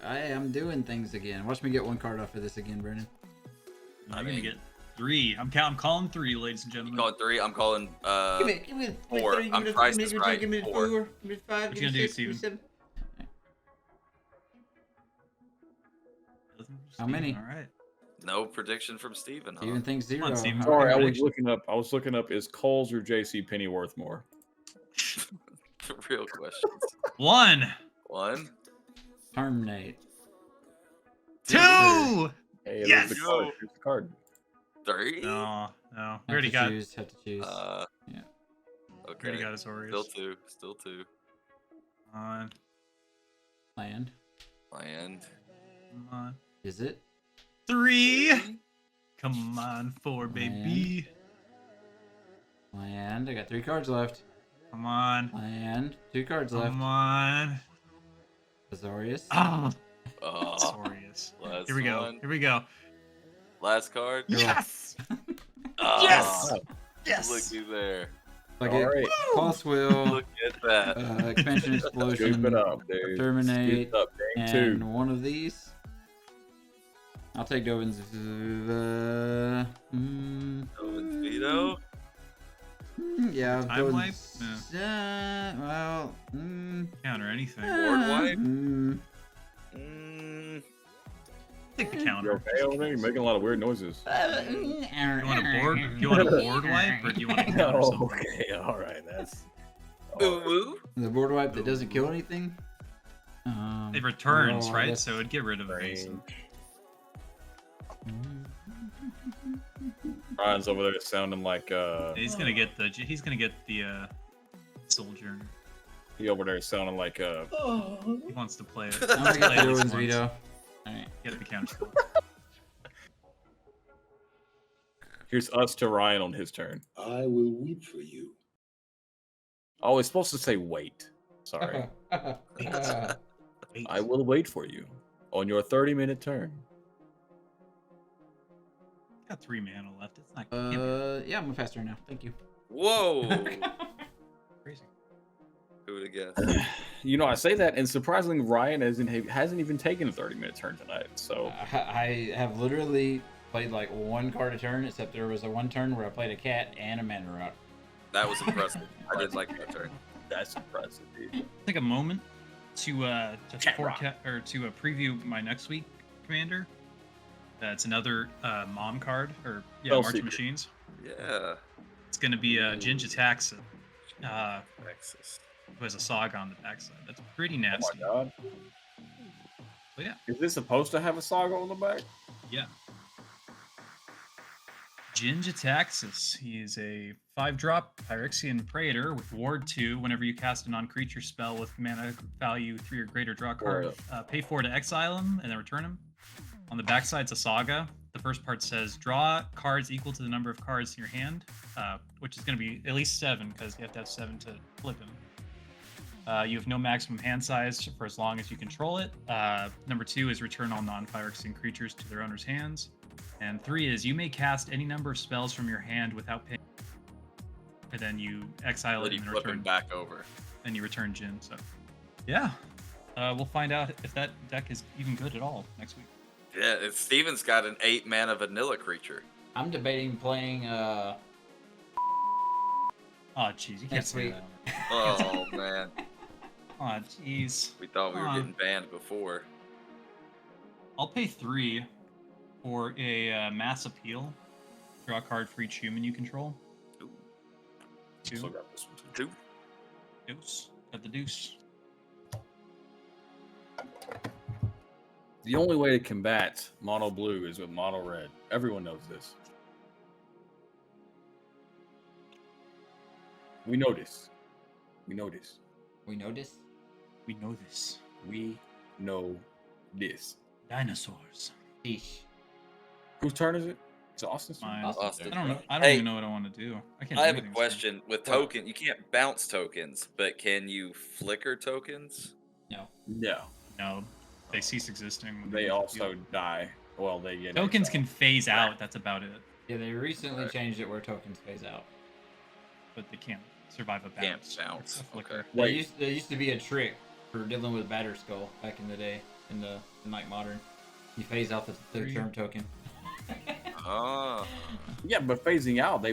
I am doing things again. Watch me get one card off of this again, Brennan. I'm I gonna mean- get 3. I'm calling 3, ladies and You gentlemen. calling 3? I'm calling give me four. 3, I'm give me priced give is me right. give me 4. 4, give me 5, What give you me gonna do, 6, give me Steven? 7. How many? All right. no prediction from Steven, huh? Steven thinks 0. on, Steven. All right, Sorry, I was prediction. looking up. Is Coles or JC Penney worth more? The real questions. 1, 1, Terminate. 2. Hey, Yes! there's the card. Here's the card. 3. No. We Have already to got. choose. Have to choose. Yeah. We Okay. already got his Aureus. Still 2. Still 2. On. Land. Land. Come on. Is it? 3. Come on, 4, baby. Land. I got 3 cards left. Come on. Land. 2 cards left. Come on. Azorius. Oh, Oh, Aureus. last Here we go. one. Here we go. Last card. Yes. Oh, Yes! Yes. Looky there. I All get right. Pulse Will, Look at that. Expansion Scoop Explosion, it up, dude. Terminate, Scoop it up. Game and 2. one of these. I'll take Dovin's. Owen's veto. Yeah, Time wipe? Well, Counter anything. Board wipe? mm, Mm, Take the You counter. okay over there? You're making a lot of weird noises. You want a board? You want a board wipe, or do you want to counter something? Okay, all right, that's. Ooh, woo. The board wipe that doesn't kill anything. It returns, oh, right? that's So it'd get rid of evasive. Ryan's over there sounding like He's gonna get the soldier. he over there sounding like He wants to play it. I'm gonna Play get it the this ruins once. veto. Alright. Get the counter. here's us to Ryan on his turn. I will weep for you. Oh, it's supposed to say wait. Sorry. I will wait for you on your 30-minute turn. Got 3 mana left. It's not can't be Yeah, I'm a faster now. Thank you. Whoa. crazy. Who would have guessed? You know, I say that, and surprisingly, Ryan hasn't even taken a 30-minute turn tonight. So I have literally played like one card a turn, except there was a one turn where I played a cat and a mana rock. That was impressive. I did like that turn. that's impressive, dude. Take a moment to Cat forecast or to preview my next week commander. It's another mom card or Spell March Seeker. Machines. Yeah. It's gonna be Jin-Jitaxa, Texas. who has a saga on the backside. That's pretty Oh nasty. my god. But yeah, Is this supposed to have a saga on the back? yeah. Jin-Jitaxis. He is a 5-drop Phyrexian Praetor with Ward 2. Whenever you cast a non-creature spell with mana value 3 or greater, draw a card. Pay 4 to exile him and then return him. On the backside, it's a saga. The first part says draw cards equal to the number of cards in your hand, which is going to be at least 7 because you have to have 7 to flip him. You have no maximum hand size for as long as you control it. Number 2 is return all non-Phyrexian creatures to their owner's hands. And 3 is you may cast any number of spells from your hand without paying. And then you exile Let it you and flip him return. back over. And you return Jin. So, yeah, we'll find out if that deck is even good at all next week. Yeah, Steven's got an 8 mana vanilla creature. I'm debating playing Oh, jeez, you can't Next say week. that. Oh man. Oh, jeez. We thought we were Huh. getting banned before. I'll pay 3 for a mass appeal. Draw a card for each human you control. Ooh. 2. Still got this one too. 2. Deuce. Got the deuce. The only way to combat mono blue is with mono red. Everyone knows this. We know this. We know this. we notice. We know this. We know this. Dinosaurs. Sheesh. Whose turn is it? It's Austin's turn. Mine. Austin. I don't know. I don't Hey, even know what I want to do. I can't. I do have a anything, so- question. With token, you can't bounce tokens, but can you flicker tokens? No. No. No, they cease existing. when They use also appeal. die. Well, they get Tokens exiled. can phase out. That's about it. Yeah, they recently Right. changed it where tokens phase out. But they can't survive a Can't bounce. bounce. A flicker. Okay. There Wait. used to be a trick for dealing with Batter Skull back in the day in like modern. You phase out the Three. term token. Oh. Yeah, but phasing out, they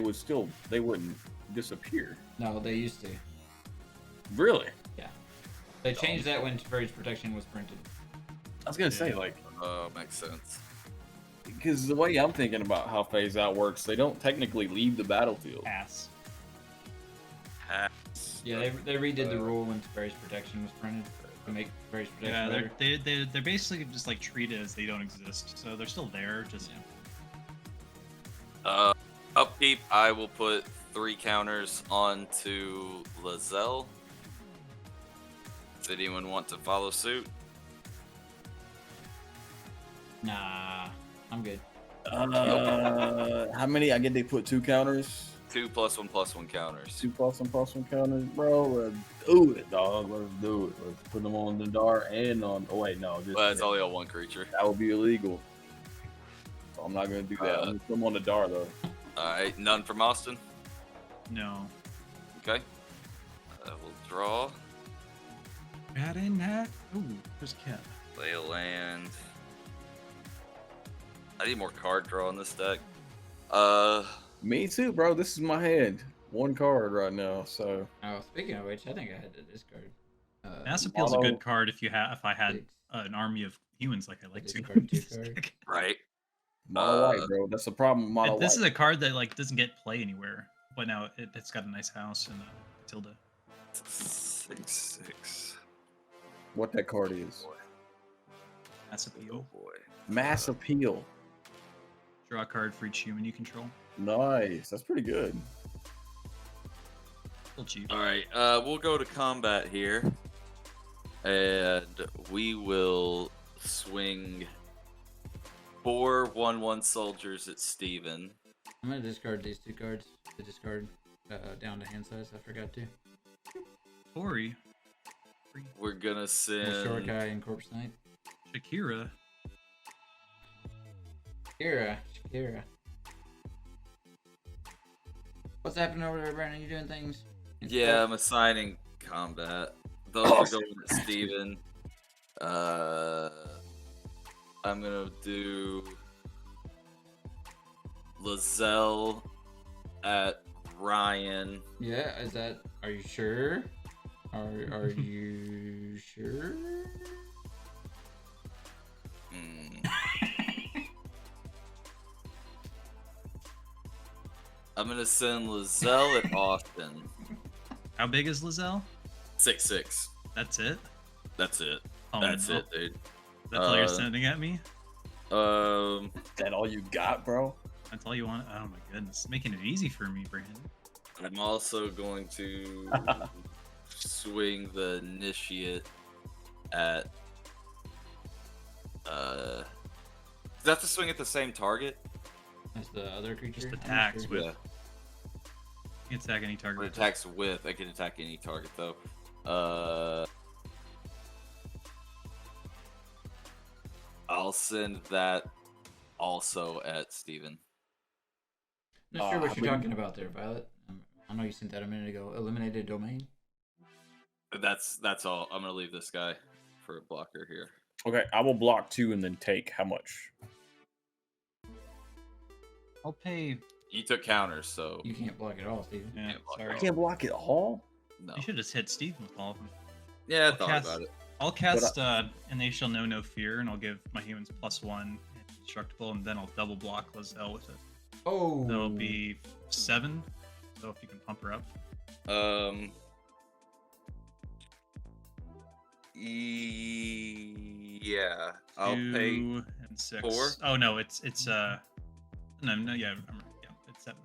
wouldn't disappear. No, they used to. Really? They changed that when Teferi's Protection was printed. I was gonna Yeah. say, like, Oh, makes sense. because the way I'm thinking about how phase out works, they don't technically leave the battlefield. Pass. Hacks. Yeah, they redid the rule when Teferi's Protection was printed to make Teferi's Protection Yeah, better. they're basically just like treated as they don't exist. So they're still there. Just Upkeep, I will put 3 counters onto Lae'zel. Does anyone want to follow suit? Nah, I'm good. How many? I get they put 2 counters. 2 +1/+1 counters. 2 +1/+1 counters, bro. Let's do it, dog. Let's do it. Let's put them on Nadaar and on. Oh wait, no, just Well, it's only on 1 creature. that would be illegal. So I'm not gonna do that. I'm gonna put them on Nadaar though. Alright, none from Austin. no. Okay. I will draw. Cat in that. Ooh, there's a cat. Play a land. I need more card draw in this deck. Me too, bro. This is my hand. 1 card right now. So Oh, speaking of which, I think I had to discard. Mass Appeal's a Mono- good card if I had Six. an army of humans like I like to. Discard 2 cards. Right. Mono white, bro. That's the problem with mono This white. is a card that like doesn't get play anywhere, but now it's got a nice house and Katilda. 6/6. What that card is. That's appeal. Oh boy. Mass appeal. Draw a card for each human you control. Nice. That's pretty good. Still cheap. All right, we'll go to combat here, and we will swing 4 1/1 soldiers at Steven. I'm gonna discard these 2 cards. To discard down to hand size. I forgot to. Tori. We're gonna send Shorkai and Corpse Knight. Shakira. Shakira. What's happening over there, Brandon? You doing things? Yeah, I'm assigning combat. Those are going to Steven. I'm gonna do Lae'zel at Ryan. Yeah, is that? Are you sure? Are you sure? I'm gonna send Lae'zel at Austin. How big is Lae'zel? 6/6. That's it? That's it. Oh, That's no. it, dude. That's all you're sending at me? That all you got, bro? That's all you want? Oh my goodness. Making it easy for me, Brandon. I'm also going to swing the initiate at does that have to swing at the same target? That's the other creature. Just I'm not attacks sure. with. Yeah. You can attack any target. When it attacks with, I can attack any target though. I'll send that also at Steven. Not sure what I've you're been- talking about there, Violet. I know you sent that a minute ago. Eliminated domain. That's all. I'm gonna leave this guy for a blocker here. Okay, I will block 2 and then take how much? I'll pay. You took counters, so You can't block it all, Steven. Yeah, Can't block sorry. I can't block it all? no. You should just hit Steve with all of them. Yeah, I I'll thought cast- about it. I'll cast and they shall know no fear, and I'll give my humans +1 indestructible, and then I'll double block Lae'zel with it. Oh. That'll be 7. So if you can pump her up. Yeah, I'll 2 pay. and 6. 4? Oh no, it's no, yeah, it's 7.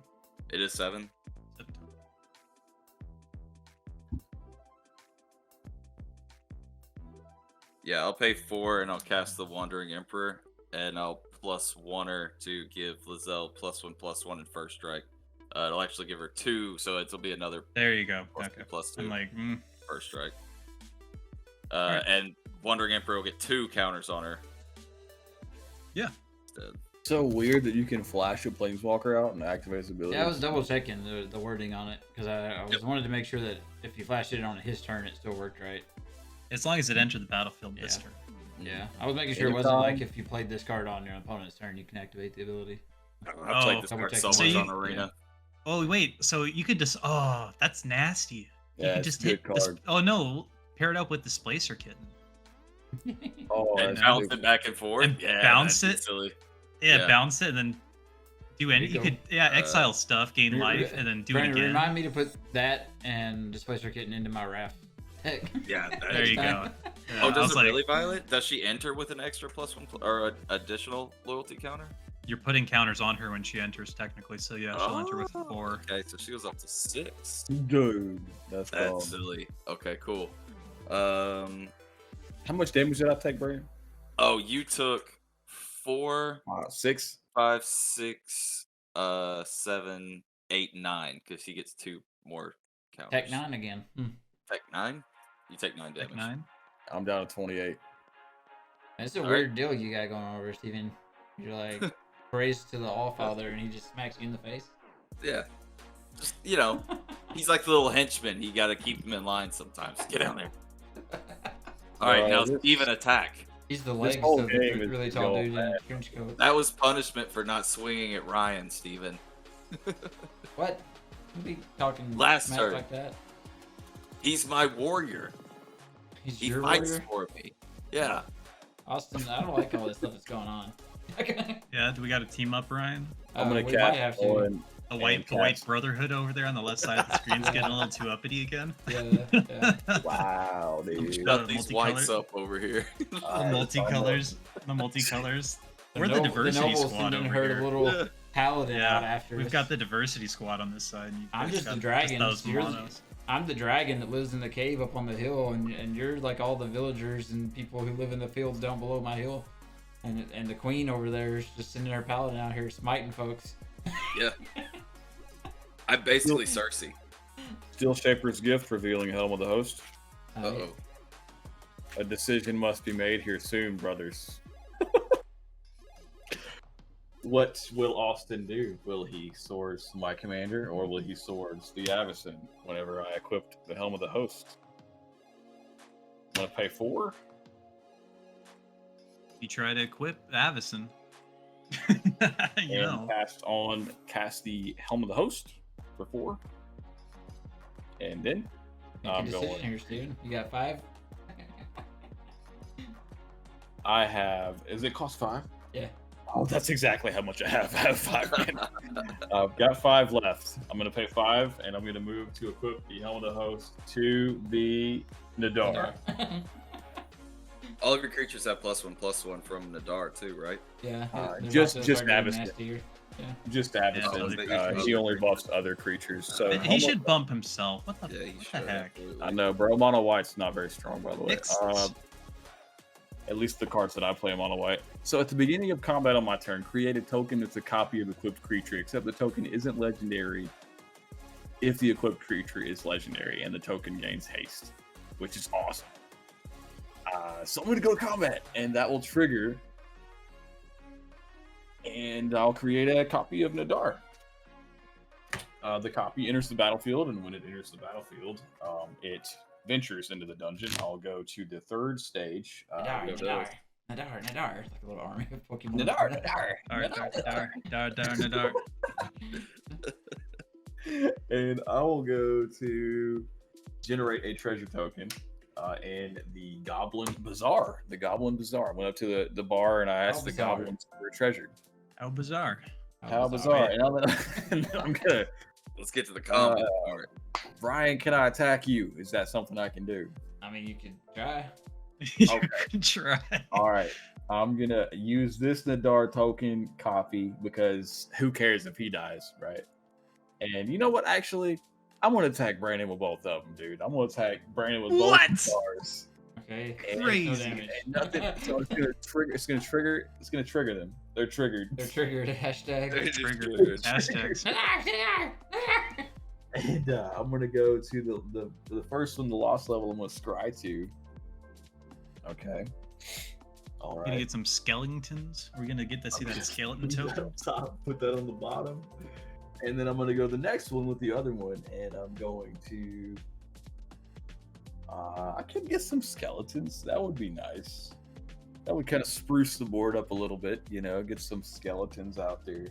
It is 7. 7. Yeah, I'll pay 4 and I'll cast the Wandering Emperor, and I'll +1 her to give Lae'zel +1/+1 in first strike. It'll actually give her 2, so it'll be another There you go. +2 Okay. +2 I'm like, first strike. Alright. And Wandering Emperor will get 2 counters on her. Yeah. Instead. So weird that you can flash a planeswalker out and activate his ability. Yeah, I was double checking the wording on it because I was wanted to make sure that if you flashed it on his turn, it still worked right. as long as it entered the battlefield this Yeah. turn. Yeah, I was making sure it wasn't Anytime. like if you played this card on your opponent's turn, you can activate the ability. I've played this double card check. so So much you- on Arena. Oh wait, so you could just that's nasty. You Yeah, could it's just a good hit this. card. Oh no, pair it up with Displacer Kitten. Oh, And that's bounce big. it back and forth. And Yeah, bounce that'd be it? silly. Yeah, Yeah. bounce it and then do any. There You you could exile stuff, gain life, and then do Brandon, it again. Remind me to put that and Displacer Kitten into my raft. Heck. Yeah. There you go. Time. Yeah, Oh, I does was it like, really Violet? Does she enter with an extra +1 or an additional loyalty counter? you're putting counters on her when she enters, technically. So yeah, she'll enter with Oh, 4. Okay, so she goes up to 6. Dude, that's That's silly. Okay, cool. How much damage did I take, Brian? Oh, you took 4, 6. 5, 6, 7, 8, 9, because he gets 2 more counters. Tech 9 again. Tech 9? You take 9 damage. Take 9. I'm down to 28. It's a All weird deal you got going on over, Steven. You're like praise to the All-Father and he just smacks you in the face. Yeah. Just, he's like the little henchman. You got to keep him in line sometimes. Get down there. All right, now this- Steven attack. He's the This legs whole of the game is really tall going dude in a bad. trench coat. That was punishment for not swinging at Ryan, Steven. What? You be talking Last smack turn. like that? He's my warrior. He's He your fights warrior? for me. Yeah. Austin, I don't like all this stuff that's going on. Yeah, do we got to team up, Ryan? I'm gonna we might have cast to. on. The white brotherhood over there on the left side of the screen's getting a little too uppity again. Yeah. Wow, dude. Got these whites up over here. The multicolors. The multicolors. We're the noble- diversity nobles squad sending over her here. little paladin out Yeah, after we've us. got the diversity squad on this side. and you I'm guys just got the dragon. those You're- monos. I'm the dragon that lives in the cave up on the hill, and you're like all the villagers and people who live in the fields down below my hill. And the queen over there is just sending her paladin out here smiting folks. Yeah. I'm basically Cersei. Steel Shaper's gift revealing Helm of the Host. Uh-oh. A decision must be made here soon, brothers. What will Austin do? Will he swords my commander, or will he swords the Avacyn whenever I equipped the Helm of the Host? I'm gonna pay 4. You try to equip Avacyn. you And know. cast the Helm of the Host for 4. And then Make I'm a decision going. here, Steven. You got 5? I have. Is it cost 5? Yeah. Oh, that's exactly how much I have. I have 5. I've got 5 left. I'm gonna pay 5, and I'm gonna move to equip the Helm of the Host to the Nadaar. All of your creatures have +1/+1 from Nadaar too, right? Yeah. they're just about to start getting Avacyn. nastier. Just Yeah, Avacyn. He only buffs other creatures. So He should bump himself. What the, Yeah, he what should. the heck? Absolutely. I know, bro. Mono White's not very strong, by the way. Mixed. At least the cards that I play Mono White. So at the beginning of combat on my turn, create a token that's a copy of equipped creature, except the token isn't legendary if the equipped creature is legendary, and the token gains haste, which is awesome. So I'm going to go to combat, and that will trigger, and I'll create a copy of Nadaar. The copy enters the battlefield, and when it enters the battlefield, it ventures into the dungeon. I'll go to the 3rd stage. Nadaar. It's It's like a little army of Pokemon. Nadaar. And I will go to generate a treasure token in the Goblin Bazaar. The Goblin Bazaar. I went up to the bar and I asked the bizarre. goblins for a treasure. How bizarre. How bizarre. And I'm gonna, Let's get to the combat part. Brian, can I attack you? Is that something I can do? I mean, you could try. Okay. Try. All right. I'm gonna use this Nadaar token copy because who cares if he dies, right? And you know what? Actually, I'm gonna attack Brandon with both of them, dude. I'm gonna attack Brandon with both What? stars. Okay. Crazy. No damage. And nothing. So it's gonna trigger. It's gonna trigger them. They're triggered. They're triggered. Hashtag. They're just Triggered. good. Hashtags. And I'm gonna go to the first one, the lost level. I'm gonna scry to. Okay. All Gonna right. get some skeletons. We're gonna get to see that skeleton token. Top, put that on the bottom, and then I'm gonna go the next one with the other one, and I'm going to. I could get some skeletons. That would be nice. That would kind of spruce the board up a little bit, you know. Get some skeletons out there.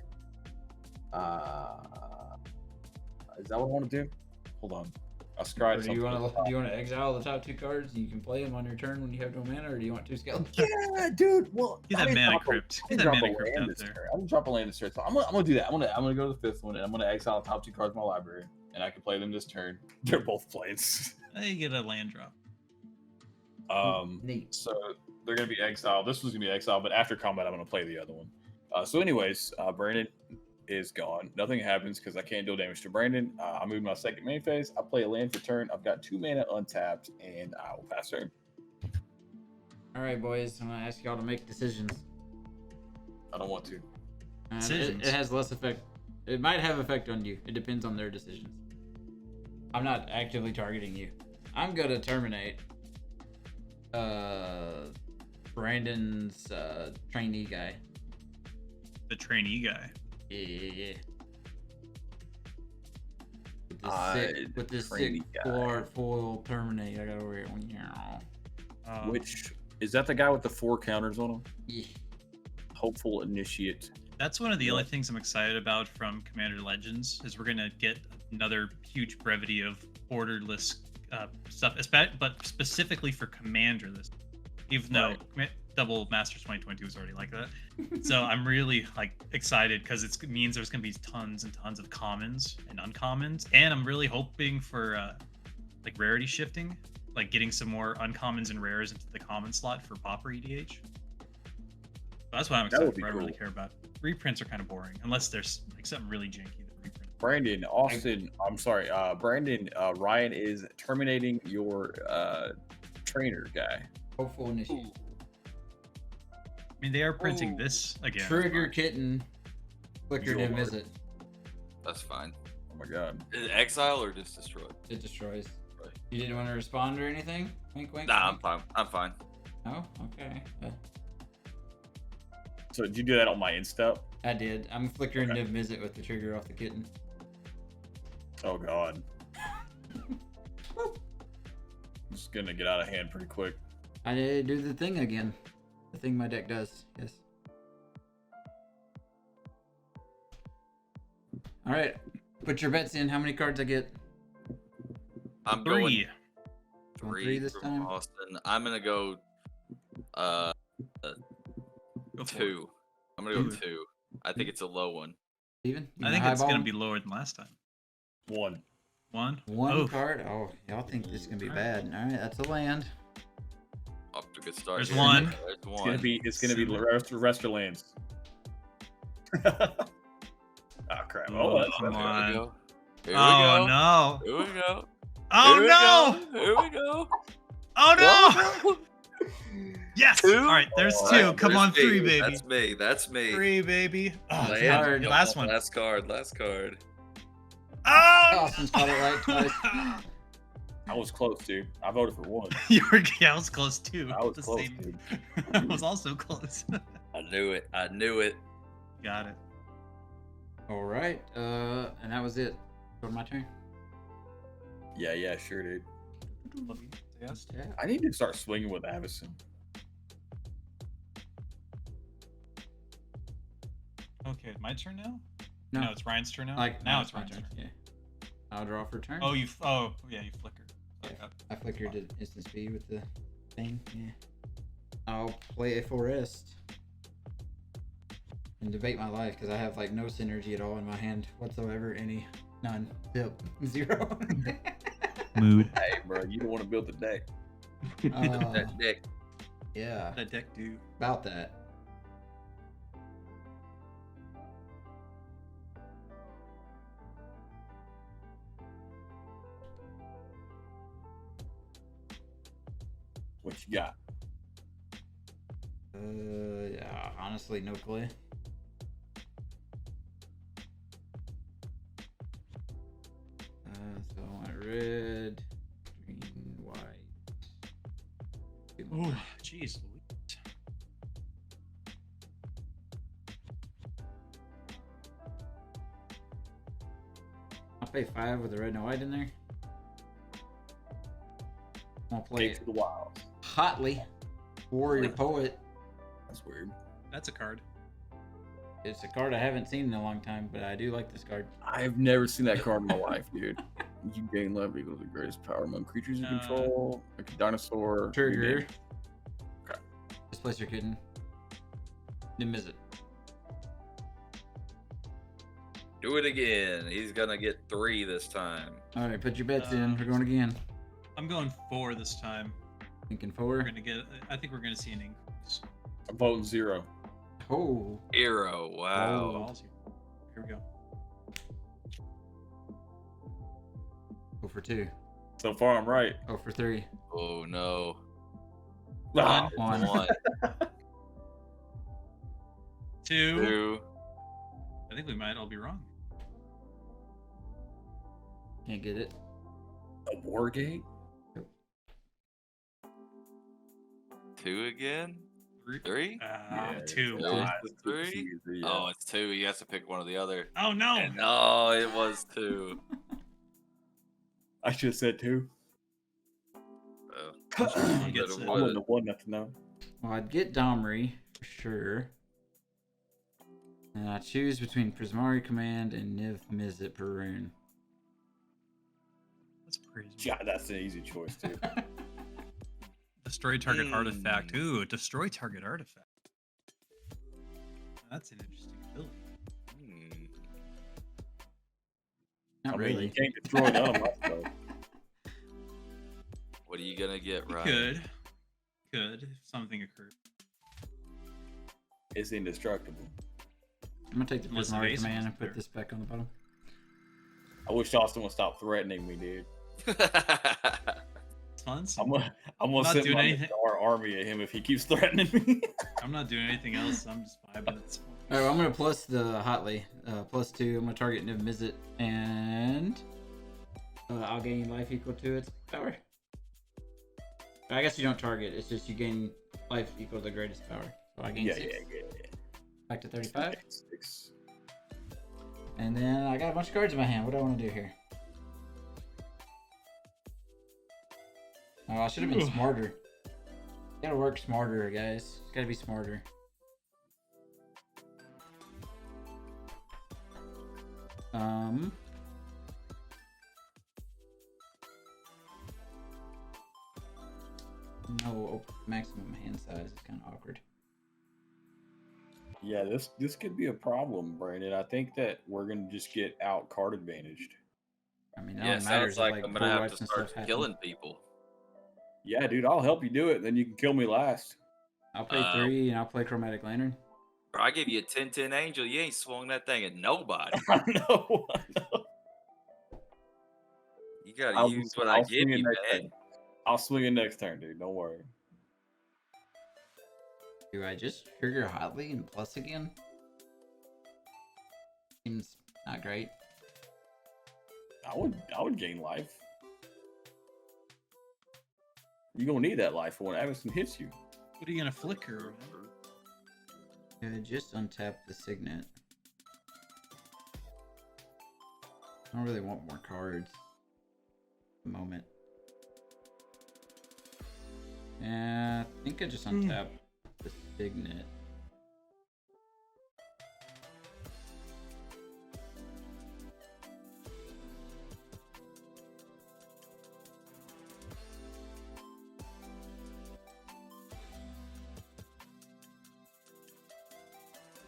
Is that what I want to do? Hold on. I'll scry Or do you want to exile the top 2 cards and you can play them on your turn when you have no mana, or do you want 2 skeletons? Yeah, dude. Well, Get that mana crypt. Get that mana crypt out there. I'm gonna drop a land this turn. So I'm gonna do that. I'm gonna go to the 5th one, and I'm gonna exile the top 2 cards of my library, and I can play them this turn. They're both planes. You get a land drop. Neat. So they're gonna be exiled. This was gonna be exiled, but after combat, I'm gonna play the other one. So, anyways, Brandon is gone. Nothing happens because I can't deal damage to Brandon. I move my 2nd main phase. I play a land for turn. I've got 2 mana untapped, and I will pass turn. All right, boys. I'm gonna ask y'all to make decisions. I don't want to. Decisions. It has less effect. It might have effect on you. It depends on their decisions. I'm not actively targeting you. I'm gonna terminate Brandon's trainee guy. The trainee guy. Yeah. The With this sick trainee guy. foil terminate. I got over here. Which is that the guy with the 4 counters on him? Yeah. Hopeful Initiate. That's one of the only things I'm excited about from Commander Legends is we're gonna get another huge brevity of borderless stuff, but specifically for Commander. This even though Double Masters 2022 was already like that. So I'm really like excited because it means there's gonna be tons and tons of commons and uncommons, and I'm really hoping for like rarity shifting, like getting some more uncommons and rares into the common slot for Pauper EDH. So that's what I'm excited for. I don't really care about. Reprints are kind of boring unless there's like something really janky that reprint. Brandon, Austin, I'm sorry, Brandon, Ryan is terminating your trainer guy. Hopeful initiate. I mean, they are printing this again. Trigger kitten. Flicker Your Niv-Mizzet. That's fine. Oh my god. Is it exile or just destroy? It destroys. You didn't want to respond or anything? Wink, wink. Nah, I'm wink. fine. I'm fine. Oh, okay. So did you do that on my instep? I did. I'm flickering Okay. Niv-Mizzet with the trigger off the kitten. Oh god. It's gonna get out of hand pretty quick. I did do the thing again. The thing my deck does. Yes. All right. Put your bets in. How many cards I get? I'm 3. going Going 3 3 this from time? Austin. I'm gonna go Go for it. 2. I'm gonna go 2. I think it's a low one. Steven? You I think gonna it's gonna highball be lower than last time. 1. 1. one Oh, card. Oh, y'all think this is gonna be bad. All right, that's a land. Off to a good start. There's here. one. There's It's one. gonna be Resterlands. Oh crap. Oh, that's come Here on. we go. Here we Oh go. no! Here we go. Oh Here we no! go. Here we go. Oh no! Yes! 2? All right, there's Oh, 2. alright, Come There's on, 3, me. baby. That's me. That's me. 3, baby. Oh, Land. damn. Card. Last one. Last card. Last card. Oh! Austin's called it right twice. I was close, dude. I voted for 1. I was close too. I was The close, same- dude. I was also close. I knew it. I knew it. Got it. All right. And that was it. Go to my turn. Yeah, sure, dude. Yes. Yeah. I need to start swinging with Avison. Okay, my turn now? No. No, it's Ryan's turn now. Like now it's my turn. Yeah. I'll draw for turn. Oh, Oh, yeah, you flicker. Yeah, Okay. I flickered at instant speed with the thing. Yeah. I'll play a forest and debate my life because I have like no synergy at all in my hand whatsoever. None. Zip. 0. Mood. Hey, bro, you don't want to build the deck. That dick. Yeah. That deck do. About that. What you got? Yeah, honestly, no clue. So I want red, green, white. Oh, jeez. I'll pay 5 with the red and white in there. I'll play Take it to the wilds. hotly. Warrior Poet. That's weird. That's a card. It's a card I haven't seen in a long time, but I do like this card. I've never seen that card in my life, dude. You gain love equals the greatest power among creatures you control, like a dinosaur. Trigger. Okay. Displace your kitten. Niv-Mizzet. Do it again. He's gonna get 3 this time. All right, put your bets in. We're going again. I'm going 4 this time. Thinking We're 4. gonna get. I think we're gonna see an increase. I'm voting 0. Oh. Hero. Wow. Balls. Here we go. Go for 2. So far, I'm right. Go for 3. Oh no. Ah, 1. 1, 2. 2. I think we might all be wrong. Can't get it. a Wargate? 2 again. 3. Yeah, 2. It it's was not. the It's 3? easy, yeah. Oh, it's 2. He has to pick one or the other. Oh no! And no, it was 2. I should have said 2. One gets Little it. I wouldn't have won that to know. Well, I'd get Domri for sure. And I choose between Prismari Command and Niv-Mizzet per rune. That's crazy. Yeah, that's an easy choice, too. The Destroy target artifact. Ooh, destroy target artifact. That's an interesting ability. Not I mean, really. you can't destroy none of my stuff. What are you gonna get, You Ryan? could, if something occurred. It's indestructible. I'm gonna take the Unless Prismari evasive command is and put there. this back on the bottom. I wish Austin would stop threatening me, dude. It's fun. I'm gonna not send doing my anything. Nadaar army at him if he keeps threatening me. I'm not doing anything else. I'm just vibing at this point. Alright, well, I'm gonna plus the Hotley. +2. I'm gonna target Niv-Mizzet, and I'll gain life equal to its power. I guess you don't target. It's just you gain life equal to the greatest power. So I gain 6. Yeah. Back to 35. 6. And then I got a bunch of cards in my hand. What do I want to do here? Oh, I should have been smarter. Gotta work smarter, guys. Gotta be smarter. No maximum hand size is kind of awkward. Yeah, this could be a problem, Brandon. I think that we're gonna just get out card advantaged. I mean, that Yeah, only matters sounds if, like I'm board gonna have wipes to and start stuff happen. killing people. Yeah, dude, I'll help you do it. Then you can kill me last. I'll pay 3 and I'll play Chromatic Lantern. Bro, I give you a 10-10 angel. You ain't swung that thing at nobody. I know. You gotta use what I give you, man. turn. I'll swing it next turn, dude. Don't worry. Do I just trigger Hotley and plus again? Seems not great. I would gain life. You're gonna need that life for when Avison hits you. What are you gonna flicker? Just untap the Signet. I don't really want more cards at the moment. Yeah, I think I just untap the Signet.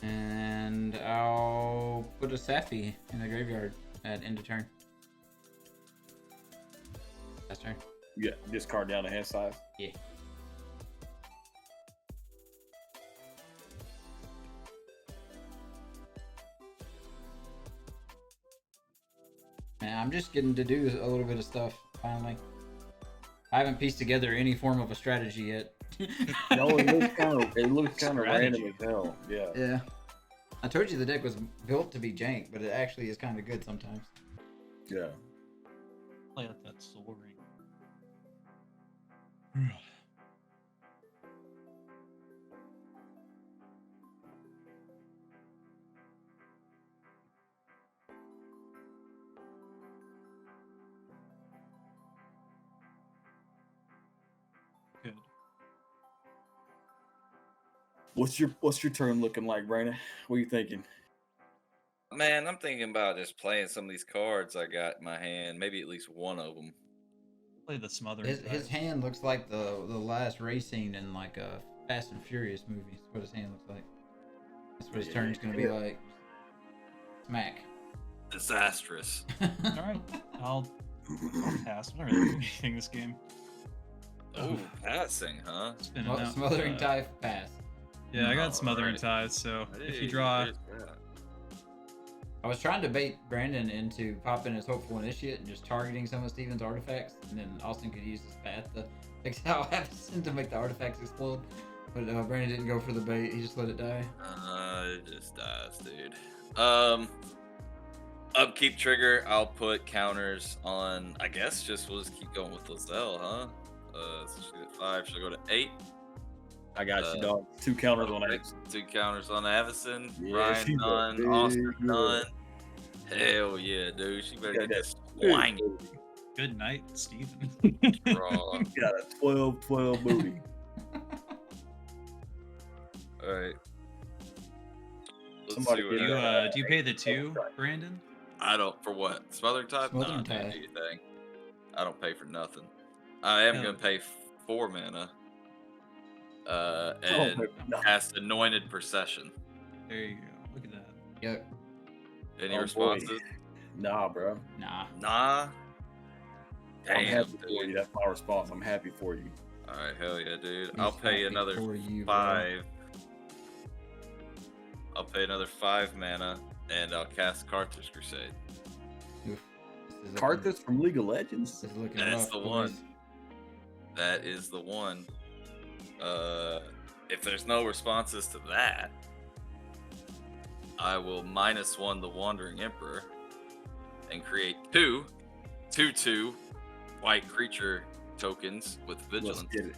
And I'll put a Safi in the graveyard at end of turn. Last turn. Yeah, discard down to hand size. Yeah. Man, I'm just getting to do a little bit of stuff finally. I haven't pieced together any form of a strategy yet. No, it looks kind of Strategy. random as hell. Yeah. Yeah. I told you the deck was built to be jank, but it actually is kind of good sometimes. Yeah. Play out that Soul Ring. Good. What's your turn looking like, Brandon? What are you thinking? Man, I'm thinking about just playing some of these cards I got in my hand. Maybe at least one of them. Play the Smothering His Tide. hand looks like the last race scene in like a Fast and Furious movie. That's what his hand looks like. That's what his Yeah, turn's gonna be like. Smack. Disastrous. All right, I'll pass. I don't really do anything this game. Oh, passing, huh? Spinning out. Smothering Tide pass. Yeah, I got Smothering Alrighty. Tide. So if you Hey, draw, there's that. I was trying to bait Brandon into popping his Hopeful Initiate and just targeting some of Steven's artifacts, and then Austin could use his path to exile Avison to make the artifacts explode. But Brandon didn't go for the bait; he just let it die. It just dies, dude. Upkeep trigger. I'll put counters on. I guess we'll just keep going with Lae'zel, huh? So she's at 5. Should I go to 8? I got you, dog. 2 counters on Okay, it. 2 counters on Avison. Yeah, Ryan she's a done. big Austin girl. done. Hell yeah, dude. She better Yeah, get this Big swang booty. good night, Steven. draw. Got a 12-12 booty. All right. Let's Somebody see get what Do you, I- do you pay the 2, Brandon? I don't for what? Smothering Tide? Smothering No, I don't Tide. do anything. I don't pay for nothing. I am Yeah. gonna pay 4 mana. and cast Anointed Procession. There you go. Look at that. Yep. Any Oh, boy. responses? Nah, bro. Nah. Nah. I'm Damn, happy for you. dude. That's my response. I'm happy for you. All right, hell yeah, dude. He's I'll pay happy another for you, bro. 5. I'll pay another 5 mana, and I'll cast Carthage Crusade. Oof. This is looking- Karthus from League of Legends. This is looking That's rough, the boys. one. That is the one. If there's no responses to that, I will -1 the Wandering Emperor and create 2/2 white creature tokens with Let's Vigilance, get it.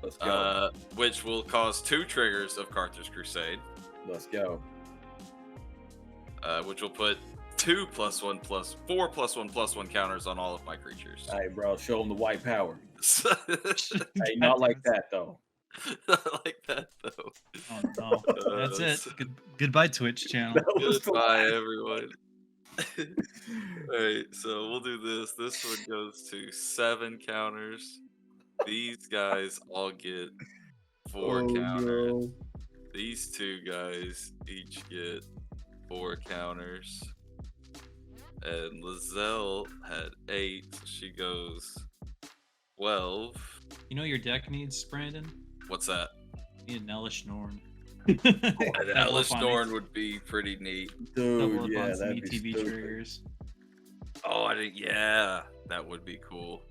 Let's go. which will cause 2 triggers of Carthage Crusade, Let's go. which will put 2 +1/+4 +1/+1 counters on all of my creatures. Hey, bro, show them the white power. Hey, not like that though. Not like that though. Oh no. That's it. Goodbye, Twitch channel. That was the Goodbye, last- everyone. Alright, so we'll do this. This one goes to 7 counters. These guys all get 4 counters. no. These 2 guys each get 4 counters. And Lae'zel had 8, so she goes 12. You know what your deck needs, Brandon? What's that? You need an Elish Norn. An Double Elish up on Norn it. would be pretty neat. Dude, Double up yeah, on some that'd be ETB stupid. triggers. Oh, I didn't. Yeah, that would be cool.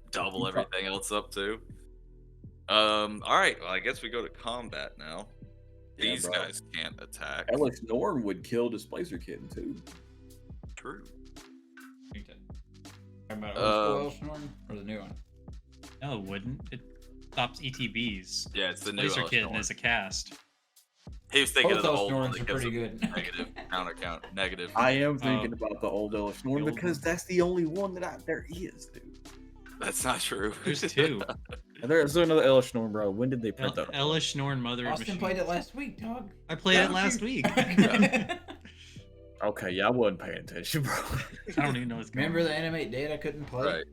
Double everything else up too. All right. Well, I guess we go to combat now. Yeah, These bro. guys can't attack. Alex Norn would kill Displacer Kitten too. True. Talking about old school Elshnorn or the new one? No, it wouldn't. It stops ETBs. Yeah, it's the new Laser Elish Kitten Norn. is a cast. He was thinking Both of the old one Elshnorns that are gives pretty him good. negative count negative. I am thinking about the old Alex Norn The old because one. that's the only one that there is, dude. That's not true. There's 2. There's another Alex Norn, bro. When did they print that? Elish Norn Mother of Austin Machines. played it last week, dog. I played it Don't last you? week. Okay, yeah, I wasn't paying attention, bro. I don't even know what's going Remember on. the animate date I couldn't play? Right.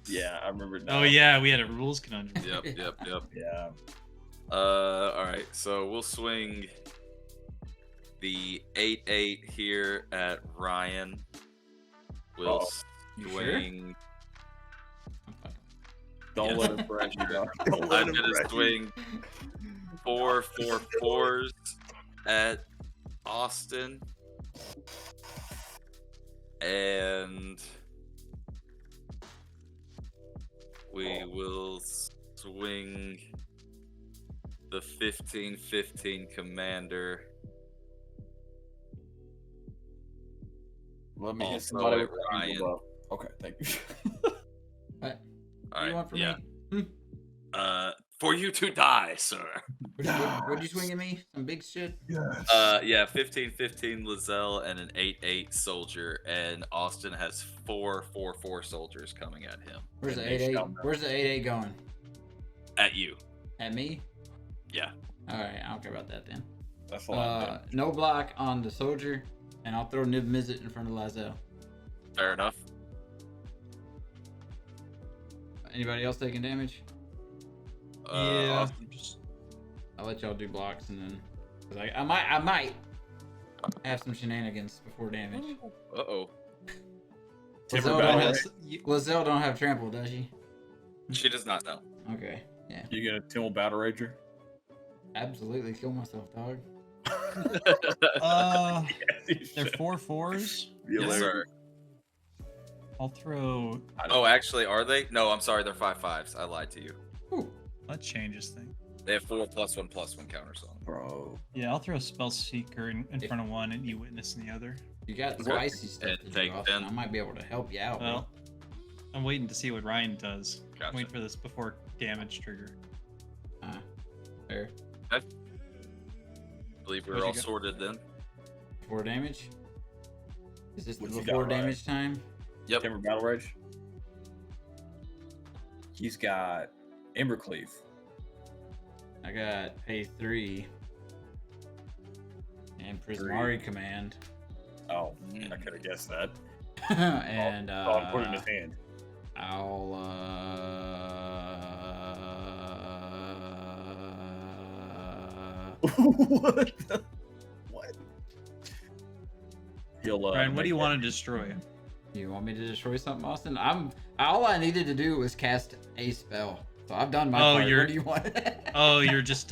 Yeah, I remember now. Oh yeah, we had a rules conundrum. Yep. Yeah. All right. So we'll swing the 8/8 here at Ryan. We'll Uh-oh. You sure? swing. Don't Yes. let him press you, dog. Don't let I'm him gonna press you. swing 4 4/4s at Austin, and we will swing the 15/15 commander. Let me hit Also somebody at with Ryan. Ryan. Okay, thank you. What? All What do right, you want from yeah. me? For you to die, sir. What'd you swing at me? Some big shit? Yeah, 15/15 Lae'zel and an 8/8 soldier, and Austin has 4 4/4 soldiers coming at him. Where's the And they 8/8? shall not. Where's the 8/8 going? At you. At me? Yeah. Alright, I don't care about that then. That's a lot. No block on the soldier, and I'll throw Niv-Mizzet in front of Lae'zel. Fair enough. Anybody else taking damage? Yeah. Austin. I'll let y'all do blocks and then, 'cause I might have some shenanigans before damage. Uh-oh. Lae'zel don't have trample, does she? She does not know. Okay, yeah, You gonna Timel Battle Rager? absolutely kill myself, dog. They're 4/4s. Yes, sir. I'll throw. Oh, actually, are they? No, I'm sorry. They're 5/5s. I lied to you. Ooh, That changes things. They have 4 +1/+1 counters on them. Bro. Yeah, I'll throw Spell Seeker in front of one and You Witness in the other. you got Okay. spicy stuff And to do, take Austin. 10. I might be able to help you out. Well, I'm waiting to see what Ryan does. Gotcha. Wait for this before damage trigger. Fair. I believe we're What you all got? sorted then. 4 damage. Is this the What you before got, Ryan? damage time? Yep. Timber Battle Rage. He's got Embercleave. I got pay 3 and Prismari command, Oh, I could have guessed that. and Put it in his hand. I'll What? What? He'll. Brian, what do you make want to destroy? You want me to destroy something, Austin? All I needed to do was cast a spell. So I've done my part. What do you want? Oh, you're just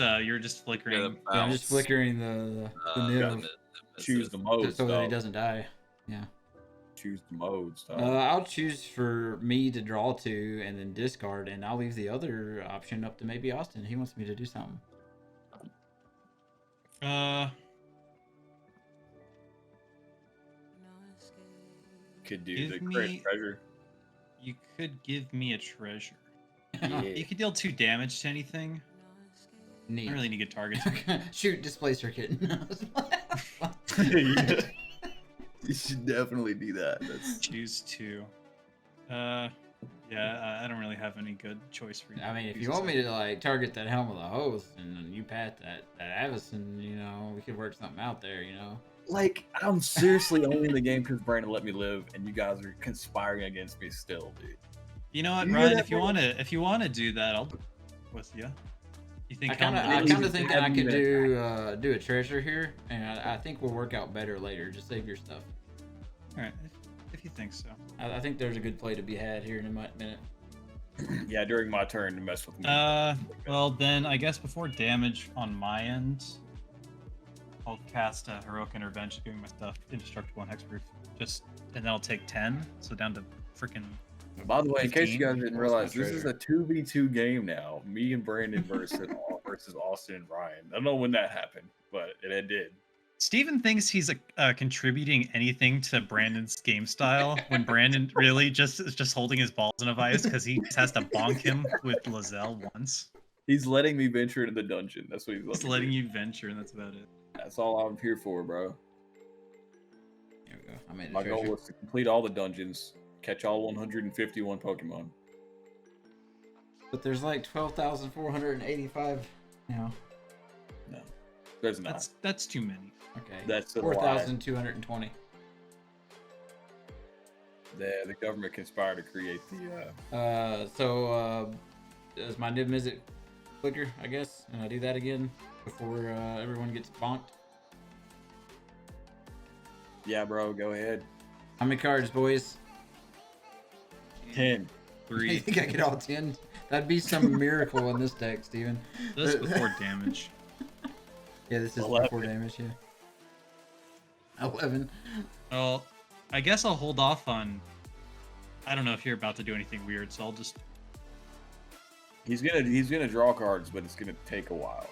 flickering. Yeah, Yeah, I'm just flickering the Niv choose the mode so that he stuff. doesn't die. Yeah. Choose the mode stuff. I'll choose for me to draw 2 and then discard, and I'll leave the other option up to maybe Austin. He wants me to do something. Could do give the me- crit treasure. You could give me a treasure. Yeah. You could deal 2 damage to anything. I Neat. don't really need good targets. Shoot, display circuit. You should definitely do that. That's Choose 2. Yeah, I don't really have any good choice for you. I mean, if you want me to like target that Helm of the Host and then you pat that Avison, we could work something out there, like I'm seriously only in the game because Brandon let me live, and you guys are conspiring against me still, dude. You know what, You hear Ryan? that, If you want to do that, I'll do it with you. You think I kind Helm of think I haven't could even do a treasure here, and I think we'll work out better later. Just save your stuff. All right, if you think so. I think there's a good play to be had here in a minute. Yeah, during my turn to mess with me. Well then, I guess before damage on my end, I'll cast a heroic intervention, giving my stuff indestructible and hexproof. And then I'll take 10, so down to freaking. By the way, in case you 15? guys didn't realize, Where's this my is a 2v2 game now. Me and Brandon versus Austin and Ryan. I don't know when that happened, but it did. Steven thinks he's contributing anything to Brandon's game style when Brandon really is just holding his balls in a vice because he just has to bonk him with Lae'zel once. He's letting me venture into the dungeon. That's what he's Just letting you venture, and that's about it. That's all I'm here for, bro. There we go. I made a My treasure. goal is to complete all the dungeons, catch all 151 Pokemon. But there's like 12,485 now. No, there's not. That's too many. Okay. That's a lie. 4,220. The government conspired to create the. Does my Niv-Mizzet flicker, I guess? And I do that again before everyone gets bonked. Yeah, bro, go ahead. How many cards, boys? 10. You 3. think I get all 10? That'd be some miracle in this deck, Steven. That's before damage. Yeah, this is 11. before damage, yeah. 11. Well, I guess I'll hold off on. I don't know if you're about to do anything weird, so I'll just. He's gonna draw cards, but it's gonna take a while.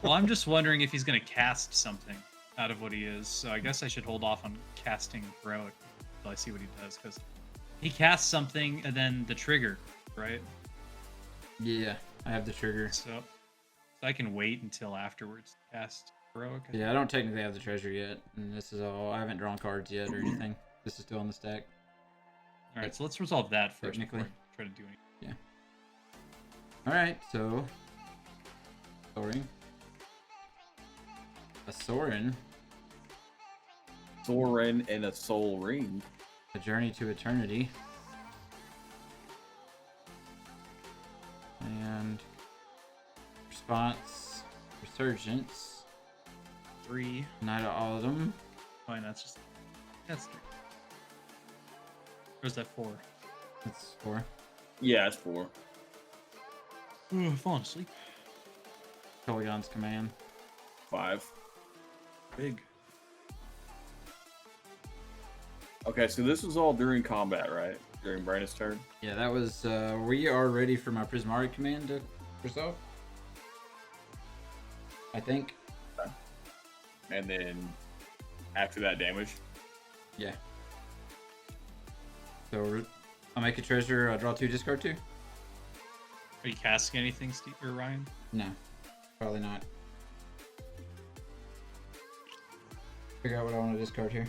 Well, I'm just wondering if he's gonna cast something out of what he is. So I guess I should hold off on casting heroic until I see what he does, because he casts something and then the trigger, right? Yeah, I have the trigger. So I can wait until afterwards to cast heroic. Yeah, I don't technically have the treasure yet, and this is all. I haven't drawn cards yet or anything. This is still on the stack. All right, so let's resolve that first Technically. before I try to do anything. All right, so Soaring, a Sorin, Soren and a Soul Ring. a Journey to Eternity, and Response, Resurgence, 3. Night of Autumn. Fine, that's 3. Where's that 4? That's 4. Yeah, it's 4. Ooh, falling asleep. Polygon's Command. 5. Big. Okay, so this was all during combat, right? During Brandon's turn. Yeah, that was. We are ready for my Prismari command to resolve. I think. And then after that damage. Yeah. So I'll make a treasure. Draw 2, discard 2. Are you casting anything, Steve or Ryan? No, probably not. Figure out what I want to discard here.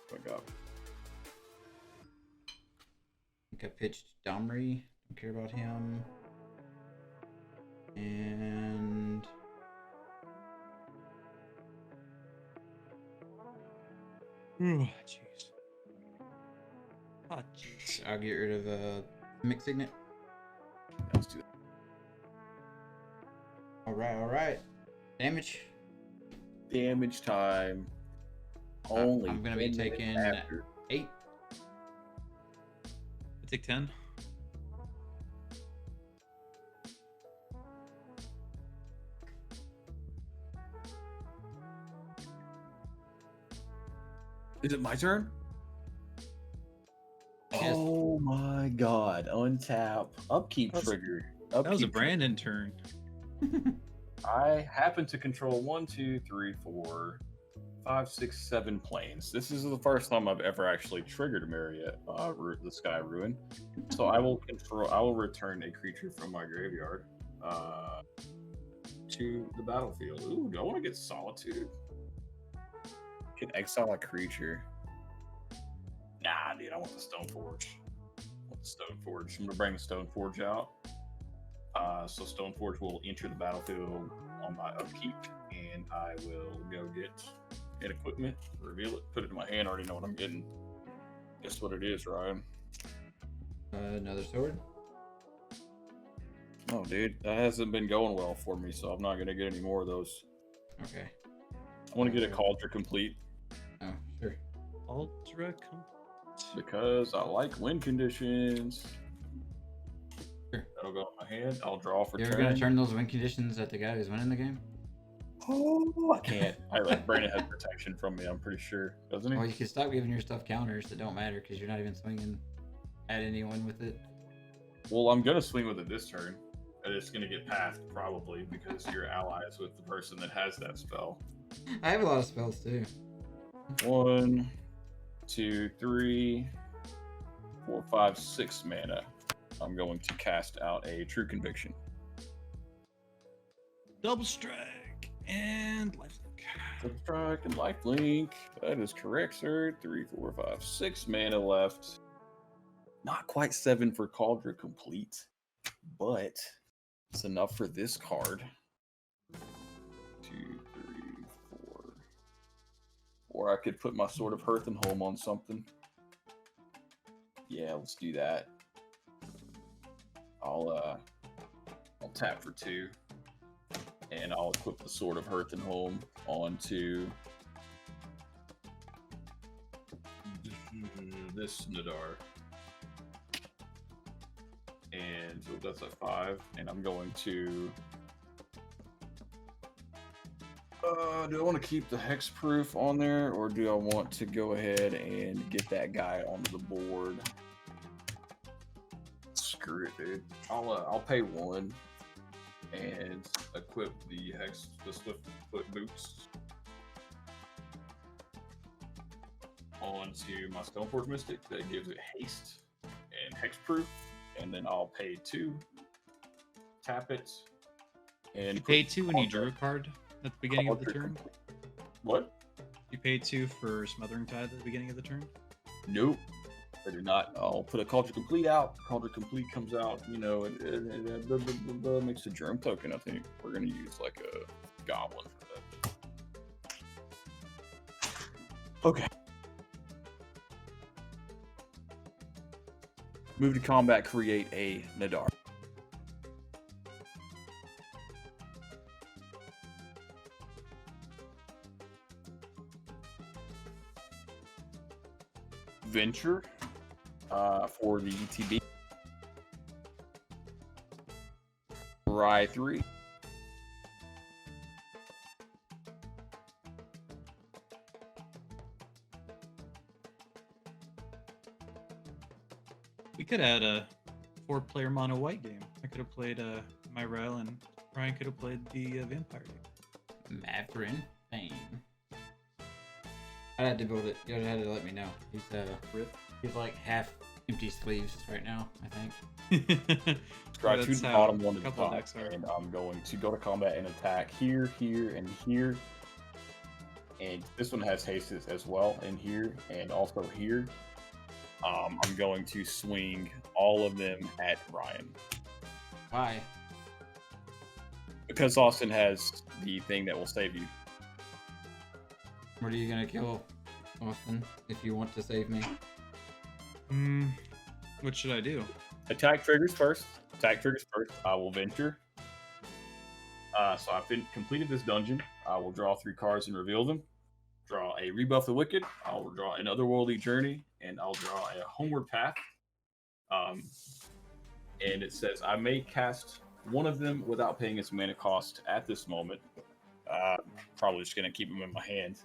Fuck up. I think I pitched Domri. Don't care about him. And Ooh, jeez. Oh, jeez. I'll get rid of Mix Signet. Let's do that. Alright. Damage. Damage time. Only. I'm gonna be 10 minutes taking after. 8. I take 10. Is it my turn? Yes. Oh my god. Untap. Upkeep That was- trigger. That was a Upkeep Brandon turn. I happen to control 1, 2, 3, 4, 5, 6, 7 planes. This is the first time I've ever actually triggered a Marriott, the Sky Ruin. So I will return a creature from my graveyard to the battlefield. Ooh, do I want to get Solitude? Can exile a creature. Nah, dude, I want the Stoneforge. I'm gonna bring the Stoneforge out. So Stoneforge will enter the battlefield on my upkeep, and I will go get an equipment, reveal it, put it in my hand. I already know what I'm getting. Guess what it is, Ryan? Another sword. Oh, dude, that hasn't been going well for me, so I'm not gonna get any more of those. Okay. I want to get a Cauldron Complete Oh, sure. Ultra. because I like win conditions. Sure. That'll go in my hand. I'll draw for You're turn. gonna turn those win conditions at the guy who's winning the game? Oh, I can't. Brandon has protection from me. I'm pretty sure, doesn't he? Well, you can stop giving your stuff counters that don't matter because you're not even swinging at anyone with it. Well, I'm gonna swing with it this turn, and it's gonna get passed probably because you're allies with the person that has that spell. I have a lot of spells too. 1, 2, 3, 4, 5, 6 mana. I'm going to cast out a True Conviction. Double strike and lifelink. Double strike and lifelink. That is correct, sir. 3, 4, 5, 6 mana left. Not quite 7 for Cauldron Complete, but it's enough for this card. 2, 3, 4. Or I could put my Sword of Hearth and Home on something. Yeah, let's do that. I'll tap for 2. And I'll equip the Sword of Hearth and Home onto this Nadaar. And so that's a 5. And I'm going to... do I want to keep the Hexproof on there, or do I want to go ahead and get that guy onto the board? Screw it, dude. I'll pay 1 and equip the Swiftfoot boots onto my Stoneforge Mystic. That gives it haste and hexproof, and then I'll pay 2, tap it, and You pay 2 when you drew a card at the beginning of the turn. What? You pay 2 for Smothering Tide at the beginning of the turn. Nope. I do not. I'll put a Cauldron Complete out. Cauldron Complete comes out, you know, it makes a Germ token. I think we're going to use like a Goblin for that. Okay. Move to combat, create a Nadaar. Venture for the ETB. Rye 3. We could add a 4-player mono white game. I could have played Myrel, and Ryan could have played the Vampire game. Matherin Fame. I had to build it. You guys had to let me know. He's like half empty sleeves right now, I think. Try That's to the how bottom one a at the couple top, decks are. and I'm going to go to combat and attack here, here, and here. And this one has haste as well, and here, and also here. I'm going to swing all of them at Ryan. Why? Because Austin has the thing that will save you. What are you gonna kill, Austin, if you want to save me? What should I do? Attack triggers first. Attack triggers first. I will venture. So I've completed this dungeon. I will draw 3 cards and reveal them. Draw a Rebuff the Wicked. I will draw an Otherworldly Journey, and I'll draw a Homeward Path. And it says I may cast one of them without paying its mana cost at this moment. Probably just gonna keep them in my hand.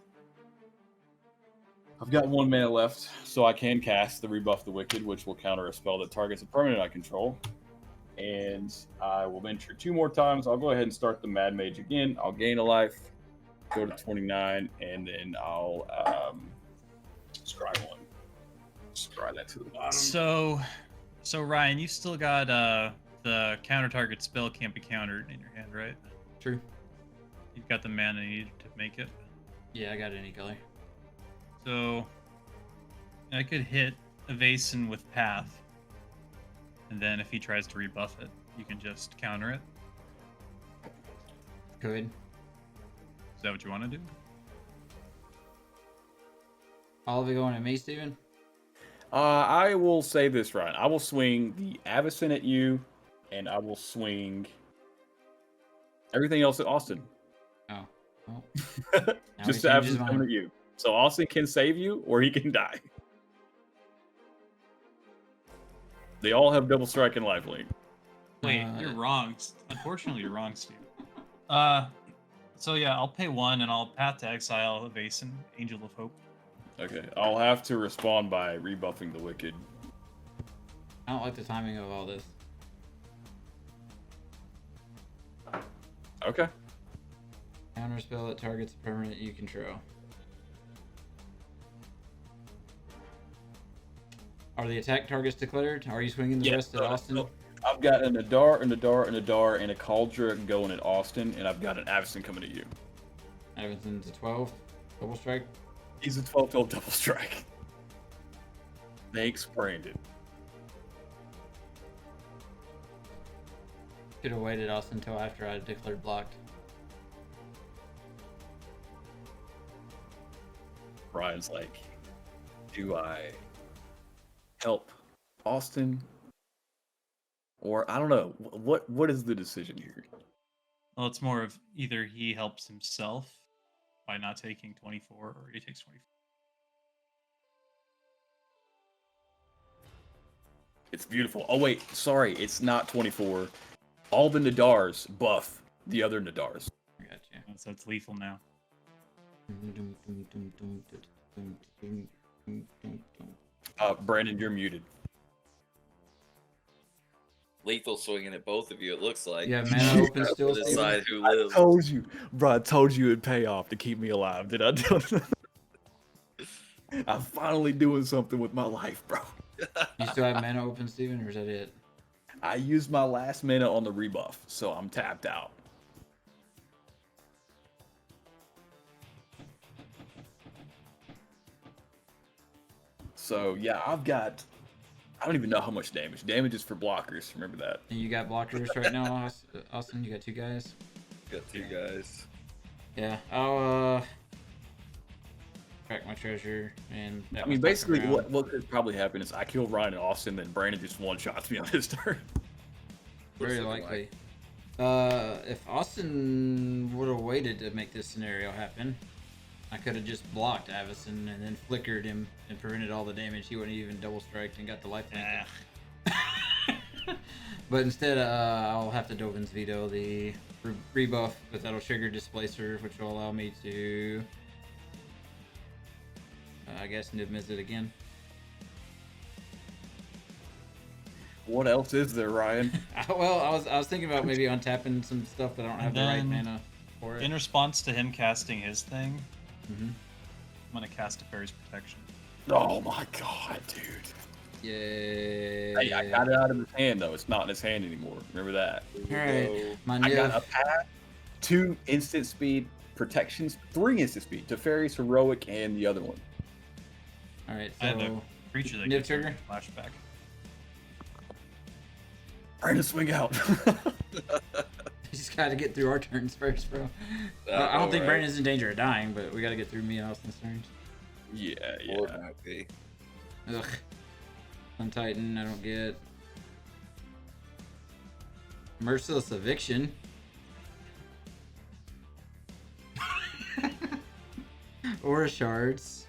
I've got 1 mana left, so I can cast the Rebuff the Wicked, which will counter a spell that targets a permanent I control. And I will venture 2 more times. I'll go ahead and start the Mad Mage again. I'll gain a life, go to 29, and then I'll scry 1. Scry that to the bottom. So Ryan, you still got the counter target spell can't be countered in your hand, right? True. You've got the mana needed to make it. Yeah, I got any color. So I could hit Evasion with Path. And then if he tries to rebuff it, you can just counter it. Good. Is that what you want to do? All of it going at me, Steven? I will say this, Ryan. I will swing the Avacyn at you, and I will swing everything else at Austin. Oh. Well, Just he the changes Avacyn coming mine. at you. So Austin can save you, or he can die. They all have double strike and lifelink. Wait, you're wrong. Unfortunately, you're wrong, Steve. So yeah, I'll pay 1 and I'll Path to Exile Evasion, Angel of Hope. Okay, I'll have to respond by rebuffing the Wicked. I don't like the timing of all this. Okay. Counter spell that targets a permanent you control. Are the attack targets declared? Are you swinging the rest at Austin? So I've got an Nadaar, and a Cauldron going at Austin, and I've got an Avacyn coming at you. Avacyn's a 12. Double strike. He's a 12 double strike. Thanks, Brandon. Should have waited Austin until after I declared blocked. Ryan's like, do I help Austin? Or I don't know. What is the decision here? Well, it's more of either he helps himself by not taking 24, or he takes 24. It's beautiful. Oh wait, sorry, it's not 24. All the Nadaars buff the other Nadaars. I got you. So it's lethal now. Brandon, you're muted. Lethal swinging at both of you, it looks like. Yeah, mana open To still. decide who lives. Told you, bro. I told you it'd pay off to keep me alive. Did I do it? I'm finally doing something with my life, bro. You still have mana open, Steven, or is that it? I used my last mana on the rebuff, so I'm tapped out. So yeah, I don't even know how much damage. Damage is for blockers. Remember that. And you got blockers right now, Austin? You got 2 guys? Got 2 guys. Yeah, I'll track my treasure and. I mean, basically, what could probably happen is I kill Ryan and Austin, then Brandon just one-shots me on his turn. Very What's it likely. If Austin would have waited to make this scenario happen, I could have just blocked Avacyn and then flickered him and prevented all the damage. He wouldn't even double strike and got the life link. But instead, I'll have to Dovin's veto the rebuff, but that'll trigger Displacer, which will allow me to, I guess, Niv-Mizzet again. What else is there, Ryan? Well, I was thinking about maybe untapping some stuff, but I don't have the right mana for it. In response to him casting his thing, Mhm. I'm gonna cast a Fairy's Protection. Oh my god, dude. Yay. Hey, I got it out of his hand, though. It's not in his hand anymore. Remember that. Alright, my I got a Niv. path, 2 instant speed protections, 3 instant speed. Teferi's Heroic and the other one. Alright, I have a so creature that Niv gets trigger? flashback. Brandon, swing out. we just gotta get through our turns first, bro. I don't Alright. think Brandon's in danger of dying, but we gotta get through me and Austin's turns. Yeah, Or yeah. might be. Ugh. Untitan, I don't get. Merciless Eviction. Aura shards.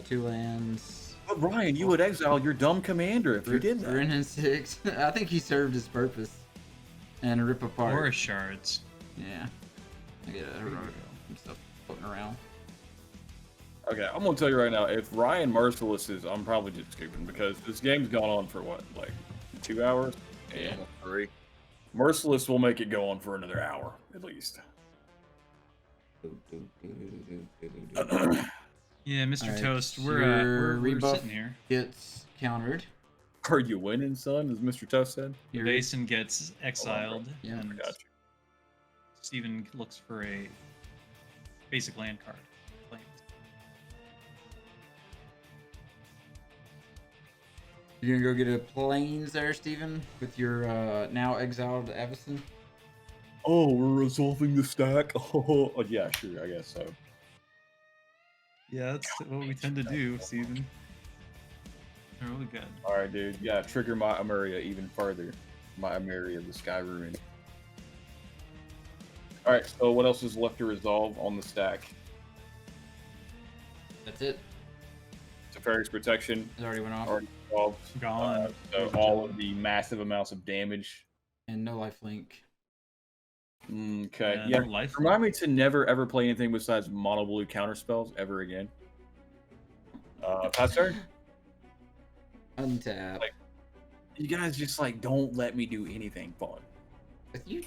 2 lands. But Ryan, you would exile your dumb commander if you did that. Ren and 6. I think he served his purpose. And rip apart. Aura shards. Yeah. I get a heroic and stuff floating around. Okay, I'm gonna tell you right now, if Ryan Merciless is, I'm probably just skipping because this game's gone on for what, like 2 hours? Yeah, almost 3. Merciless will make it go on for another hour at least. Yeah, Mr. Alright, Toast, your we're rebuff sitting here. gets countered. Are you winning, son? As Mr. Toast said. Your Basin gets exiled, Yeah. and Got you. Steven looks for a basic land card. Plains. You're gonna go get a plains there, Steven, with your now exiled Avacyn? Oh, we're resolving the stack. Oh, yeah, sure, I guess so. Yeah, that's what we tend to do, Steven. They're really good. All right, dude. Yeah, trigger my Emeria even further. My Emeria, the Sky Ruin. All right, so what else is left to resolve on the stack? That's it. Teferi's Protection It already went off. already resolved. Gone. So all of the massive amounts of damage. And no lifelink. Okay. Yeah, Yeah. no life. Remind me to never ever play anything besides mono blue counter spells ever again. Pass turn. Untap. Like- You guys just like don't let me do anything fun. You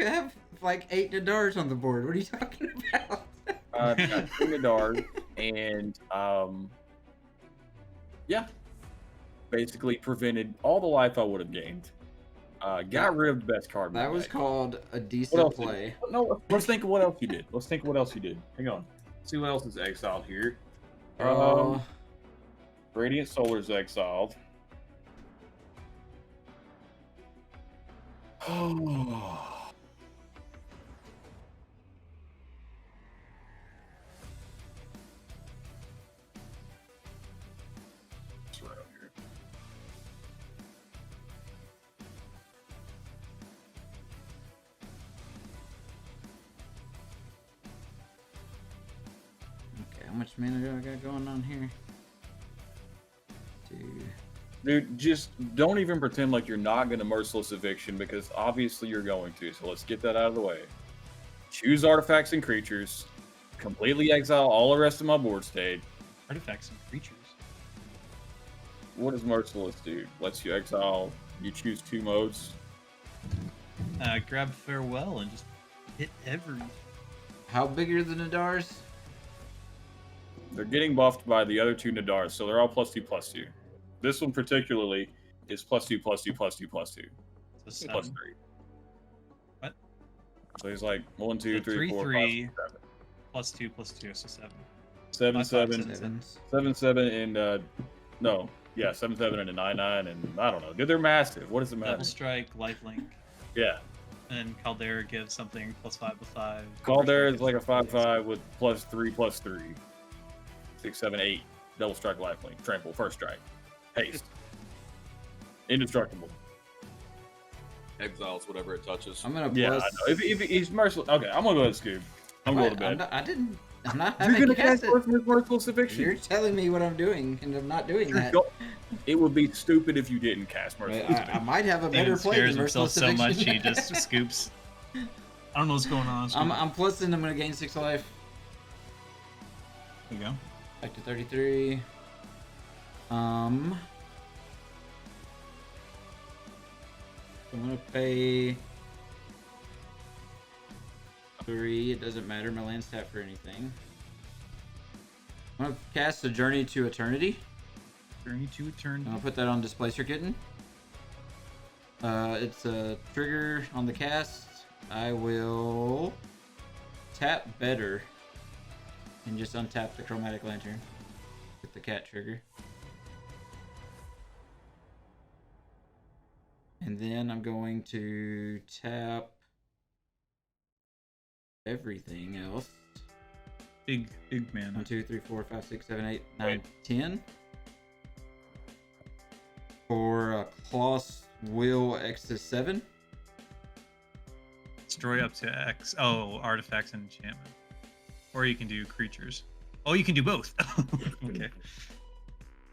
have like 8 Nadaars on the board. What are you talking about? Got Nadaar and yeah, basically prevented all the life I would have gained. Got rid of the best card. That in the was deck. called a What decent else play. No, let's think of what else you did. Let's think of what else you did. Hang on. See what else is exiled here. Uh, Radiant Solar's exiled. Oh. It's right up here. okay, how much mana do I got going on here? 2. Dude, just don't even pretend like you're not going to Merciless Eviction because obviously you're going to. So let's get that out of the way. Choose artifacts and creatures. Completely exile all the rest of my board state. Artifacts and creatures. What does Merciless do? Lets you exile. You choose 2 modes. Grab Farewell and just hit everything. How big are the Nadaars? They're getting buffed by the other 2 Nadaars, so they're all +2/+2. This one particularly is +2/+2/+2/+2 So 7. +3. What? So he's like 1, 2, So 3, 4, 5, 3, 6, 7. +2/+2, so 7. 7, 7, 7s. 7, 7, and no, yeah, 7, 7, and a 9, 9, and I don't know. Dude, they're massive. What does it matter? Double Strike, Lifelink, Yeah, and Caldera gives something +5/+5. Caldera is like a 5/5 with +3/+3. 6, 7, 8. Double strike, lifelink, trample, first strike, haste, indestructible. Exiles whatever it touches. I'm gonna Yeah, plus. I know. If he's merciless, okay, I'm gonna go ahead and scoop. I'm going to bed. I'm not You're having gonna cast cast it. Merciless Eviction. You're telling me what I'm doing, and I'm not doing that. It would be stupid if you didn't cast But Merciless I Eviction. might have a better Steven play scares than himself Merciless so much Eviction. he just scoops. I don't know what's going on. I'm plusing. I'm gonna gain 6 life. There you go. Back to 33. I'm gonna pay 3. It doesn't matter. My land's tapped for anything. I'm gonna cast a Journey to Eternity. Journey to Eternity. I'll put that on Displacer Kitten. It's a trigger on the cast. I will tap better and just untap the Chromatic Lantern with the cat trigger. And then I'm going to tap everything else. Big man. 1, 2, 3, 4, 5, 6, 7, 8, 9, 10. For Kloss Will X to 7. Destroy up to X. Oh, artifacts and enchantment. Or you can do creatures. Oh, you can do both. Okay.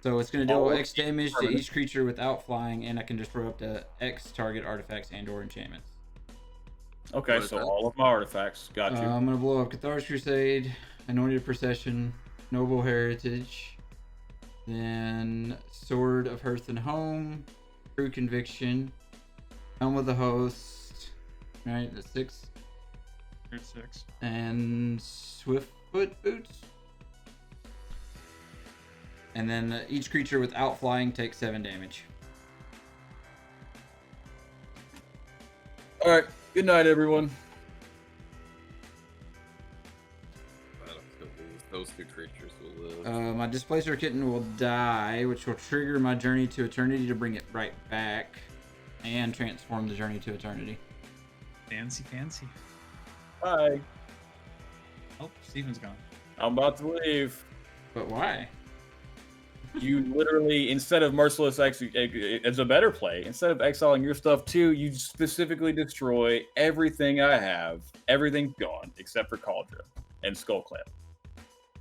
So it's going to Oh, deal X damage to permanent. each creature without flying, and I can destroy up to X target artifacts and/or enchantments. Okay, What is so that? all of my artifacts. Got you. I'm going to blow up Cathar's Crusade, Anointed Procession, Noble Heritage, then Sword of Hearth and Home, True Conviction, Helm of the Host, right, that's 6, Here's 6. and Swiftfoot Boots. And then each creature without flying takes 7 damage. All right. Good night, everyone. Those 2 creatures will live. My Displacer Kitten will die, which will trigger my Journey to Eternity to bring it right back, and transform the Journey to Eternity. Fancy, fancy. Bye. Oh, Steven's gone. I'm about to leave. But why? You literally, instead of Merciless it's a better play. Instead of exiling your stuff too, you specifically destroy everything I have. Everything's gone except for Cauldron and Skull Clamp.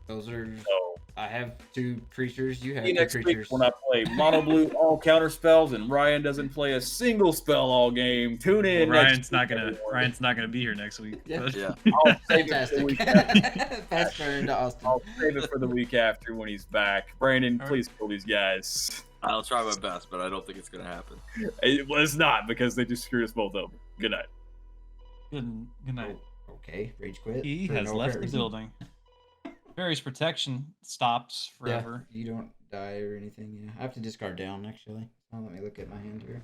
Those are. So I have 2 creatures. You have see 2 next week creatures. when I play Mono Blue all counter spells and Ryan doesn't play a single spell all game. Tune in. Well, next week, everyone. Ryan's not gonna be here next week. Yeah. but- Yeah. I'll save it for the Fantastic. week after. Pass turn to Austin. I'll save it for the week after when he's back. Brandon, All right. please kill these guys. I'll try my best, but I don't think it's gonna happen. It was not because they just screwed us both over. Good night. Good night. Okay, rage quit. He for has no left apparent the reason. building. Various protection stops forever. Yeah, you don't die or anything. Yeah, I have to discard down actually. Oh, let me look at my hand here.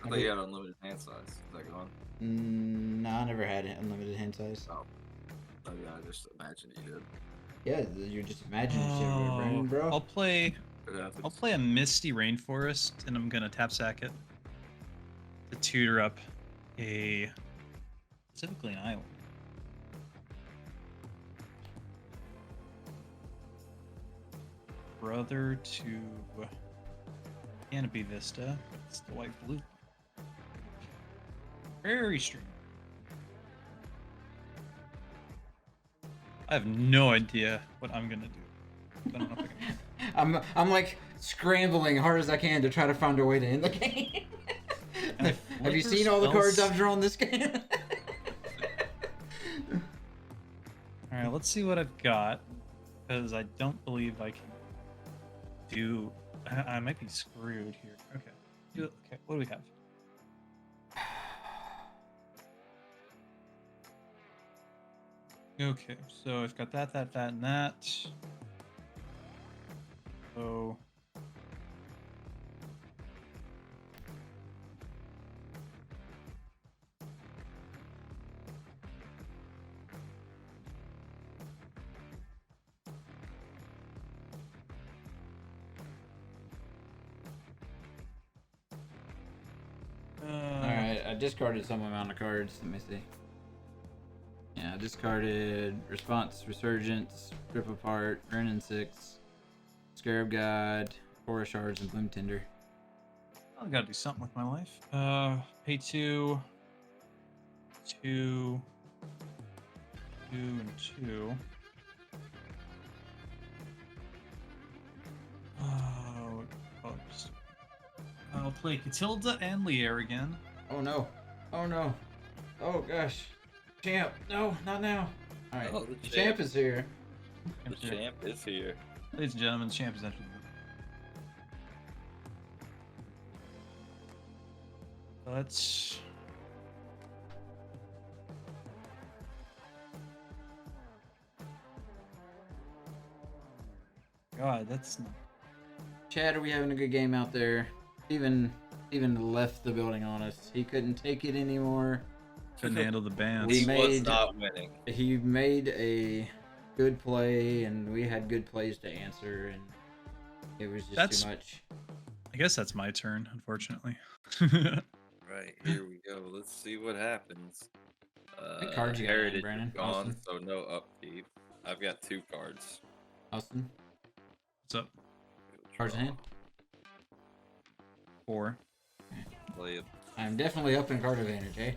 I thought you had unlimited hand size. Is that gone? No, I never had unlimited hand size. Oh yeah, I just imagined you did. Yeah, you're just imagining shit, Brandon, bro. I'll play It happens. I'll play a Misty Rainforest, and I'm gonna tap sack it to tutor up specifically an island. Brother to Canopy Vista. It's the white blue. Very strange. I have no idea what I'm gonna do. I don't know if I can. I'm like scrambling hard as I can to try to find a way to end the game. Have you seen all the cards I've drawn this game? Alright, let's see what I've got. Because I don't believe I can do. I might be screwed here. Okay. Okay, what do we have? Okay, so I've got that, and that. So. Alright, I discarded some amount of cards. Let me see. Yeah, I discarded Response, Resurgence, Rip Apart, Renin 6, Scarab God, Forest Shards, and Bloom Tinder. I gotta do something with my life. Pay 2, 2, 2, and 2. I'll play Katilda and Lier again. Oh no. Oh no. Oh gosh. Champ. No, not now. Alright. Oh, the Champ is here. The champ is here. Ladies and gentlemen, the champ is entering the room. Let's. God, that's not. Chad, are we having a good game out there? Even left the building on us. He couldn't take it anymore. Couldn't handle the bands. We He was made- not winning. He made a good play, and we had good plays to answer, and it was just That's- too much. I guess that's my turn, unfortunately. Right, here we go. Let's see what happens. What cards you got in, Heritage Brandon? is gone, Austin? so no upkeep. I've got 2 cards. Austin, What's up? cards in hand. 4. Play it. I'm definitely up in card advantage, eh?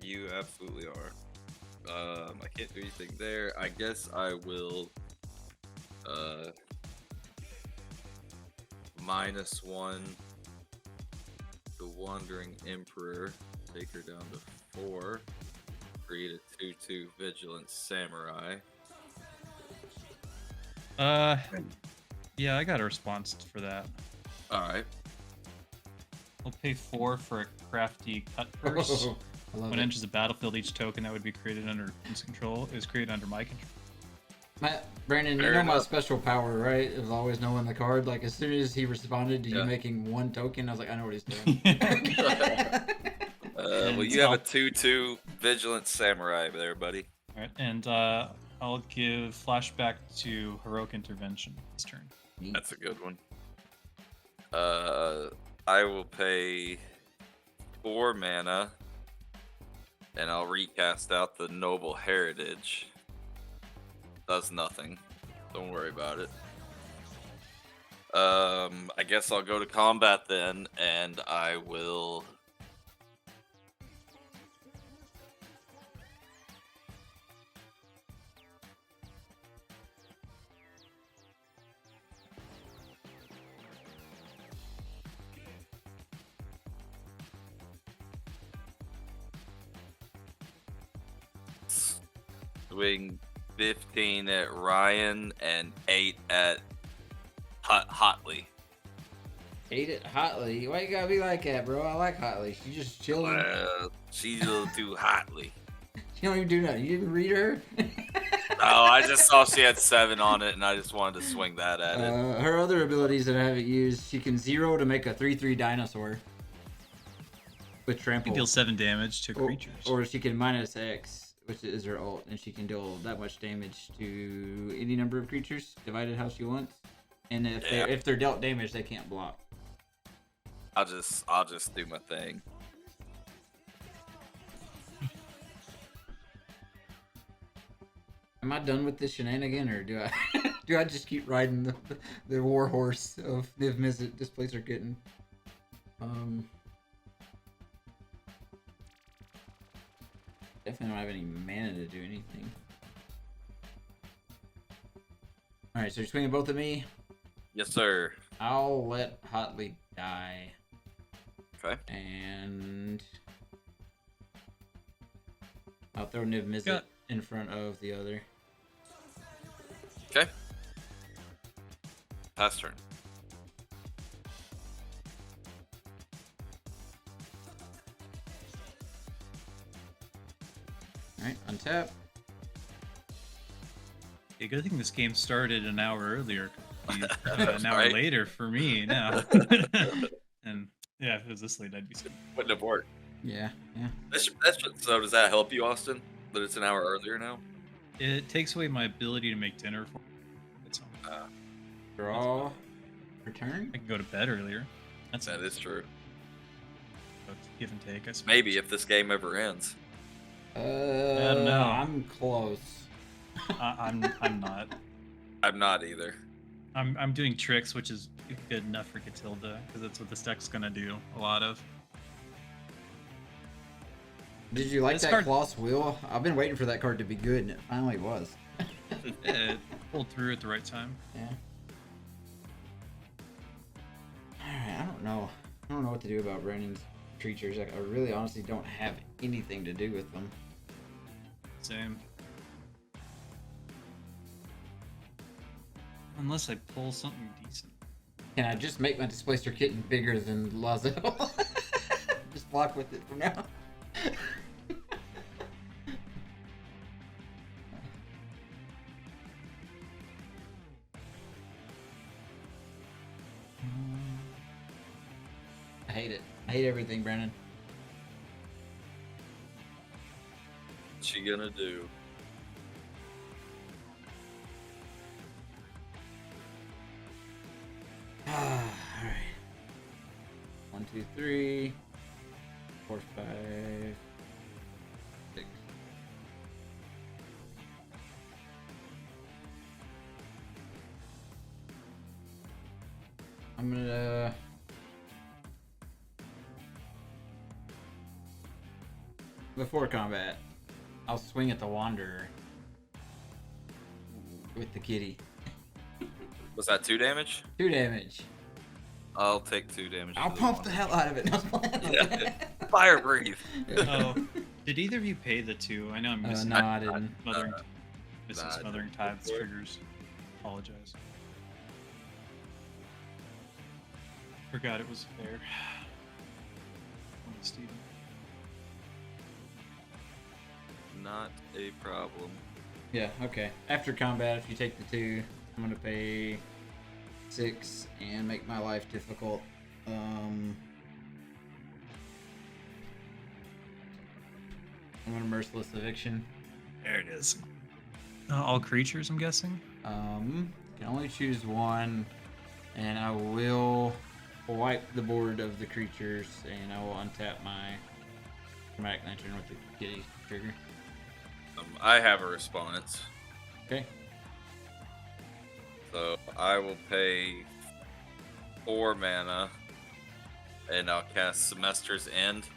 You absolutely are. I can't do anything there. I guess I will -1 the Wandering Emperor, take her down to 4, create a 2/2 Vigilant Samurai. Yeah, I got a response for that. Alright. I'll pay 4 for a crafty cut purse. I love When it it. enters the battlefield, each token that would be created under his control is created under my control. Brandon, you Fair know my enough. special power, right? Of always knowing the card. Like, as soon as he responded to you Yeah. making 1 token, I was like, I know what he's doing. Well, you have a 2/2 Vigilant Samurai there, buddy. Alright, and I'll give flashback to Heroic Intervention this turn. That's a good one. I will pay 4 mana, and I'll recast out the Noble Heritage. Does nothing. Don't worry about it. I guess I'll go to combat then, and I will. Swing 15 at Ryan and 8 at Hotley. Hate it hotly. Why you gotta be like that, bro? I like hotly. She just chilling. She's a little too Hotley. She don't even do nothing. You didn't read her? Oh, I just saw she had 7 on it, and I just wanted to swing that at it. Her other abilities that I haven't used, she can 0 to make a 3/3 dinosaur with You trample. can deal 7 damage to creatures. Or she can -X, which is her ult, and she can deal that much damage to any number of creatures, divided how she wants. And if they're dealt damage, they can't block. I'll just do my thing. Am I done with this shenanigan, or do I do I just keep riding the war horse of Niv-Mizzet Displacer Kitten? Definitely don't have any mana to do anything. All right, so you're swinging both of me. Yes, sir. I'll let Hotley die, Okay. and I'll throw Niv-Mizzet Got- in front of the other. Okay. Pass turn. All right, untap. Yeah, good thing this game started an hour earlier. An That's hour right. later for me now. And yeah, if it was this late, I'd be sick. Wouldn't have worked. Yeah. So does that help you, Austin? That it's an hour earlier now? It takes away my ability to make dinner for it's Draw. Return. I can go to bed earlier. That's That is true. give and take, I suppose. Maybe if this game ever ends. I don't know. I'm close. I'm not. I'm not either. I'm doing tricks, which is good enough for Katilda, because that's what this deck's gonna do a lot of. Did you like This that card- Kloss Wheel? I've been waiting for that card to be good, and it finally was. It pulled through at the right time. Yeah. Alright, I don't know. I don't know what to do about Brandon's creatures. Like, I really honestly don't have anything to do with them. Same. Unless I pull something decent. Can I just make my Displacer Kitten bigger than Lae'zel? Just block with it from now. I hate it. I hate everything, Brandon. What's she gonna do? Alright. 1, 2, 3, 4, 5, 6. I'm gonna before combat, I'll swing at the Wanderer with the kitty. Was that 2 damage? 2 damage. I'll take 2 damage. I'll for the pump the Wanderer. hell out of it. Yeah. Fire breathe. Oh, did either of you pay the 2? I know I'm missing. No, I didn't. Missing Nah, I Smothering didn't. Tides triggers. Apologize. Forgot it was fair. Oh, Steven. Not a problem. Yeah, okay. After combat, if you take the 2, I'm gonna pay 6 and make my life difficult. I'm gonna Merciless Eviction. There it is. All creatures, I'm guessing? Can only choose one, and I will wipe the board of the creatures, and I will untap my Chromatic Lantern with the kitty trigger. I have a response. Okay. So I will pay 4 mana, and I'll cast Semester's End.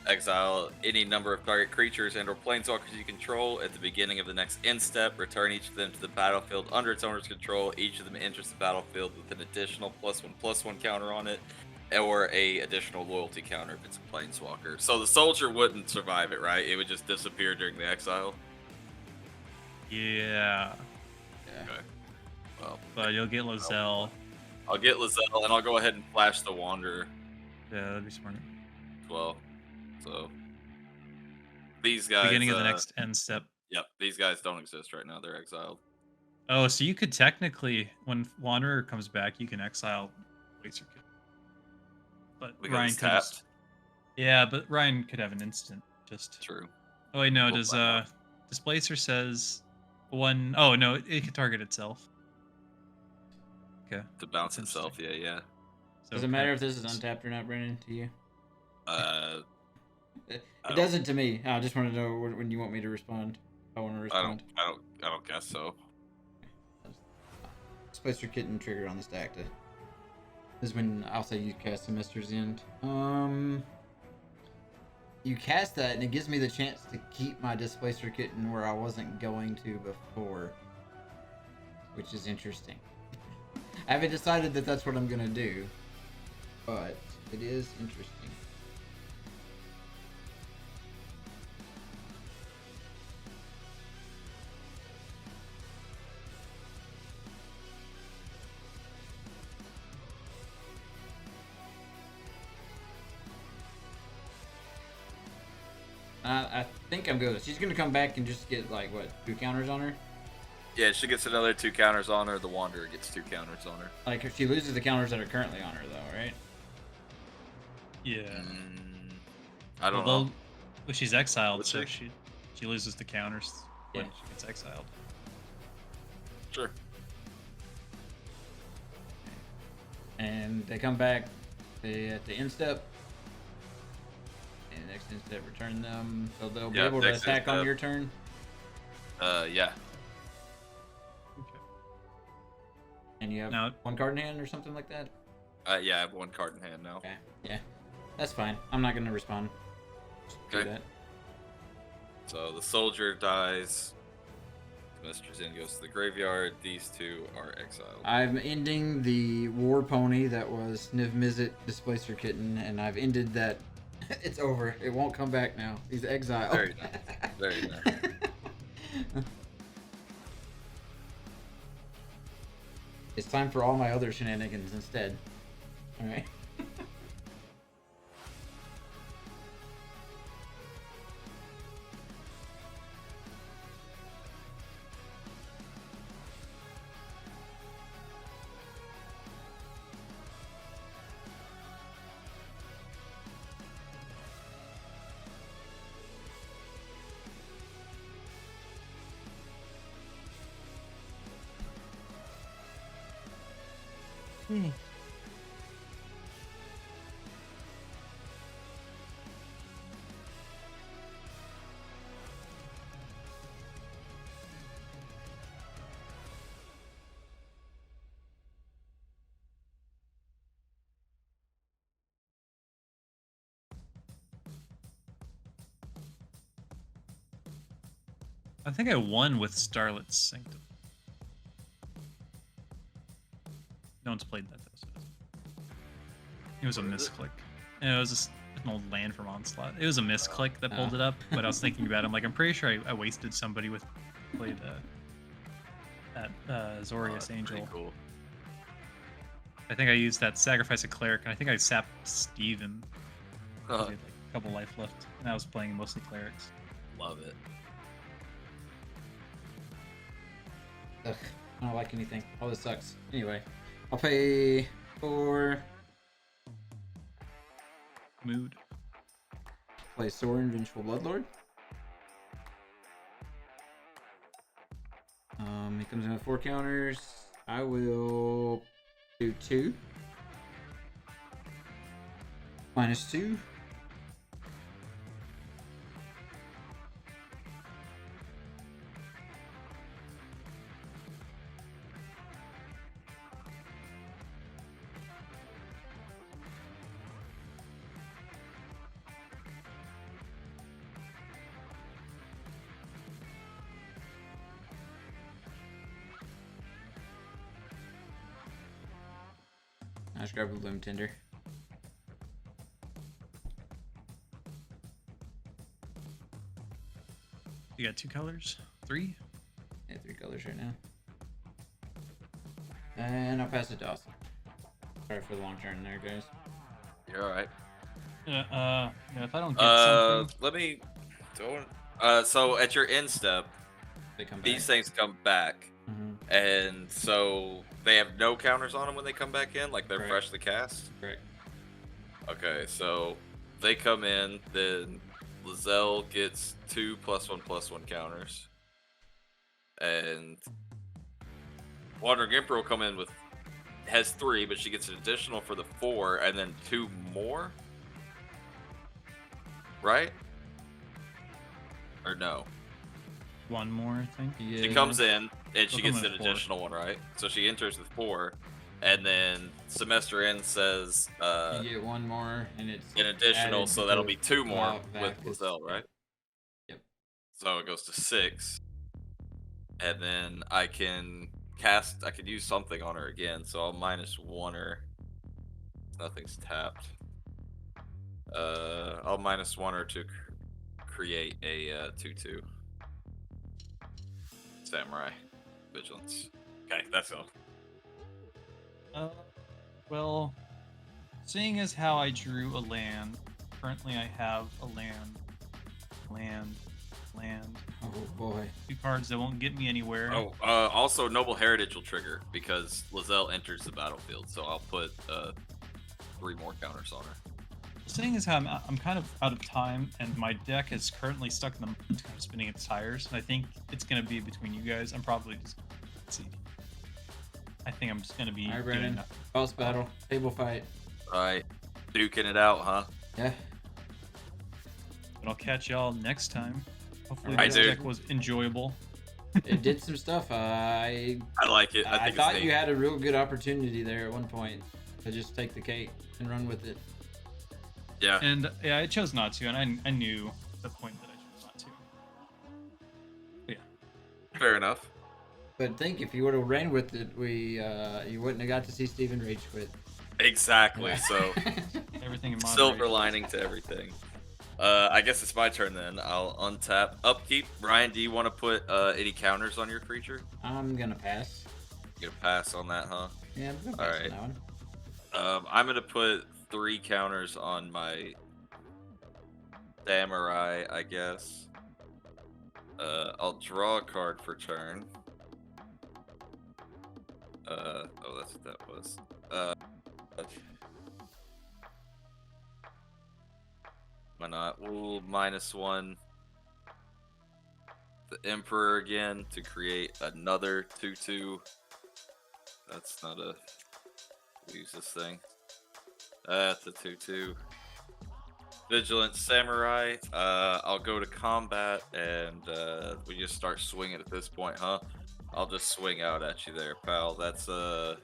Exile any number of target creatures and/or planeswalkers you control at the beginning of the next end step. Return each of them to the battlefield under its owner's control. Each of them enters the battlefield with an additional +1/+1 counter on it, or a additional loyalty counter if it's a planeswalker. So the soldier wouldn't survive it, right? It would just disappear during the exile. Yeah. Yeah. Okay. Well, But you'll get Lae'zel. I'll get Lae'zel, and I'll go ahead and flash the Wanderer Yeah, that'd be smart. as well. So these guys. Beginning of the next end step. Yep, these guys don't exist right now. They're exiled. Oh, so you could technically, when Wanderer comes back, you can exile Laser Kid. But Because Ryan it's could just, tapped. yeah, but Ryan could have an instant. Just True. oh wait, no, We'll does find out. Displacer says one oh no, it can target itself. Okay. To bounce That's itself. Yeah. So Does it matter if this is untapped or not, Brandon, to you? It It doesn't to me. I just want to know when you want me to respond. I want to respond. I don't guess so. Displacer Kitten trigger on the stack to. This is when I'll say you cast Semester's End. You cast that and it gives me the chance to keep my Displacer Kitten where I wasn't going to before, which is interesting. I haven't decided that that's what I'm gonna do, but it is interesting. I think I'm good. She's gonna come back and just get like what 2 counters on her. Yeah, she gets another 2 counters on her. The Wanderer gets 2 counters on her. Like if she loses the counters that are currently on her, though, right? Yeah. I don't Although, know. well, she's exiled, Would so she? she loses the counters when Yeah. she gets exiled. Sure. And they come back at the end step. And the next end step, return them, so they'll be Yeah, able to next attack on step. your turn. Yeah. Okay. And you have Now, 1 card in hand or something like that. Yeah, I have 1 card in hand now. Okay, yeah, that's fine. I'm not gonna respond. Just do Okay. that. So the soldier dies. Mistress Inn goes to the graveyard. These 2 are exiled. I'm ending the war pony that was Niv-Mizzet Displacer Kitten, and I've ended that. It's over. It won't come back now. He's exiled. Very nice. Very nice. It's time for all my other shenanigans instead. Alright. I think I won with Starlet's Sanctum. No one's played that though. So it was a misclick. And it was just an old land from Onslaught. It was a misclick that pulled it up, but I was thinking about it. I'm like, I'm pretty sure I wasted somebody with played that Zorius Angel. Cool. I think I used that Sacrifice a Cleric, and I think I sapped Steven. He had like a couple life left, and I was playing mostly clerics. Love it. Ugh, I don't like anything. All this sucks. Anyway, I'll pay for Mood. play Sorin, Vengeful Bloodlord. He comes in with 4 counters. I will do 2. -2. I just grab a Loom Tinder. You got 2 colors? 3? Yeah, 3 colors right now. And I'll pass it to Austin. Sorry for the long turn there, guys. You're all right. Yeah, if I don't get something... Let me. So at your end step, They come back. these things come back, and so they have no counters on them when they come back in, like they're Correct. freshly cast. Correct. Okay, so they come in, then Lae'zel gets 2 +1/+1 counters, and Wandering Emperor will come in with has 3, but she gets an additional for the 4, and then 2 more. Right? Or no? 1 more, I think. Yeah. She comes in and she She'll gets come an in with 4. additional one, right? So she enters with 4, and then semester end says You get 1 more, and it's an additional, added so to that'll the be 2 more Vlaakith. with Lae'zel, right? Yep. So it goes to 6, and then I can use something on her again, so I'll -1 her. Nothing's tapped. I'll -1 her to create a 2/2 Samurai Vigilance. Okay, that's all. Well, seeing as how I drew a land, currently I have a land. Oh boy. 2 cards that won't get me anywhere. Oh, also Noble Heritage will trigger because Lae'zel enters the battlefield, so I'll put 3 more counters on her. Seeing as how I'm kind of out of time, and my deck is currently stuck in the mud, kind of spinning its tires, and I think it's going to be between you guys. I'm probably just see. I think I'm just going to be Alright, doing Brandon. nothing. Boss battle. Table fight. Alright, duking it out, huh? Yeah. But I'll catch y'all next time. Hopefully Alright, this dude. deck was enjoyable. It did some stuff. I like it. I think thought it's you neat. had a real good opportunity there at one point to just take the cake and run with it. Yeah. And yeah, I chose not to, and I knew the point that I chose not to. But yeah. Fair enough. But think if you would have ran with it, you wouldn't have got to see Steven rage quit. Exactly. So Everything in silver moderation. lining to everything. I guess it's my turn then. I'll untap. Upkeep. Ryan, do you want to put any counters on your creature? I'm gonna pass. You gonna pass on that, huh? Yeah, I'm gonna pass Alright. on that one. I'm gonna put 3 counters on my Samurai, I guess. I'll draw a card for turn. Oh, that's what that was. Why not? We'll -1 the Emperor again to create another 2/2. That's not a. Use this thing. That's a 2/2. Vigilant Samurai. I'll go to combat and we just start swinging at this point, huh? I'll just swing out at you there, pal. That's a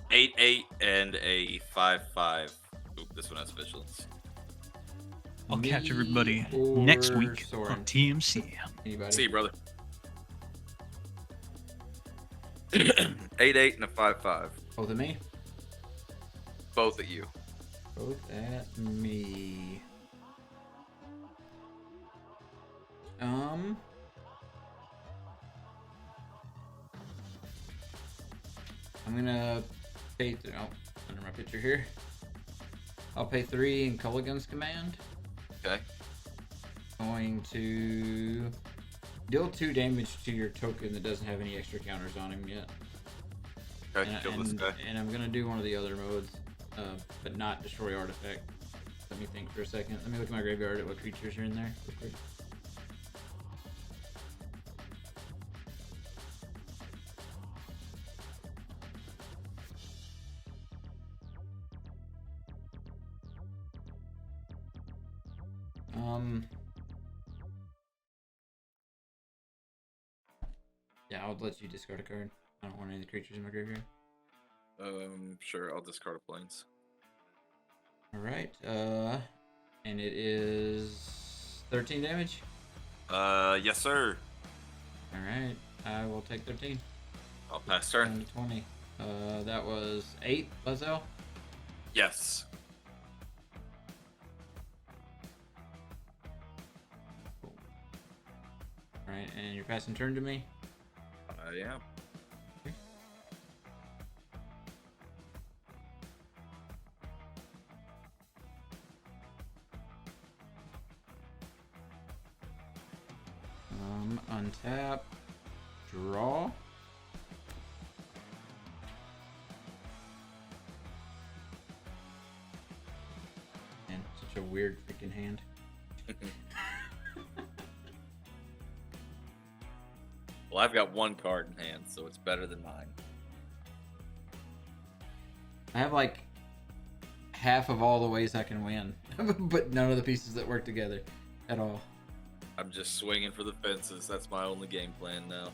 8/8 and a 5/5. Oop, this one has vigilance. I'll catch everybody or next week Soren? on TMC. Anybody? See you, brother. 8-8 and a 5-5. Both of me? Both of you. Both at me. I'm gonna pay under my picture here. I'll pay 3 in Culligan's command. Okay. Going to deal 2 damage to your token that doesn't have any extra counters on him yet. Okay, kill this guy. And I'm gonna do one of the other modes, but not destroy artifact. Let me think for a second. Let me look at my graveyard at what creatures are in there real quick. Yeah, I'll let you discard a card. I don't want any of the creatures in my graveyard. Sure, I'll discard a plains. Alright, and it is 13 damage? Yes, sir. Alright, I will take 13. I'll pass Down turn. to 20. That was 8, Lae'zel? Yes. Cool. Alright, and you're passing turn to me? Yeah. Untap, draw. Man, such a weird freaking hand. Well, I've got 1 card in hand, so it's better than mine. I have like half of all the ways I can win, but none of the pieces that work together at all. I'm just swinging for the fences. That's my only game plan now.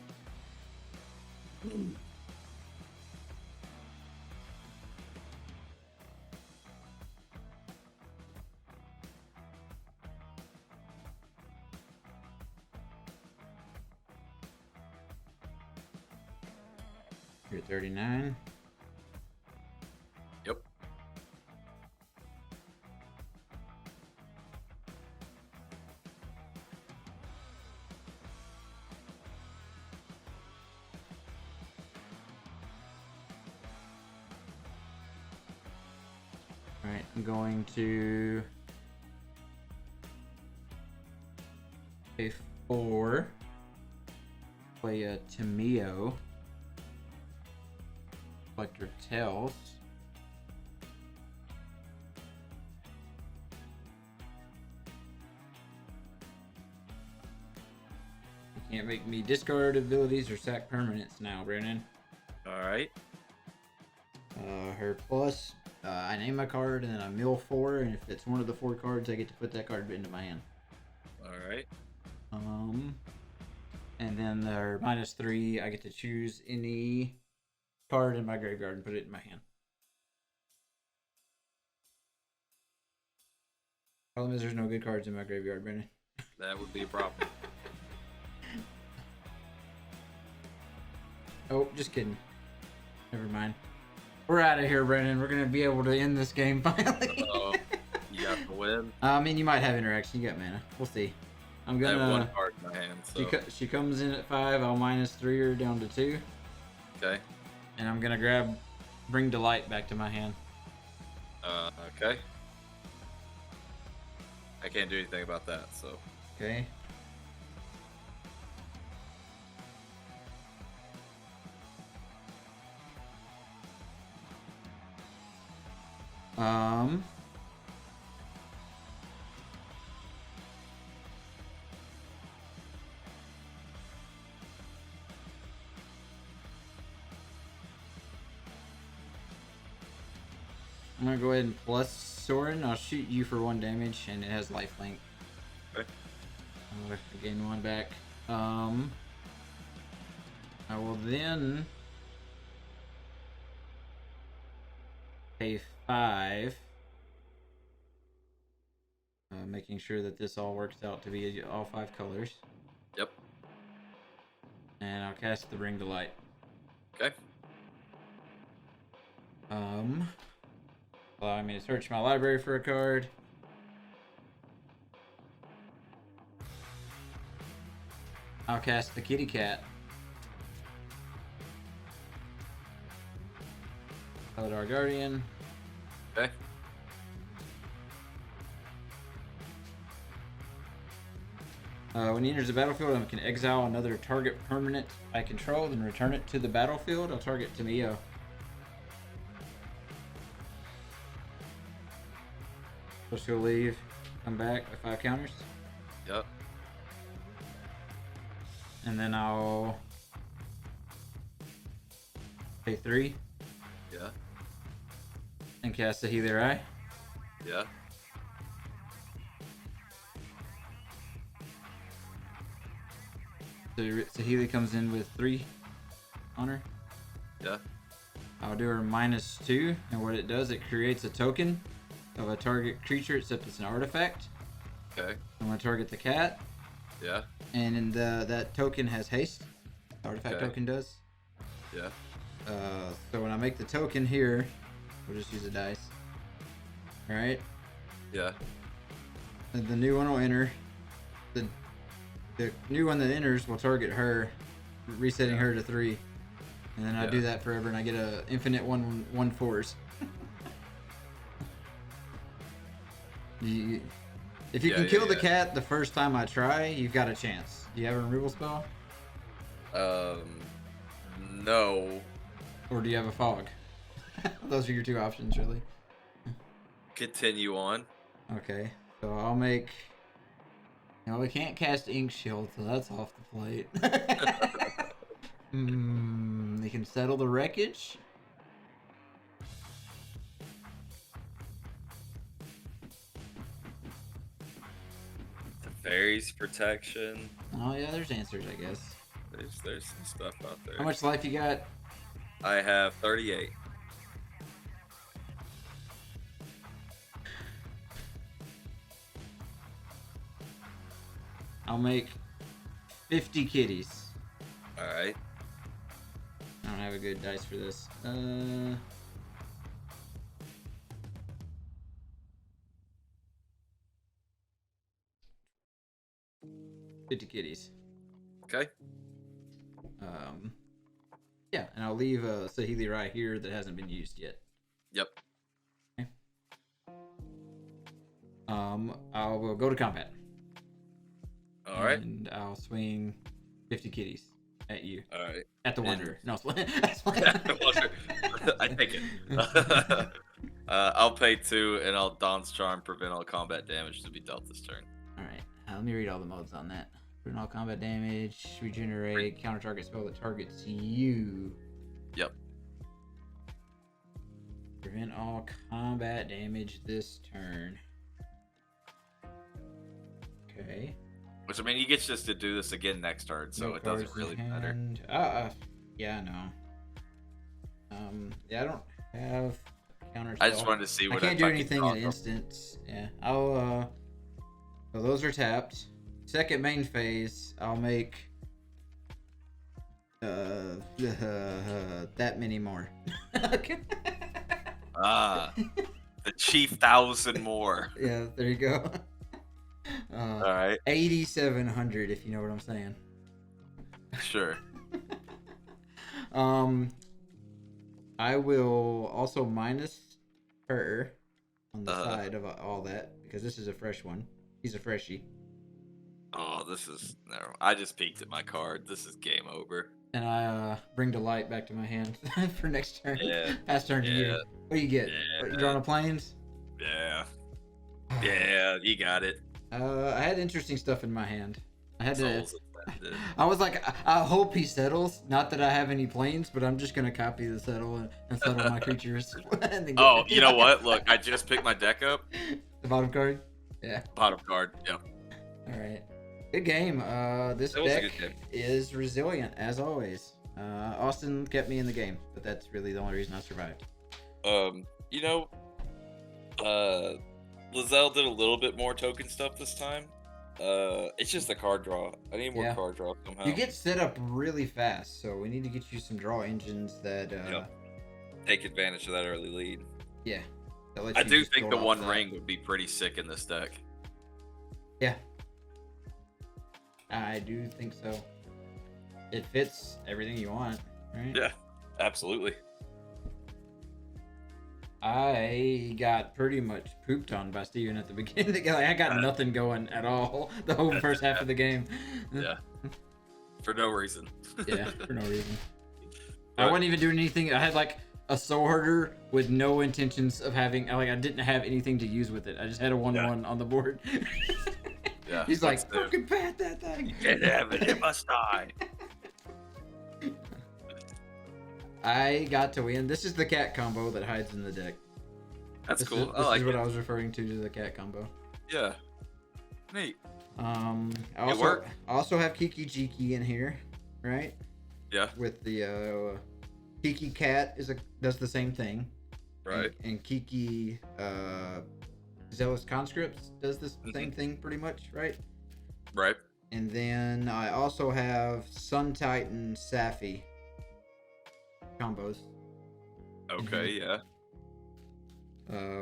You're at 39. Yep. Alright, I'm going to pay 4. Play a Timeo. Collector Tells. You can't make me discard abilities or sack permanents now, Brandon. Alright. Her plus, I name my card and then I mill 4, and if it's one of the 4 cards, I get to put that card into my hand. Alright. And then their -3, I get to choose any card in my graveyard and put it in my hand. Problem is, there's no good cards in my graveyard, Brandon. That would be a problem. Oh, just kidding. Never mind. We're out of here, Brandon. We're gonna be able to end this game finally. Uh-oh. You got the win. I mean, you might have interaction. You got mana. We'll see. I'm I have gonna. 1 card in my hand, so. She comes in at 5. I'll -3 her down to 2. Okay. And I'm gonna bring Delight back to my hand. Okay. I can't do anything about that, so. Okay. I'm gonna go ahead and plus Soren. I'll shoot you for 1 damage, and it has lifelink. Okay. I'll have to gain 1 back. I will then pay 5. Making sure that this all works out to be all 5 colors. Yep. And I'll cast the Ring to Light. Okay. Allowing me to search my library for a card. I'll cast the Kitty Cat. Nadaar Guardian. Okay. When he enters the battlefield, I can exile another target permanent I control, then return it to the battlefield. I'll target Tamio. So she'll leave, come back with 5 counters. Yep. And then I'll pay 3 Yeah. and cast the Healer Eye. Yeah. So Saheeli comes in with 3 on her. Yeah. I'll do her -2, and what it does, it creates a token of a target creature except it's an artifact. Okay. I'm going to target the cat, Yeah. and that token has haste. The artifact Okay. token does. Yeah. So when I make the token here, we'll just use a dice. Alright? Yeah. And the new one will enter. The new one that enters will target her, resetting her to 3. And then I do that forever, and I get a infinite 1/4s. If you can kill the cat the first time I try, you've got a chance. Do you have a removal spell? No. Or do you have a fog? Those are your 2 options, really. Continue on. Okay, so I'll make... No, we can't cast Ink Shield, so that's off the plate. They can settle the wreckage. The fairies protection. Oh yeah, there's answers, I guess. There's some stuff out there. How much life you got? I have 38. I'll make 50 kitties. All right. I don't have a good dice for this. 50 kitties. Okay. Yeah, and I'll leave Saheeli right here that hasn't been used yet. Yep. Okay. I will go to combat. All right. And I'll swing 50 kitties at you. All right. At the Wanderer. No, I take it. I'll pay 2, and I'll Dawn's Charm, prevent all combat damage to be dealt this turn. Alright, let me read all the modes on that. Prevent all combat damage, regenerate, counter target spell that targets you. Yep. Prevent all combat damage this turn. Okay. Which, I mean, he gets just to do this again next turn, so No it doesn't cards really in matter. hand. Yeah, I know. Yeah, I don't have counter spell. I just wanted to see I what can't do fucking anything thought in of. instants. Yeah, I'll so those are tapped. Second main phase, I'll make that many more. Okay. Ah, the chief 1,000 more. Yeah, there you go. All right, 8,700, if you know what I'm saying. sure. I will also minus her on the Uh-huh. side of all that because this is a fresh one. He's a freshie. Oh, this is never. I just peeked at my card. This is game over. And I bring the light back to my hand for next turn. Yeah. Pass turn to you. Yeah. What do you get? Yeah. You drawing a planes? Yeah, yeah, you got it. I had interesting stuff in my hand. I had to. Souls offended. I was like, I hope he settles. Not that I have any planes, but I'm just gonna copy the settle and settle my creatures. And then get Oh, 50. you know what? Look, I just picked my deck up. The bottom card. Yeah. Bottom card. Yep. All right. Good game. This It was a deck good game. is resilient as always. Austin kept me in the game, but that's really the only reason I survived. You know, Lae'zel did a little bit more token stuff this time. It's just a card draw. I need more Yeah. card draw somehow. You get set up really fast, so we need to get you some draw engines that Take advantage of that early lead. yeah. that lets I you do just think build the off One that. Ring would be pretty sick in this deck. Yeah. I do think so. It fits everything you want, right? Yeah, absolutely. I got pretty much pooped on by Steven at the beginning of the game. Like, I got nothing going at all the whole first half of the game. Yeah. For no reason. Yeah, for no reason. But- I wasn't even doing anything. I had like a sorter with no intentions of having. Like I didn't have anything to use with it. I just had a 1/1 on the board. Yeah. He's like, let's do it. fucking pat that thing. Can't have it. It must die. I got to win. This is the cat combo that hides in the deck. That's This cool. Is, I this like is what it. I was referring to the cat combo. Yeah. Neat. I work. also have Kiki Jiki in here, right? Yeah. With the Kiki cat does the same thing. Right. And Kiki Zealous Conscripts does this same thing pretty much, right? Right. And then I also have Sun Titan Safi combos. Okay. Yeah.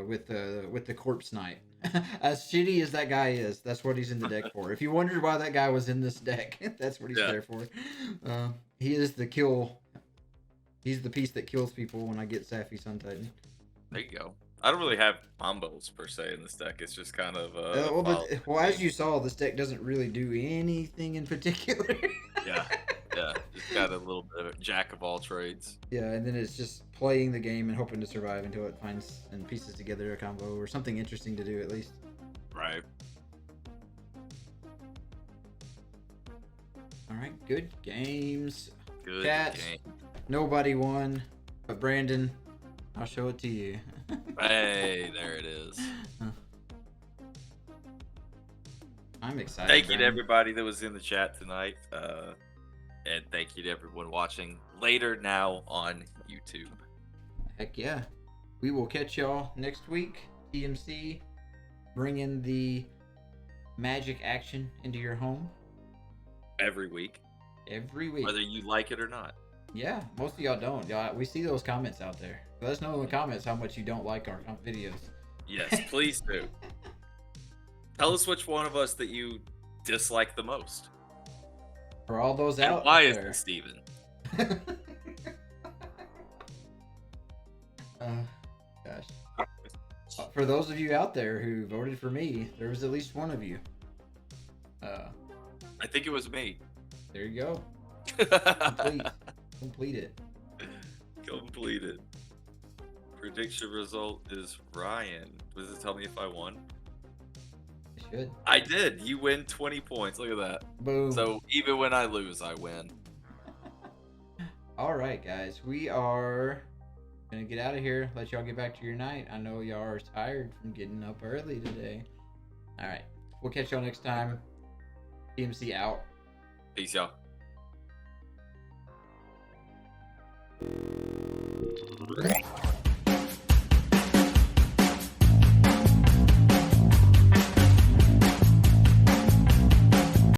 With the Corpse Knight. As shitty as that guy is, that's what he's in the deck for. If you wondered why that guy was in this deck, that's what he's Yeah. there for. He is the kill. He's the piece that kills people when I get Safi Sun Titan. There you go. I don't really have combos per se in this deck. It's just kind of Well, as you saw, this deck doesn't really do anything in particular. yeah. Just got a little bit of a jack of all trades. Yeah, and then it's just playing the game and hoping to survive until it finds and pieces together a combo or something interesting to do at least. Right. All right, good games. Good Cats. game. Nobody won, but Brandon, I'll show it to you. Hey, there it is. I'm excited. Thank you to Brandon. everybody that was in the chat tonight. And thank you to everyone watching later now on YouTube. Heck yeah. We will catch y'all next week. TMC, bringing the magic action into your home Every week, every week. whether you like it or not. Yeah, most of y'all don't. Y'all, we see those comments out there. Let us know in the comments how much you don't like our videos. Yes, please do. Tell us which one of us that you dislike the most. For all those And out why is there. it Steven? Gosh. For those of you out there who voted for me, there was at least one of you. I think it was me. There you go. Complete it. Completed. Prediction result is Ryan. Does it tell me if I won? It should. I did. You win 20 points. Look at that. Boom. So even when I lose, I win. All right, guys. We are gonna get out of here. Let y'all get back to your night. I know y'all are tired from getting up early today. All right. We'll catch y'all next time. TMC out. Peace, y'all.